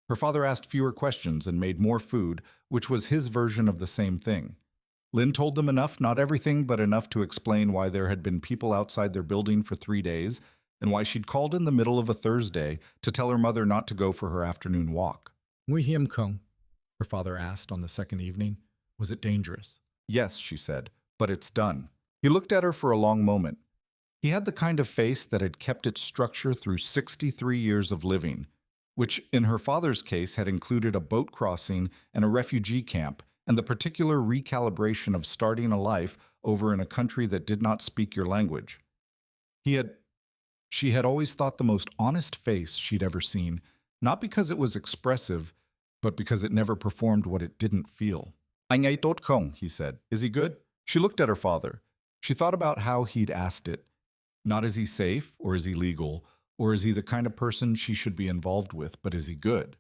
Her father asked fewer questions and made more food, which was his version of the same thing. Lynn told them enough, not everything, but enough to explain why there had been people outside their building for 3 days, and why she'd called in the middle of a Thursday to tell her mother not to go for her afternoon walk. "Nguy Kung?" her father asked on the second evening. "Was it dangerous?" "Yes," she said, "but it's done." He looked at her for a long moment. He had the kind of face that had kept its structure through 63 years of living, which in her father's case had included a boat crossing and a refugee camp, and the particular recalibration of starting a life over in a country that did not speak your language. She had always thought the most honest face she'd ever seen, not because it was expressive, but because it never performed what it didn't feel. "Anh ấy tốt không?" he said. "Is he good?" She looked at her father. She thought about how he'd asked it. Not is he safe, or is he legal, or is he the kind of person she should be involved with, but is he good?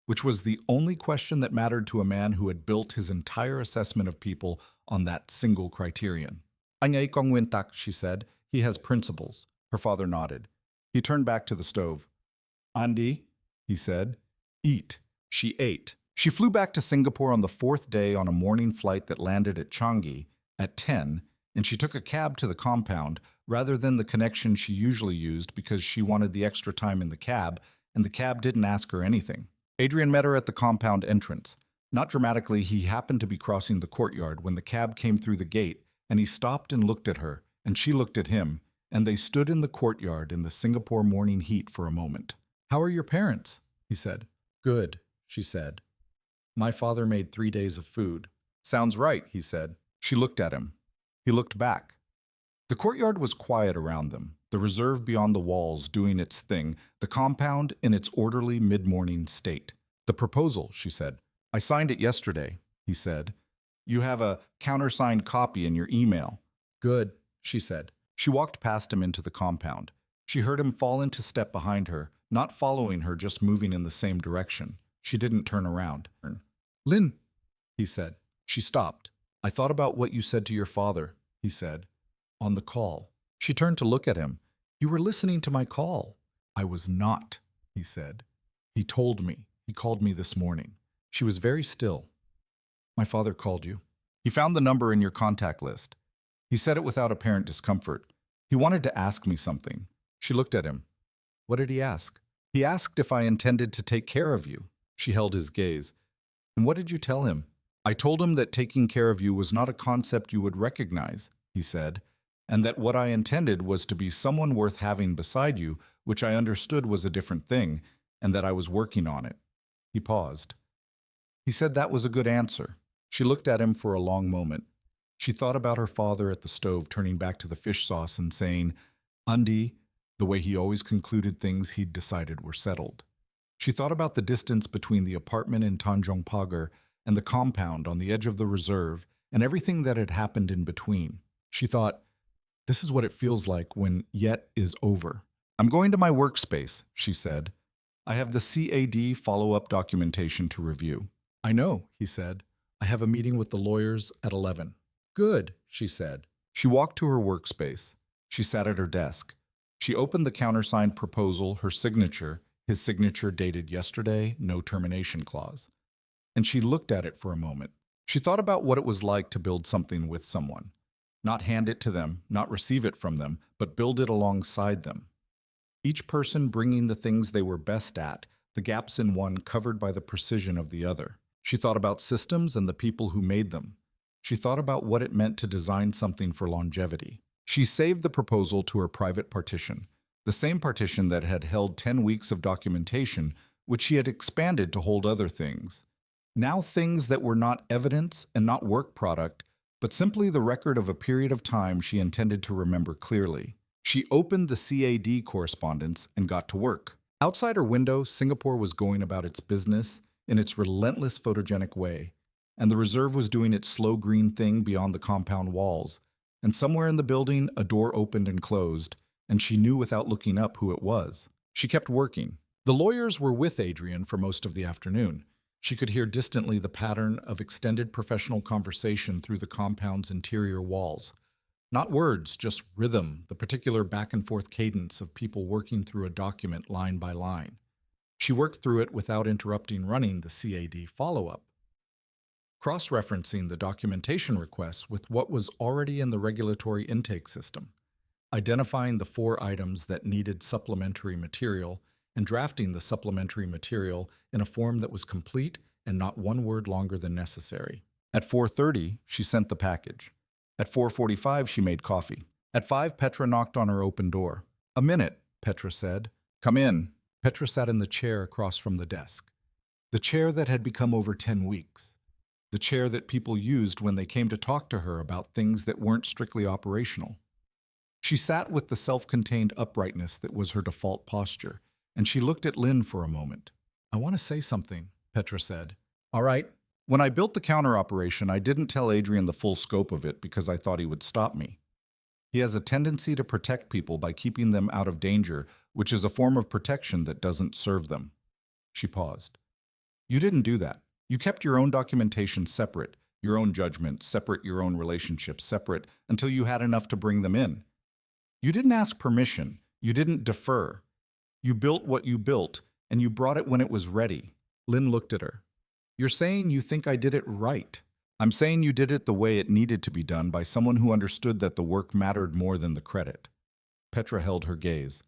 Which was the only question that mattered to a man who had built his entire assessment of people on that single criterion. "Anh ấy có nguyên tắc," she said. "He has principles." Her father nodded. He turned back to the stove. "Andy," he said. "Eat." She ate. She flew back to Singapore on the 4th day on a morning flight that landed at Changi at 10, and she took a cab to the compound rather than the connection she usually used because she wanted the extra time in the cab, and the cab didn't ask her anything. Adrian met her at the compound entrance. Not dramatically, he happened to be crossing the courtyard when the cab came through the gate, and he stopped and looked at her, and she looked at him, and they stood in the courtyard in the Singapore morning heat for a moment. "How are your parents?" he said. "Good," she said. "My father made 3 days of food." "Sounds right," he said. She looked at him. He looked back. The courtyard was quiet around them, the reserve beyond the walls doing its thing, the compound in its orderly mid-morning state. "The proposal," she said. "I signed it yesterday," he said. "You have a countersigned copy in your email." "Good," she said. She walked past him into the compound. She heard him fall into step behind her, not following her, just moving in the same direction. She didn't turn around. Lynn, he said. She stopped. I thought about what you said to your father, he said, on the call. She turned to look at him. You were listening to my call. I was not, he said. He told me. He called me this morning. She was very still. My father called you. He found the number in your contact list. He said it without apparent discomfort. He wanted to ask me something. She looked at him. What did he ask? He asked if I intended to take care of you. She held his gaze. And what did you tell him? I told him that taking care of you was not a concept you would recognize, he said, and that what I intended was to be someone worth having beside you, which I understood was a different thing, and that I was working on it. He paused. He said that was a good answer. She looked at him for a long moment. She thought about her father at the stove, turning back to the fish sauce and saying, Undi, the way he always concluded things he'd decided were settled. She thought about the distance between the apartment in Tanjong Pagar and the compound on the edge of the reserve and everything that had happened in between. She thought, this is what it feels like when yet is over. I'm going to my workspace, she said. I have the CAD follow-up documentation to review. I know, he said. I have a meeting with the lawyers at 11. Good, she said. She walked to her workspace. She sat at her desk. She opened the countersigned proposal, her signature, his signature dated yesterday, no termination clause. And she looked at it for a moment. She thought about what it was like to build something with someone. Not hand it to them, not receive it from them, but build it alongside them. Each person bringing the things they were best at, the gaps in one covered by the precision of the other. She thought about systems and the people who made them. She thought about what it meant to design something for longevity. She saved the proposal to her private partition, the same partition that had held 10 weeks of documentation, which she had expanded to hold other things. Now things that were not evidence and not work product, but simply the record of a period of time she intended to remember clearly. She opened the CAD correspondence and got to work. Outside her window, Singapore was going about its business in its relentless photogenic way, and the reserve was doing its slow green thing beyond the compound walls. And somewhere in the building, a door opened and closed, and she knew without looking up who it was. She kept working. The lawyers were with Adrian for most of the afternoon. She could hear distantly the pattern of extended professional conversation through the compound's interior walls. Not words, just rhythm, the particular back-and-forth cadence of people working through a document line by line. She worked through it without interrupting running the CAD follow-up, cross-referencing the documentation requests with what was already in the regulatory intake system, identifying the 4 items that needed supplementary material, and drafting the supplementary material in a form that was complete and not one word longer than necessary. At 4:30, she sent the package. At 4:45, she made coffee. At 5, Petra knocked on her open door. A minute, Petra said. Come in. Petra sat in the chair across from the desk. The chair that had become over 10 weeks. The chair that people used when they came to talk to her about things that weren't strictly operational. She sat with the self-contained uprightness that was her default posture, and she looked at Lynn for a moment. I want to say something, Petra said. All right. When I built the counter operation, I didn't tell Adrian the full scope of it because I thought he would stop me. He has a tendency to protect people by keeping them out of danger, which is a form of protection that doesn't serve them. She paused. You didn't do that. You kept your own documentation separate, your own judgment separate, your own relationships separate, until you had enough to bring them in. You didn't ask permission. You didn't defer. You built what you built, and you brought it when it was ready. Lynn looked at her. You're saying you think I did it right. I'm saying you did it the way it needed to be done by someone who understood that the work mattered more than the credit. Petra held her gaze.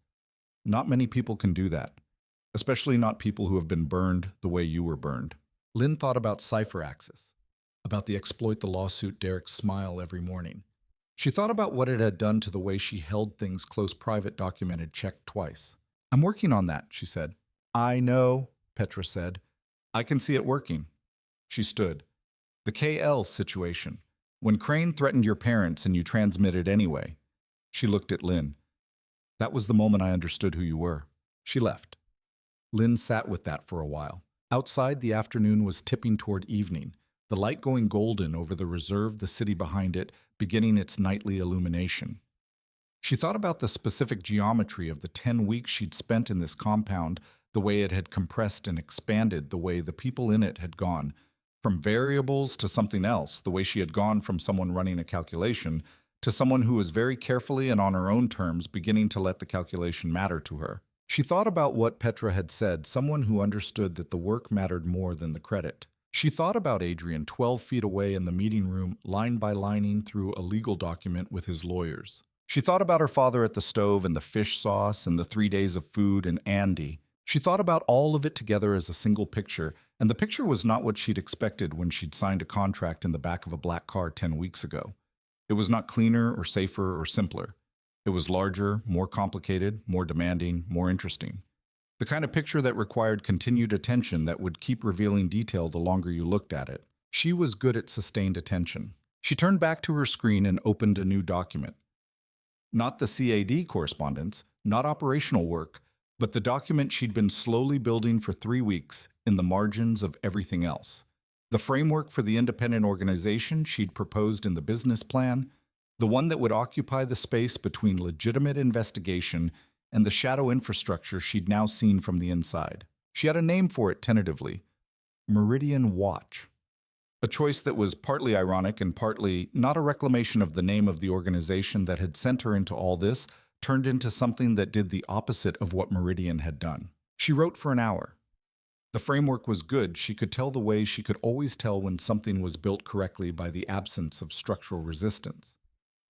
Not many people can do that, especially not people who have been burned the way you were burned. Lynn thought about Cipher Access, about the exploit the lawsuit Derek's smile every morning. She thought about what it had done to the way she held things close, private, documented, checked twice. I'm working on that, she said. I know, Petra said. I can see it working. She stood. The KL situation. When Crane threatened your parents and you transmitted anyway. She looked at Lynn. That was the moment I understood who you were. She left. Lynn sat with that for a while. Outside, the afternoon was tipping toward evening, the light going golden over the reserve, the city behind it, beginning its nightly illumination. She thought about the specific geometry of the 10 weeks she'd spent in this compound, the way it had compressed and expanded, the way the people in it had gone from variables to something else, the way she had gone from someone running a calculation to someone who was very carefully and on her own terms beginning to let the calculation matter to her. She thought about what Petra had said, someone who understood that the work mattered more than the credit. She thought about Adrian 12 feet away in the meeting room, line by lining through a legal document with his lawyers. She thought about her father at the stove and the fish sauce and the 3 days of food and Andy. She thought about all of it together as a single picture, and the picture was not what she'd expected when she'd signed a contract in the back of a black car 10 weeks ago. It was not cleaner or safer or simpler. It was larger, more complicated, more demanding, more interesting. The kind of picture that required continued attention that would keep revealing detail the longer you looked at it. She was good at sustained attention. She turned back to her screen and opened a new document. Not the CAD correspondence, not operational work, but the document she'd been slowly building for 3 weeks in the margins of everything else. The framework for the independent organization she'd proposed in the business plan, the one that would occupy the space between legitimate investigation and the shadow infrastructure she'd now seen from the inside. She had a name for it tentatively: Meridian Watch. A choice that was partly ironic and partly not a reclamation of the name of the organization that had sent her into all this, turned into something that did the opposite of what Meridian had done. She wrote for an hour. The framework was good. She could tell the way she could always tell when something was built correctly by the absence of structural resistance.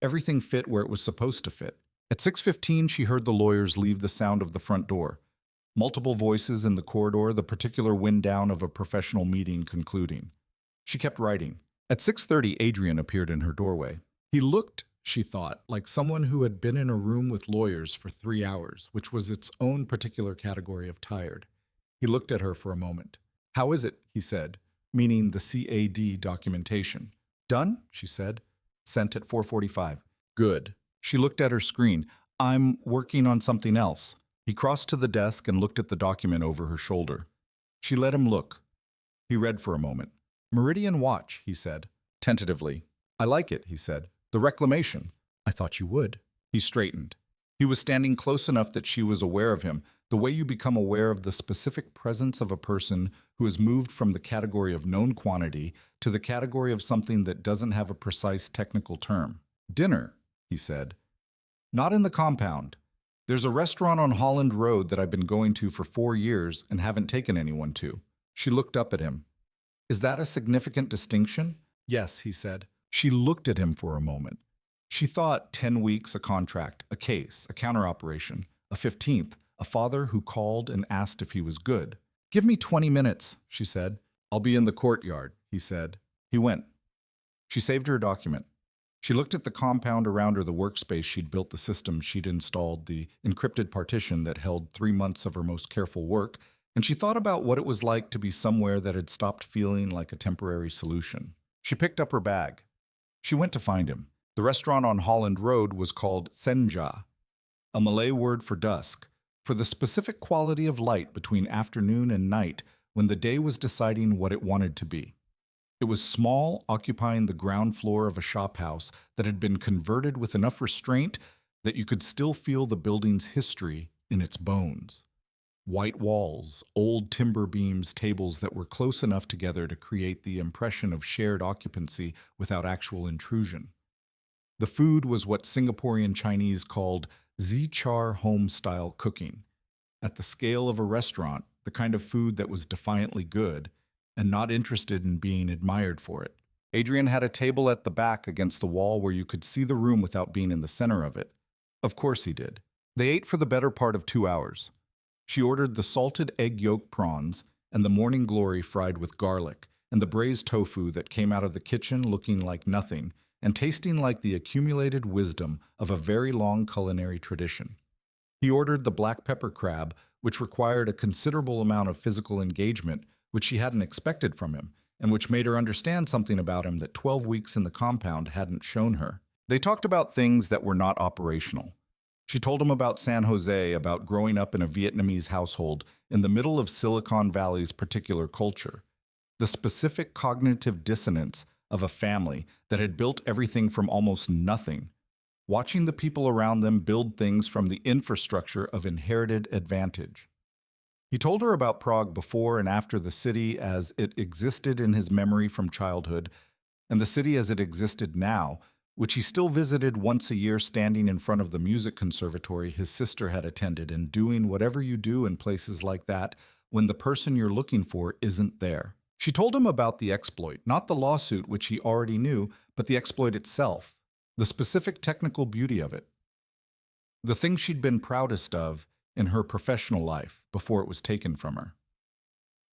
Everything fit where it was supposed to fit. At 6:15, she heard the lawyers leave the sound of the front door. Multiple voices in the corridor, the particular wind down of a professional meeting concluding. She kept writing. At 6:30, Adrian appeared in her doorway. He looked, she thought, like someone who had been in a room with lawyers for 3 hours, which was its own particular category of tired. He looked at her for a moment. "How is it?" he said, meaning the CAD documentation. "Done?" she said. "Sent at 4:45. "Good." She looked at her screen. "I'm working on something else." He crossed to the desk and looked at the document over her shoulder. She let him look. He read for a moment. "Meridian Watch," he said, tentatively. "I like it," he said. "The reclamation." "I thought you would." He straightened. He was standing close enough that she was aware of him, the way you become aware of the specific presence of a person who has moved from the category of known quantity to the category of something that doesn't have a precise technical term. "Dinner," he said. "Not in the compound. There's a restaurant on Holland Road that I've been going to for 4 years and haven't taken anyone to." She looked up at him. "Is that a significant distinction?" "Yes," he said. She looked at him for a moment. She thought 10 weeks, a contract, a case, a counter-operation, a 15th, a father who called and asked if he was good. "Give me 20 minutes, she said. "I'll be in the courtyard," he said. He went. She saved her document. She looked at the compound around her, the workspace she'd built, the system she'd installed, the encrypted partition that held 3 months of her most careful work, and she thought about what it was like to be somewhere that had stopped feeling like a temporary solution. She picked up her bag. She went to find him. The restaurant on Holland Road was called Senja, a Malay word for dusk, for the specific quality of light between afternoon and night when the day was deciding what it wanted to be. It was small, occupying the ground floor of a shophouse that had been converted with enough restraint that you could still feel the building's history in its bones. White walls, old timber beams, tables that were close enough together to create the impression of shared occupancy without actual intrusion. The food was what Singaporean Chinese called Zichar home-style cooking. At the scale of a restaurant, the kind of food that was defiantly good and not interested in being admired for it. Adrian had a table at the back against the wall where you could see the room without being in the center of it. Of course he did. They ate for the better part of 2 hours. She ordered the salted egg yolk prawns and the morning glory fried with garlic and the braised tofu that came out of the kitchen looking like nothing and tasting like the accumulated wisdom of a very long culinary tradition. He ordered the black pepper crab, which required a considerable amount of physical engagement, which she hadn't expected from him, and which made her understand something about him that 12 weeks in the compound hadn't shown her. They talked about things that were not operational. She told him about San Jose, about growing up in a Vietnamese household in the middle of Silicon Valley's particular culture, the specific cognitive dissonance of a family that had built everything from almost nothing, watching the people around them build things from the infrastructure of inherited advantage. He told her about Prague before and after the city as it existed in his memory from childhood, and the city as it existed now, which he still visited once a year, standing in front of the music conservatory his sister had attended and doing whatever you do in places like that when the person you're looking for isn't there. She told him about the exploit, not the lawsuit, which he already knew, but the exploit itself, the specific technical beauty of it, the thing she'd been proudest of in her professional life before it was taken from her.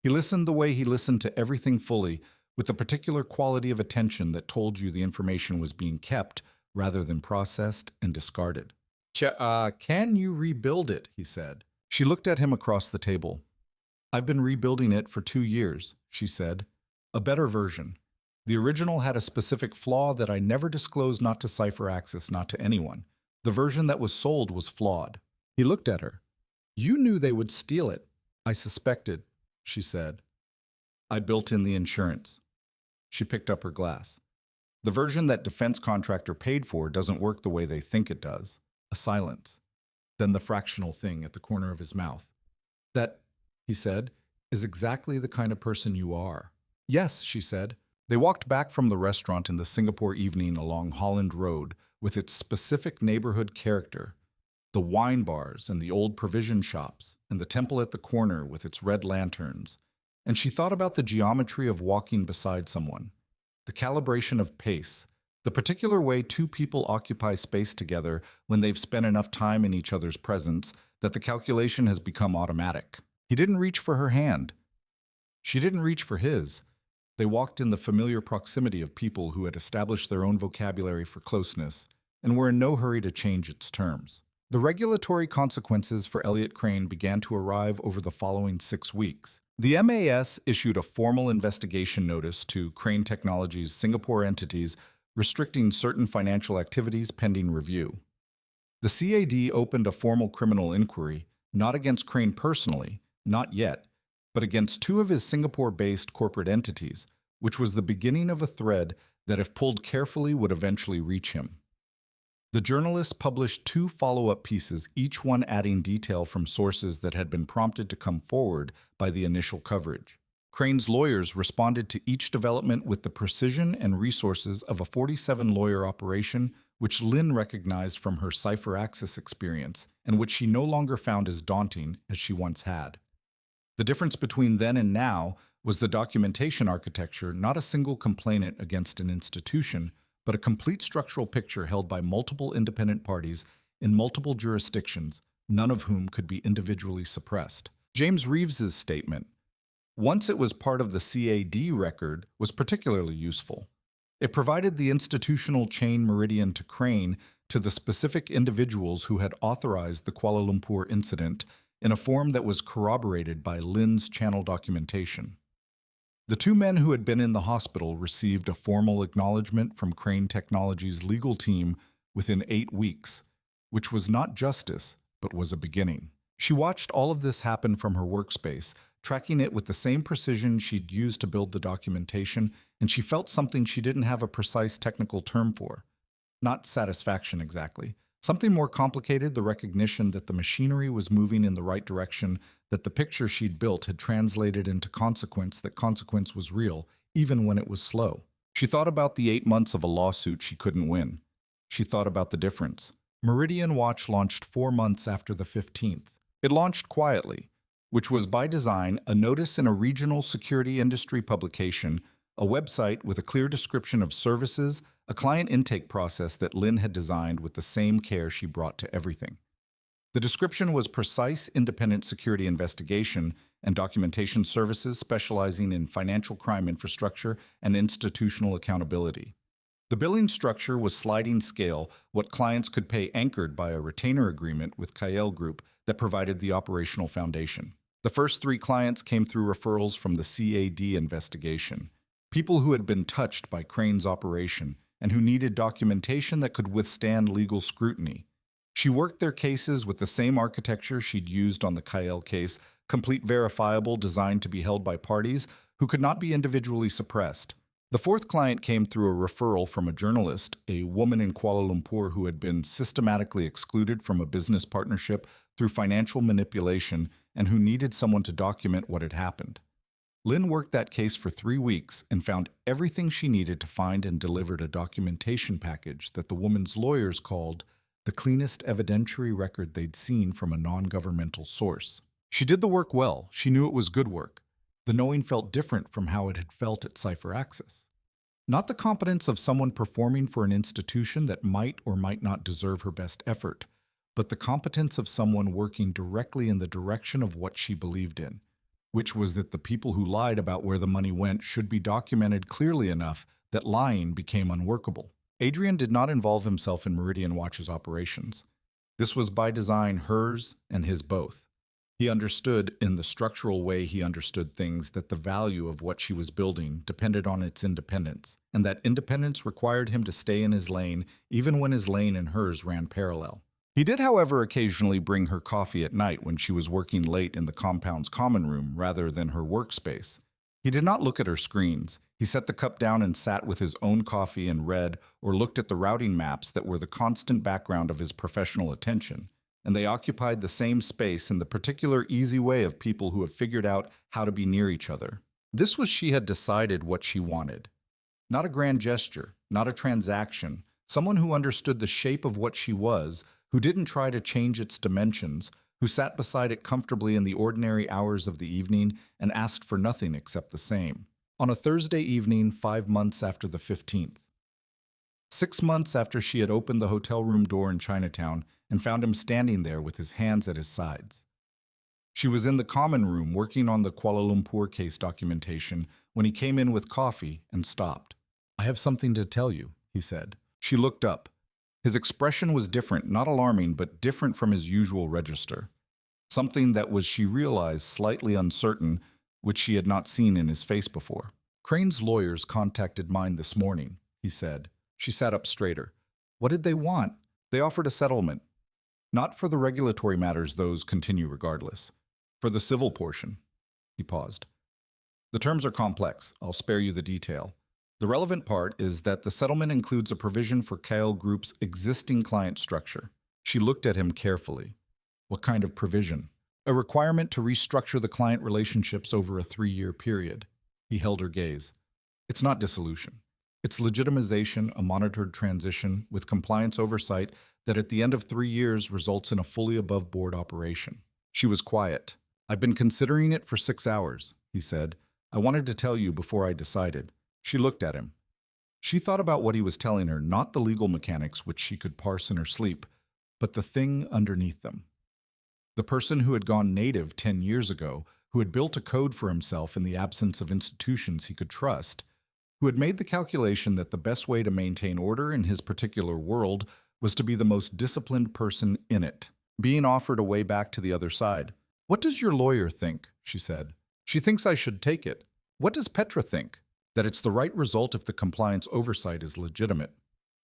He listened the way he listened to everything fully, with the particular quality of attention that told you the information was being kept rather than processed and discarded. Can you rebuild it? He said. She looked at him across the table. I've been rebuilding it for 2 years, she said. A better version. The original had a specific flaw that I never disclosed, not to Cipher Access, not to anyone. The version that was sold was flawed. He looked at her. You knew they would steal it. I suspected, she said. I built in the insurance. She picked up her glass. The version that defense contractor paid for doesn't work the way they think it does. A silence. Then the fractional thing at the corner of his mouth. That, he said, is exactly the kind of person you are. Yes, she said. They walked back from the restaurant in the Singapore evening along Holland Road with its specific neighborhood character. The wine bars and the old provision shops and the temple at the corner with its red lanterns. And she thought about the geometry of walking beside someone, the calibration of pace, the particular way two people occupy space together when they've spent enough time in each other's presence that the calculation has become automatic. He didn't reach for her hand. She didn't reach for his. They walked in the familiar proximity of people who had established their own vocabulary for closeness and were in no hurry to change its terms. The regulatory consequences for Elliot Crane began to arrive over the following 6 weeks. The MAS issued a formal investigation notice to Crane Technologies' Singapore entities restricting certain financial activities pending review. The CAD opened a formal criminal inquiry, not against Crane personally, not yet, but against 2 of his Singapore-based corporate entities, which was the beginning of a thread that, if pulled carefully, would eventually reach him. The journalists published 2 follow-up pieces, each one adding detail from sources that had been prompted to come forward by the initial coverage. Crane's lawyers responded to each development with the precision and resources of a 47-lawyer operation, which Lynn recognized from her Cipher Access experience and which she no longer found as daunting as she once had. The difference between then and now was the documentation architecture, not a single complainant against an institution, but a complete structural picture held by multiple independent parties in multiple jurisdictions, none of whom could be individually suppressed. James Reeves's statement, once it was part of the CAD record, was particularly useful. It provided the institutional chain meridian to Crane to the specific individuals who had authorized the Kuala Lumpur incident in a form that was corroborated by Lynn's channel documentation. The 2 men who had been in the hospital received a formal acknowledgement from Crane Technologies' legal team within 8 weeks, which was not justice, but was a beginning. She watched all of this happen from her workspace, tracking it with the same precision she'd used to build the documentation, and she felt something she didn't have a precise technical term for. Not satisfaction exactly. Something more complicated, the recognition that the machinery was moving in the right direction, that the picture she'd built had translated into consequence, that consequence was real, even when it was slow. She thought about the 8 months of a lawsuit she couldn't win. She thought about the difference. Meridian Watch launched 4 months after the 15th. It launched quietly, which was by design a notice in a regional security industry publication, a website with a clear description of services, a client intake process that Lynn had designed with the same care she brought to everything. The description was precise independent security investigation and documentation services specializing in financial crime infrastructure and institutional accountability. The billing structure was sliding scale, what clients could pay anchored by a retainer agreement with Kael Group that provided the operational foundation. The first 3 clients came through referrals from the CAD investigation, people who had been touched by Crane's operation and who needed documentation that could withstand legal scrutiny. She worked their cases with the same architecture she'd used on the Kael case, complete verifiable, designed to be held by parties who could not be individually suppressed. The fourth client came through a referral from a journalist, a woman in Kuala Lumpur who had been systematically excluded from a business partnership through financial manipulation and who needed someone to document what had happened. Lynn worked that case for 3 weeks and found everything she needed to find and delivered a documentation package that the woman's lawyers called the cleanest evidentiary record they'd seen from a non-governmental source. She did the work well. She knew it was good work. The knowing felt different from how it had felt at Cipher Access. Not the competence of someone performing for an institution that might or might not deserve her best effort, but the competence of someone working directly in the direction of what she believed in, which was that the people who lied about where the money went should be documented clearly enough that lying became unworkable. Adrian did not involve himself in Meridian Watch's operations. This was by design hers and his both. He understood, in the structural way he understood things, that the value of what she was building depended on its independence, and that independence required him to stay in his lane, even when his lane and hers ran parallel. He did, however, occasionally bring her coffee at night when she was working late in the compound's common room rather than her workspace. He did not look at her screens. He set the cup down and sat with his own coffee and read or looked at the routing maps that were the constant background of his professional attention, and they occupied the same space in the particular easy way of people who have figured out how to be near each other. This was she had decided what she wanted. Not a grand gesture, not a transaction, someone who understood the shape of what she was, who didn't try to change its dimensions, who sat beside it comfortably in the ordinary hours of the evening and asked for nothing except the same. On a Thursday evening, 5 months after the 15th. 6 months after she had opened the hotel room door in Chinatown and found him standing there with his hands at his sides. She was in the common room working on the Kuala Lumpur case documentation when he came in with coffee and stopped. "I have something to tell you," he said. She looked up. His expression was different, not alarming, but different from his usual register. Something that was, she realized, slightly uncertain, which she had not seen in his face before. "Crane's lawyers contacted mine this morning," he said. She sat up straighter. "What did they want?" "They offered a settlement. Not for the regulatory matters, those continue regardless. For the civil portion." He paused. "The terms are complex. I'll spare you the detail. The relevant part is that the settlement includes a provision for Kael Group's existing client structure." She looked at him carefully. "What kind of provision?" "A requirement to restructure the client relationships over a 3-year period." He held her gaze. "It's not dissolution. It's legitimization, a monitored transition with compliance oversight that at the end of 3 years results in a fully above-board operation." She was quiet. "I've been considering it for 6 hours," he said. "I wanted to tell you before I decided." She looked at him. She thought about what he was telling her, not the legal mechanics which she could parse in her sleep, but the thing underneath them. The person who had gone native 10 years ago, who had built a code for himself in the absence of institutions he could trust, who had made the calculation that the best way to maintain order in his particular world was to be the most disciplined person in it, being offered a way back to the other side. "What does your lawyer think?" she said. "She thinks I should take it." "What does Petra think?" "That it's the right result if the compliance oversight is legitimate."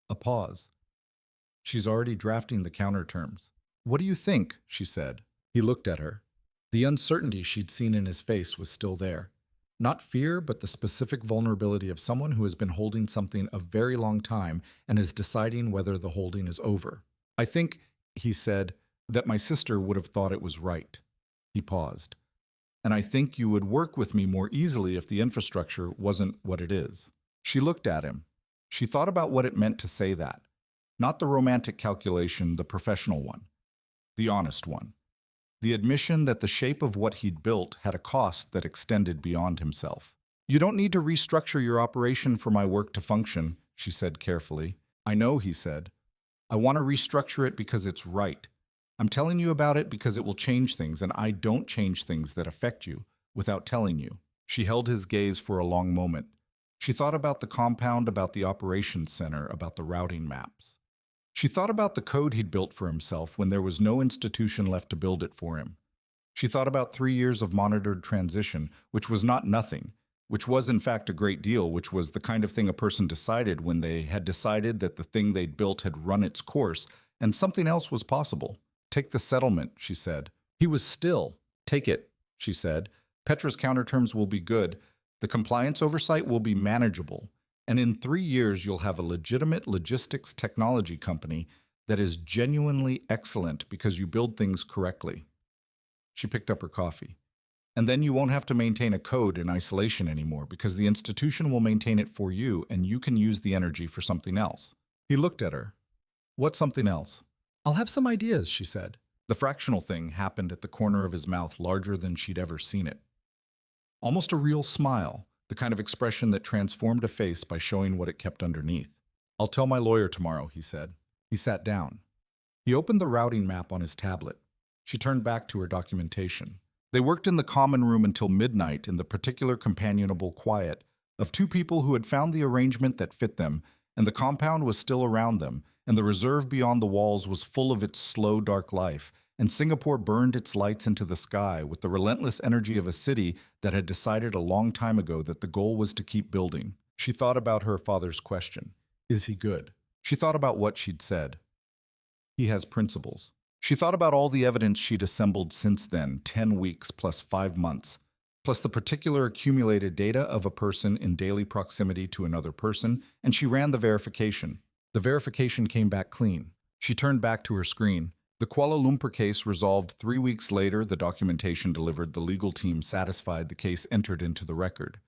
A pause. "She's already drafting the counter terms." "What do you think?" she said. He looked at her. The uncertainty she'd seen in his face was still there. Not fear, but the specific vulnerability of someone who has been holding something a very long time and is deciding whether the holding is over. "I think," he said, "that my sister would have thought it was right." He paused. "And I think you would work with me more easily if the infrastructure wasn't what it is." She looked at him. She thought about what it meant to say that. Not the romantic calculation, the professional one. The honest one. The admission that the shape of what he'd built had a cost that extended beyond himself. "You don't need to restructure your operation for my work to function," she said carefully. "I know," he said. "I want to restructure it because it's right. I'm telling you about it because it will change things, and I don't change things that affect you without telling you." She held his gaze for a long moment. She thought about the compound, about the operations center, about the routing maps. She thought about the code he'd built for himself when there was no institution left to build it for him. She thought about 3 years of monitored transition, which was not nothing, which was in fact a great deal, which was the kind of thing a person decided when they had decided that the thing they'd built had run its course and something else was possible. "Take the settlement," she said. He was still. "Take it," she said. "Petra's counterterms will be good, The compliance oversight will be manageable, and in 3 years you'll have a legitimate logistics technology company that is genuinely excellent because you build things correctly. She picked up her coffee. And then you won't have to maintain a code in isolation anymore because the institution will maintain it for you and you can use the energy for something else. He looked at her. What's something else? I'll have some ideas, she said. The fractional thing happened at the corner of his mouth larger than she'd ever seen it. Almost a real smile, the kind of expression that transformed a face by showing what it kept underneath. I'll tell my lawyer tomorrow, he said. He sat down. He opened the routing map on his tablet. She turned back to her documentation. They worked in the common room until midnight in the particular companionable quiet of two people who had found the arrangement that fit them, and the compound was still around them, and the reserve beyond the walls was full of its slow, dark life, and Singapore burned its lights into the sky with the relentless energy of a city that had decided a long time ago that the goal was to keep building. She thought about her father's question, is he good? She thought about what she'd said. He has principles. She thought about all the evidence she'd assembled since then, 10 weeks plus 5 months, plus the particular accumulated data of a person in daily proximity to another person, and she ran the verification. The verification came back clean. She turned back to her screen. The Kuala Lumpur case resolved 3 weeks later, the documentation delivered, the legal team satisfied, the case entered into the record.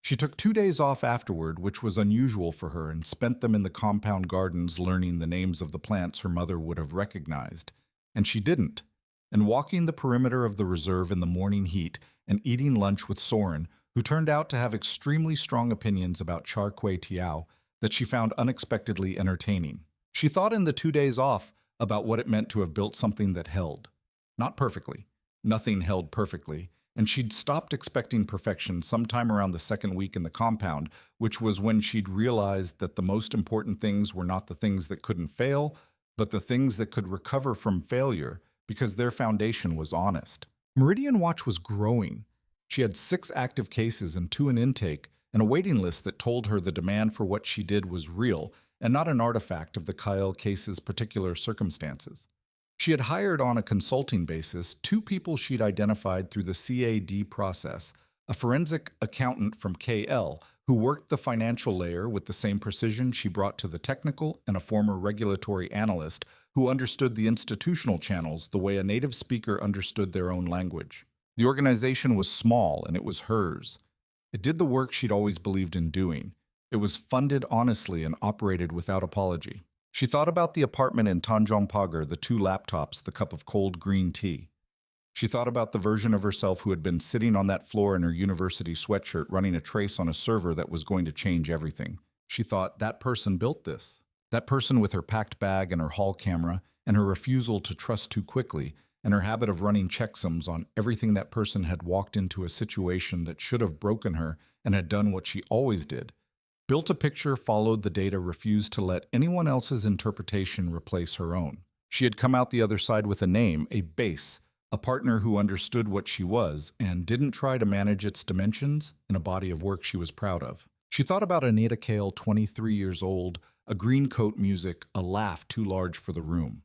She took 2 days off afterward, which was unusual for her, and spent them in the compound gardens learning the names of the plants her mother would have recognized. And she didn't. And walking the perimeter of the reserve in the morning heat and eating lunch with Soren, who turned out to have extremely strong opinions about char kway teow that she found unexpectedly entertaining. She thought in the 2 days off about what it meant to have built something that held. Not perfectly. Nothing held perfectly. And she'd stopped expecting perfection sometime around the second week in the compound, which was when she'd realized that the most important things were not the things that couldn't fail, but the things that could recover from failure because their foundation was honest. Meridian Watch was growing. She had 6 active cases and 2 in intake, and a waiting list that told her the demand for what she did was real and not an artifact of the Kael case's particular circumstances. She had hired on a consulting basis 2 people she'd identified through the CAD process, a forensic accountant from KL who worked the financial layer with the same precision she brought to the technical, and a former regulatory analyst who understood the institutional channels the way a native speaker understood their own language. The organization was small, and it was hers. It did the work she'd always believed in doing. It was funded honestly and operated without apology. She thought about the apartment in Tanjong Pagar, the 2 laptops, the cup of cold green tea. She thought about the version of herself who had been sitting on that floor in her university sweatshirt running a trace on a server that was going to change everything. She thought, that person built this. That person with her packed bag and her hall camera and her refusal to trust too quickly and her habit of running checksums on everything, that person had walked into a situation that should have broken her and had done what she always did. Built a picture, followed the data, refused to let anyone else's interpretation replace her own. She had come out the other side with a name, a base, a partner who understood what she was and didn't try to manage its dimensions in a body of work she was proud of. She thought about Adrian Kael, 23 years old, a green coat, music, a laugh too large for the room.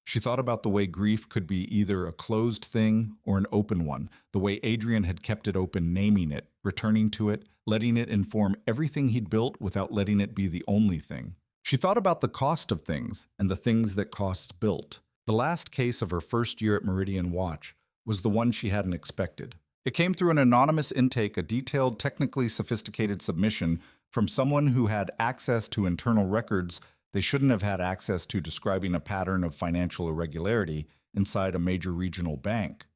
She thought about the way grief could be either a closed thing or an open one, the way Adrian had kept it open, naming it, returning to it, letting it inform everything he'd built without letting it be the only thing. She thought about the cost of things and the things that costs built. The last case of her first year at Meridian Watch was the one she hadn't expected. It came through an anonymous intake, a detailed, technically sophisticated submission from someone who had access to internal records they shouldn't have had access to, describing a pattern of financial irregularity inside a major regional bank.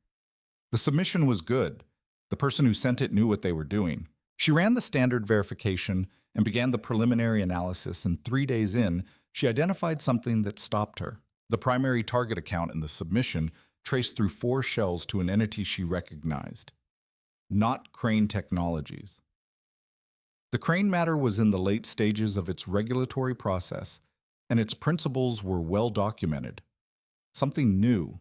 The submission was good. The person who sent it knew what they were doing. She ran the standard verification and began the preliminary analysis, and 3 days in, she identified something that stopped her. The primary target account in the submission traced through 4 shells to an entity she recognized. Not Crane Technologies. The Crane matter was in the late stages of its regulatory process, and its principles were well documented. Something new.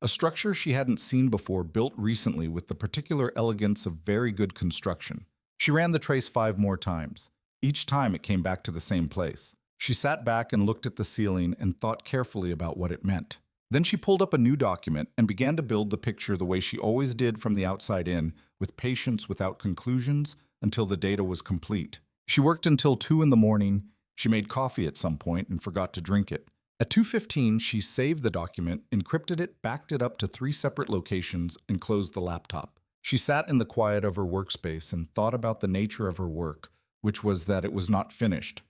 A structure she hadn't seen before, built recently with the particular elegance of very good construction. She ran the trace 5 more times. Each time it came back to the same place. She sat back and looked at the ceiling and thought carefully about what it meant. Then she pulled up a new document and began to build the picture the way she always did, from the outside in, with patience, without conclusions, until the data was complete. She worked until 2 in the morning. She made coffee at some point and forgot to drink it. At 2:15, she saved the document, encrypted it, backed it up to 3 separate locations, and closed the laptop. She sat in the quiet of her workspace and thought about the nature of her work, which was that it was not finished.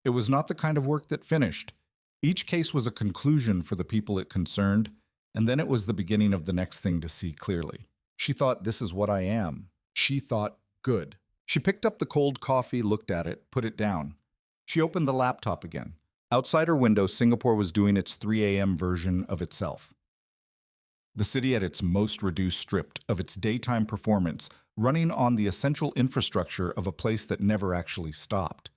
It was not the kind of work that finished. Each case was a conclusion for the people it concerned, and then it was the beginning of the next thing to see clearly. She thought, this is what I am. She thought, good. She picked up the cold coffee, looked at it, put it down. She opened the laptop again. Outside her window, Singapore was doing its 3 a.m. version of itself. The city at its most reduced, stripped of its daytime performance, running on the essential infrastructure of a place that never actually stopped.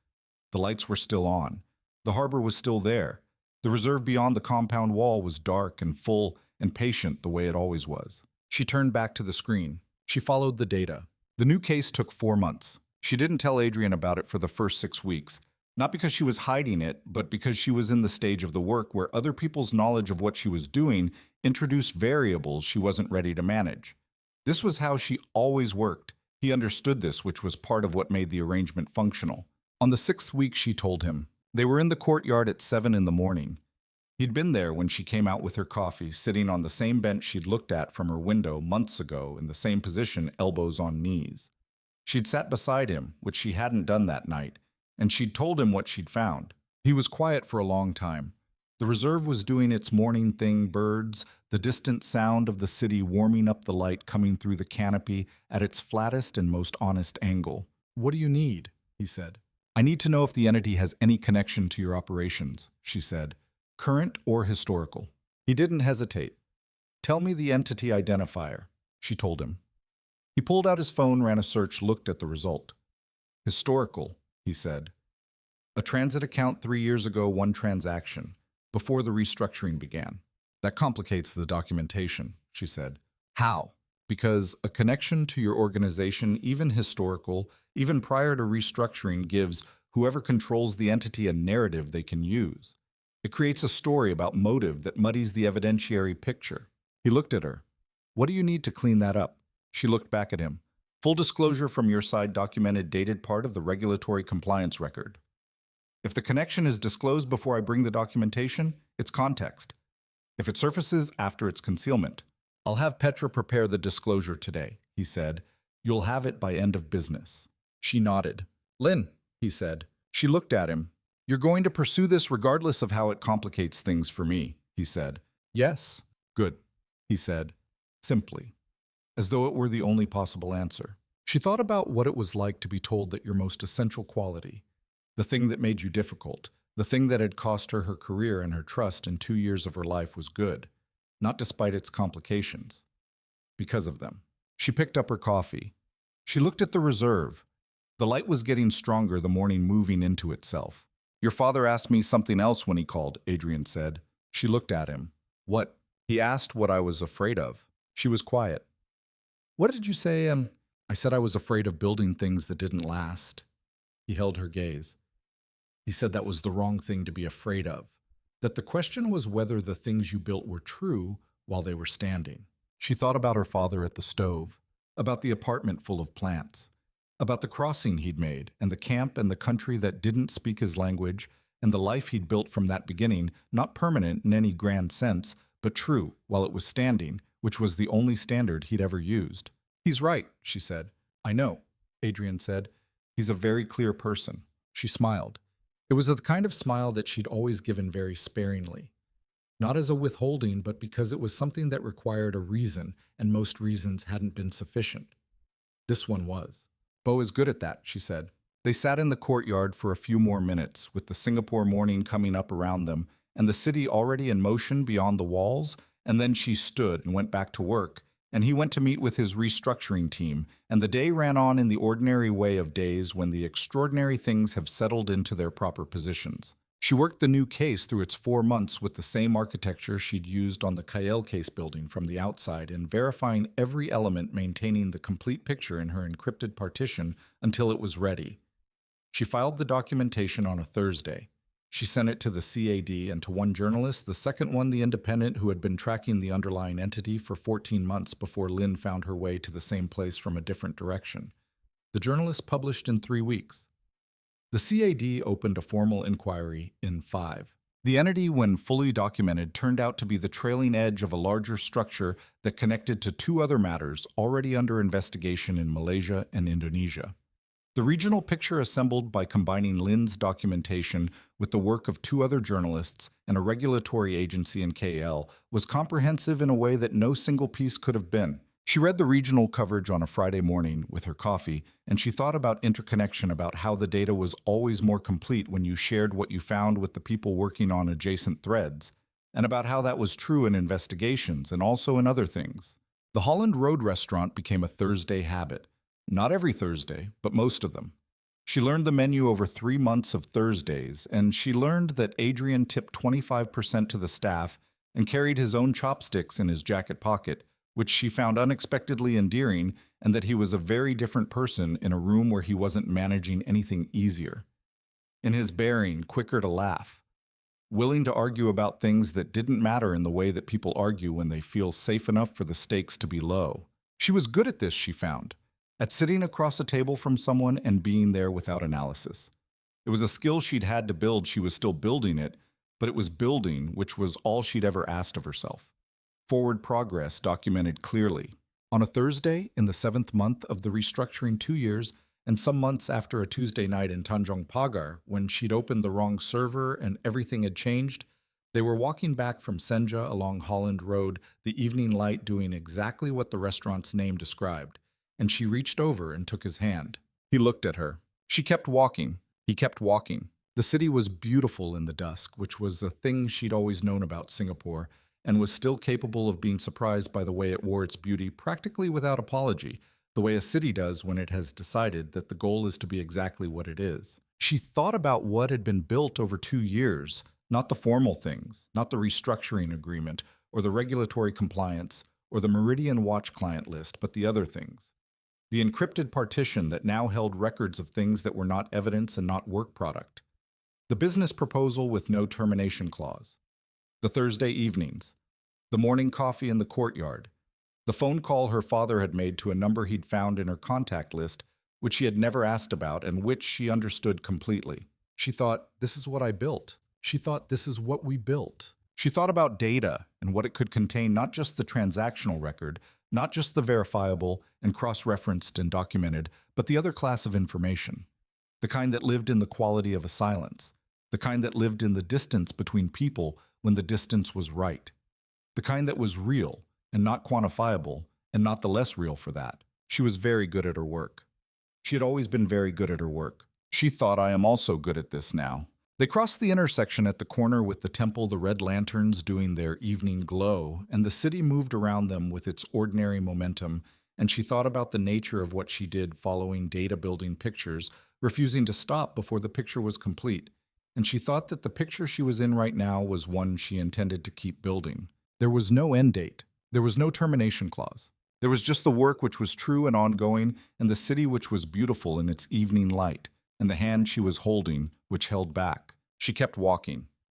The lights were still on. The harbor was still there. The reserve beyond the compound wall was dark and full and patient the way it always was. She turned back to the screen. She followed the data. The new case took 4 months. She didn't tell Adrian about it for the first 6 weeks. Not because she was hiding it, but because she was in the stage of the work where other people's knowledge of what she was doing introduced variables she wasn't ready to manage. This was how she always worked. He understood this, which was part of what made the arrangement functional. On the 6th week, she told him. They were in the courtyard at 7 in the morning. He'd been there when she came out with her coffee, sitting on the same bench she'd looked at from her window months ago, in the same position, elbows on knees. She'd sat beside him, which she hadn't done that night, and she'd told him what she'd found. He was quiet for a long time. The reserve was doing its morning thing, birds, the distant sound of the city warming up the light coming through the canopy at its flattest and most honest angle. "What do you need?" he said. "I need to know if the entity has any connection to your operations," she said. "Current or historical?" He didn't hesitate. "Tell me the entity identifier," she told him. He pulled out his phone, ran a search, looked at the result. "Historical," he said. "A transit account 3 years ago, 1 transaction, before the restructuring began." "That complicates the documentation," she said. "How?" "Because a connection to your organization, even historical, even prior to restructuring, gives whoever controls the entity a narrative they can use. It creates a story about motive that muddies the evidentiary picture." He looked at her. "What do you need to clean that up?" She looked back at him. "Full disclosure from your side, documented, dated, part of the regulatory compliance record. If the connection is disclosed before I bring the documentation, it's context. If it surfaces after its concealment, I'll have Petra prepare the disclosure today," he said. "You'll have it by end of business." She nodded. "Lynn," he said. She looked at him. "You're going to pursue this regardless of how it complicates things for me," he said. "Yes." "Good," he said, simply, as though it were the only possible answer. She thought about what it was like to be told that your most essential quality, the thing that made you difficult, the thing that had cost her her career and her trust in 2 years of her life, was good, not despite its complications, because of them. She picked up her coffee. She looked at the reserve. The light was getting stronger, the morning moving into itself. "Your father asked me something else when he called," Adrian said. She looked at him. "What?" "He asked what I was afraid of." She was quiet. "What did you say?" "I said I was afraid of building things that didn't last." He held her gaze. He said that was the wrong thing to be afraid of, that the question was whether the things you built were true while they were standing. She thought about her father at the stove, about the apartment full of plants, about the crossing he'd made, and the camp and the country that didn't speak his language, and the life he'd built from that beginning, not permanent in any grand sense, but true while it was standing, which was the only standard he'd ever used. "He's right," she said. "I know," Adrian said. "He's a very clear person." She smiled. It was the kind of smile that she'd always given very sparingly. Not as a withholding, but because it was something that required a reason, and most reasons hadn't been sufficient. This one was. "Bo is good at that," she said. They sat in the courtyard for a few more minutes, with the Singapore morning coming up around them, and the city already in motion beyond the walls, and then she stood and went back to work, and he went to meet with his restructuring team, and the day ran on in the ordinary way of days when the extraordinary things have settled into their proper positions. She worked the new case through its 4 months with the same architecture she'd used on the Kael case building from the outside, and verifying every element, maintaining the complete picture in her encrypted partition until it was ready. She filed the documentation on a Thursday. She sent it to the CAD and to one journalist, the second one the Independent, who had been tracking the underlying entity for 14 months before Lynn found her way to the same place from a different direction. The journalist published in 3 weeks. The CAD opened a formal inquiry in 5. The entity, when fully documented, turned out to be the trailing edge of a larger structure that connected to 2 other matters already under investigation in Malaysia and Indonesia. The regional picture, assembled by combining Lin's documentation with the work of 2 other journalists and a regulatory agency in KL, was comprehensive in a way that no single piece could have been. She read the regional coverage on a Friday morning with her coffee, and she thought about interconnection, about how the data was always more complete when you shared what you found with the people working on adjacent threads, and about how that was true in investigations and also in other things. The Holland Road restaurant became a Thursday habit. Not every Thursday, but most of them. She learned the menu over 3 months of Thursdays, and she learned that Adrian tipped 25% to the staff and carried his own chopsticks in his jacket pocket, which she found unexpectedly endearing, and that he was a very different person in a room where he wasn't managing anything easier. In his bearing, quicker to laugh, willing to argue about things that didn't matter in the way that people argue when they feel safe enough for the stakes to be low. She was good at this, she found, at sitting across a table from someone and being there without analysis. It was a skill she'd had to build. She was still building it, but it was building, which was all she'd ever asked of herself. Forward progress documented clearly. On a Thursday in the 7th month of the restructuring 2 years, and some months after a Tuesday night in Tanjong Pagar, when she'd opened the wrong server and everything had changed, they were walking back from Senja along Holland Road, the evening light doing exactly what the restaurant's name described, and she reached over and took his hand. He looked at her. She kept walking. He kept walking. The city was beautiful in the dusk, which was a thing she'd always known about Singapore, and was still capable of being surprised by the way it wore its beauty practically without apology, the way a city does when it has decided that the goal is to be exactly what it is. She thought about what had been built over 2 years, not the formal things, not the restructuring agreement, or the regulatory compliance, or the Meridian Watch client list, but the other things. The encrypted partition that now held records of things that were not evidence and not work product. The business proposal with no termination clause. The Thursday evenings. The morning coffee in the courtyard. The phone call her father had made to a number he'd found in her contact list, which she had never asked about and which she understood completely. She thought, this is what I built. She thought, this is what we built. She thought about data and what it could contain, not just the transactional record, not just the verifiable and cross-referenced and documented, but the other class of information. The kind that lived in the quality of a silence. The kind that lived in the distance between people when the distance was right. The kind that was real and not quantifiable, and not the less real for that. She was very good at her work. She had always been very good at her work. She thought, I am also good at this now. They crossed the intersection at the corner with the temple, the red lanterns doing their evening glow, and the city moved around them with its ordinary momentum, and she thought about the nature of what she did, following data-building pictures, refusing to stop before the picture was complete. And she thought that the picture she was in right now was one she intended to keep building. There was no end date. There was no termination clause. There was just the work which was true and ongoing, and the city which was beautiful in its evening light, and the hand she was holding, which held back. She kept walking.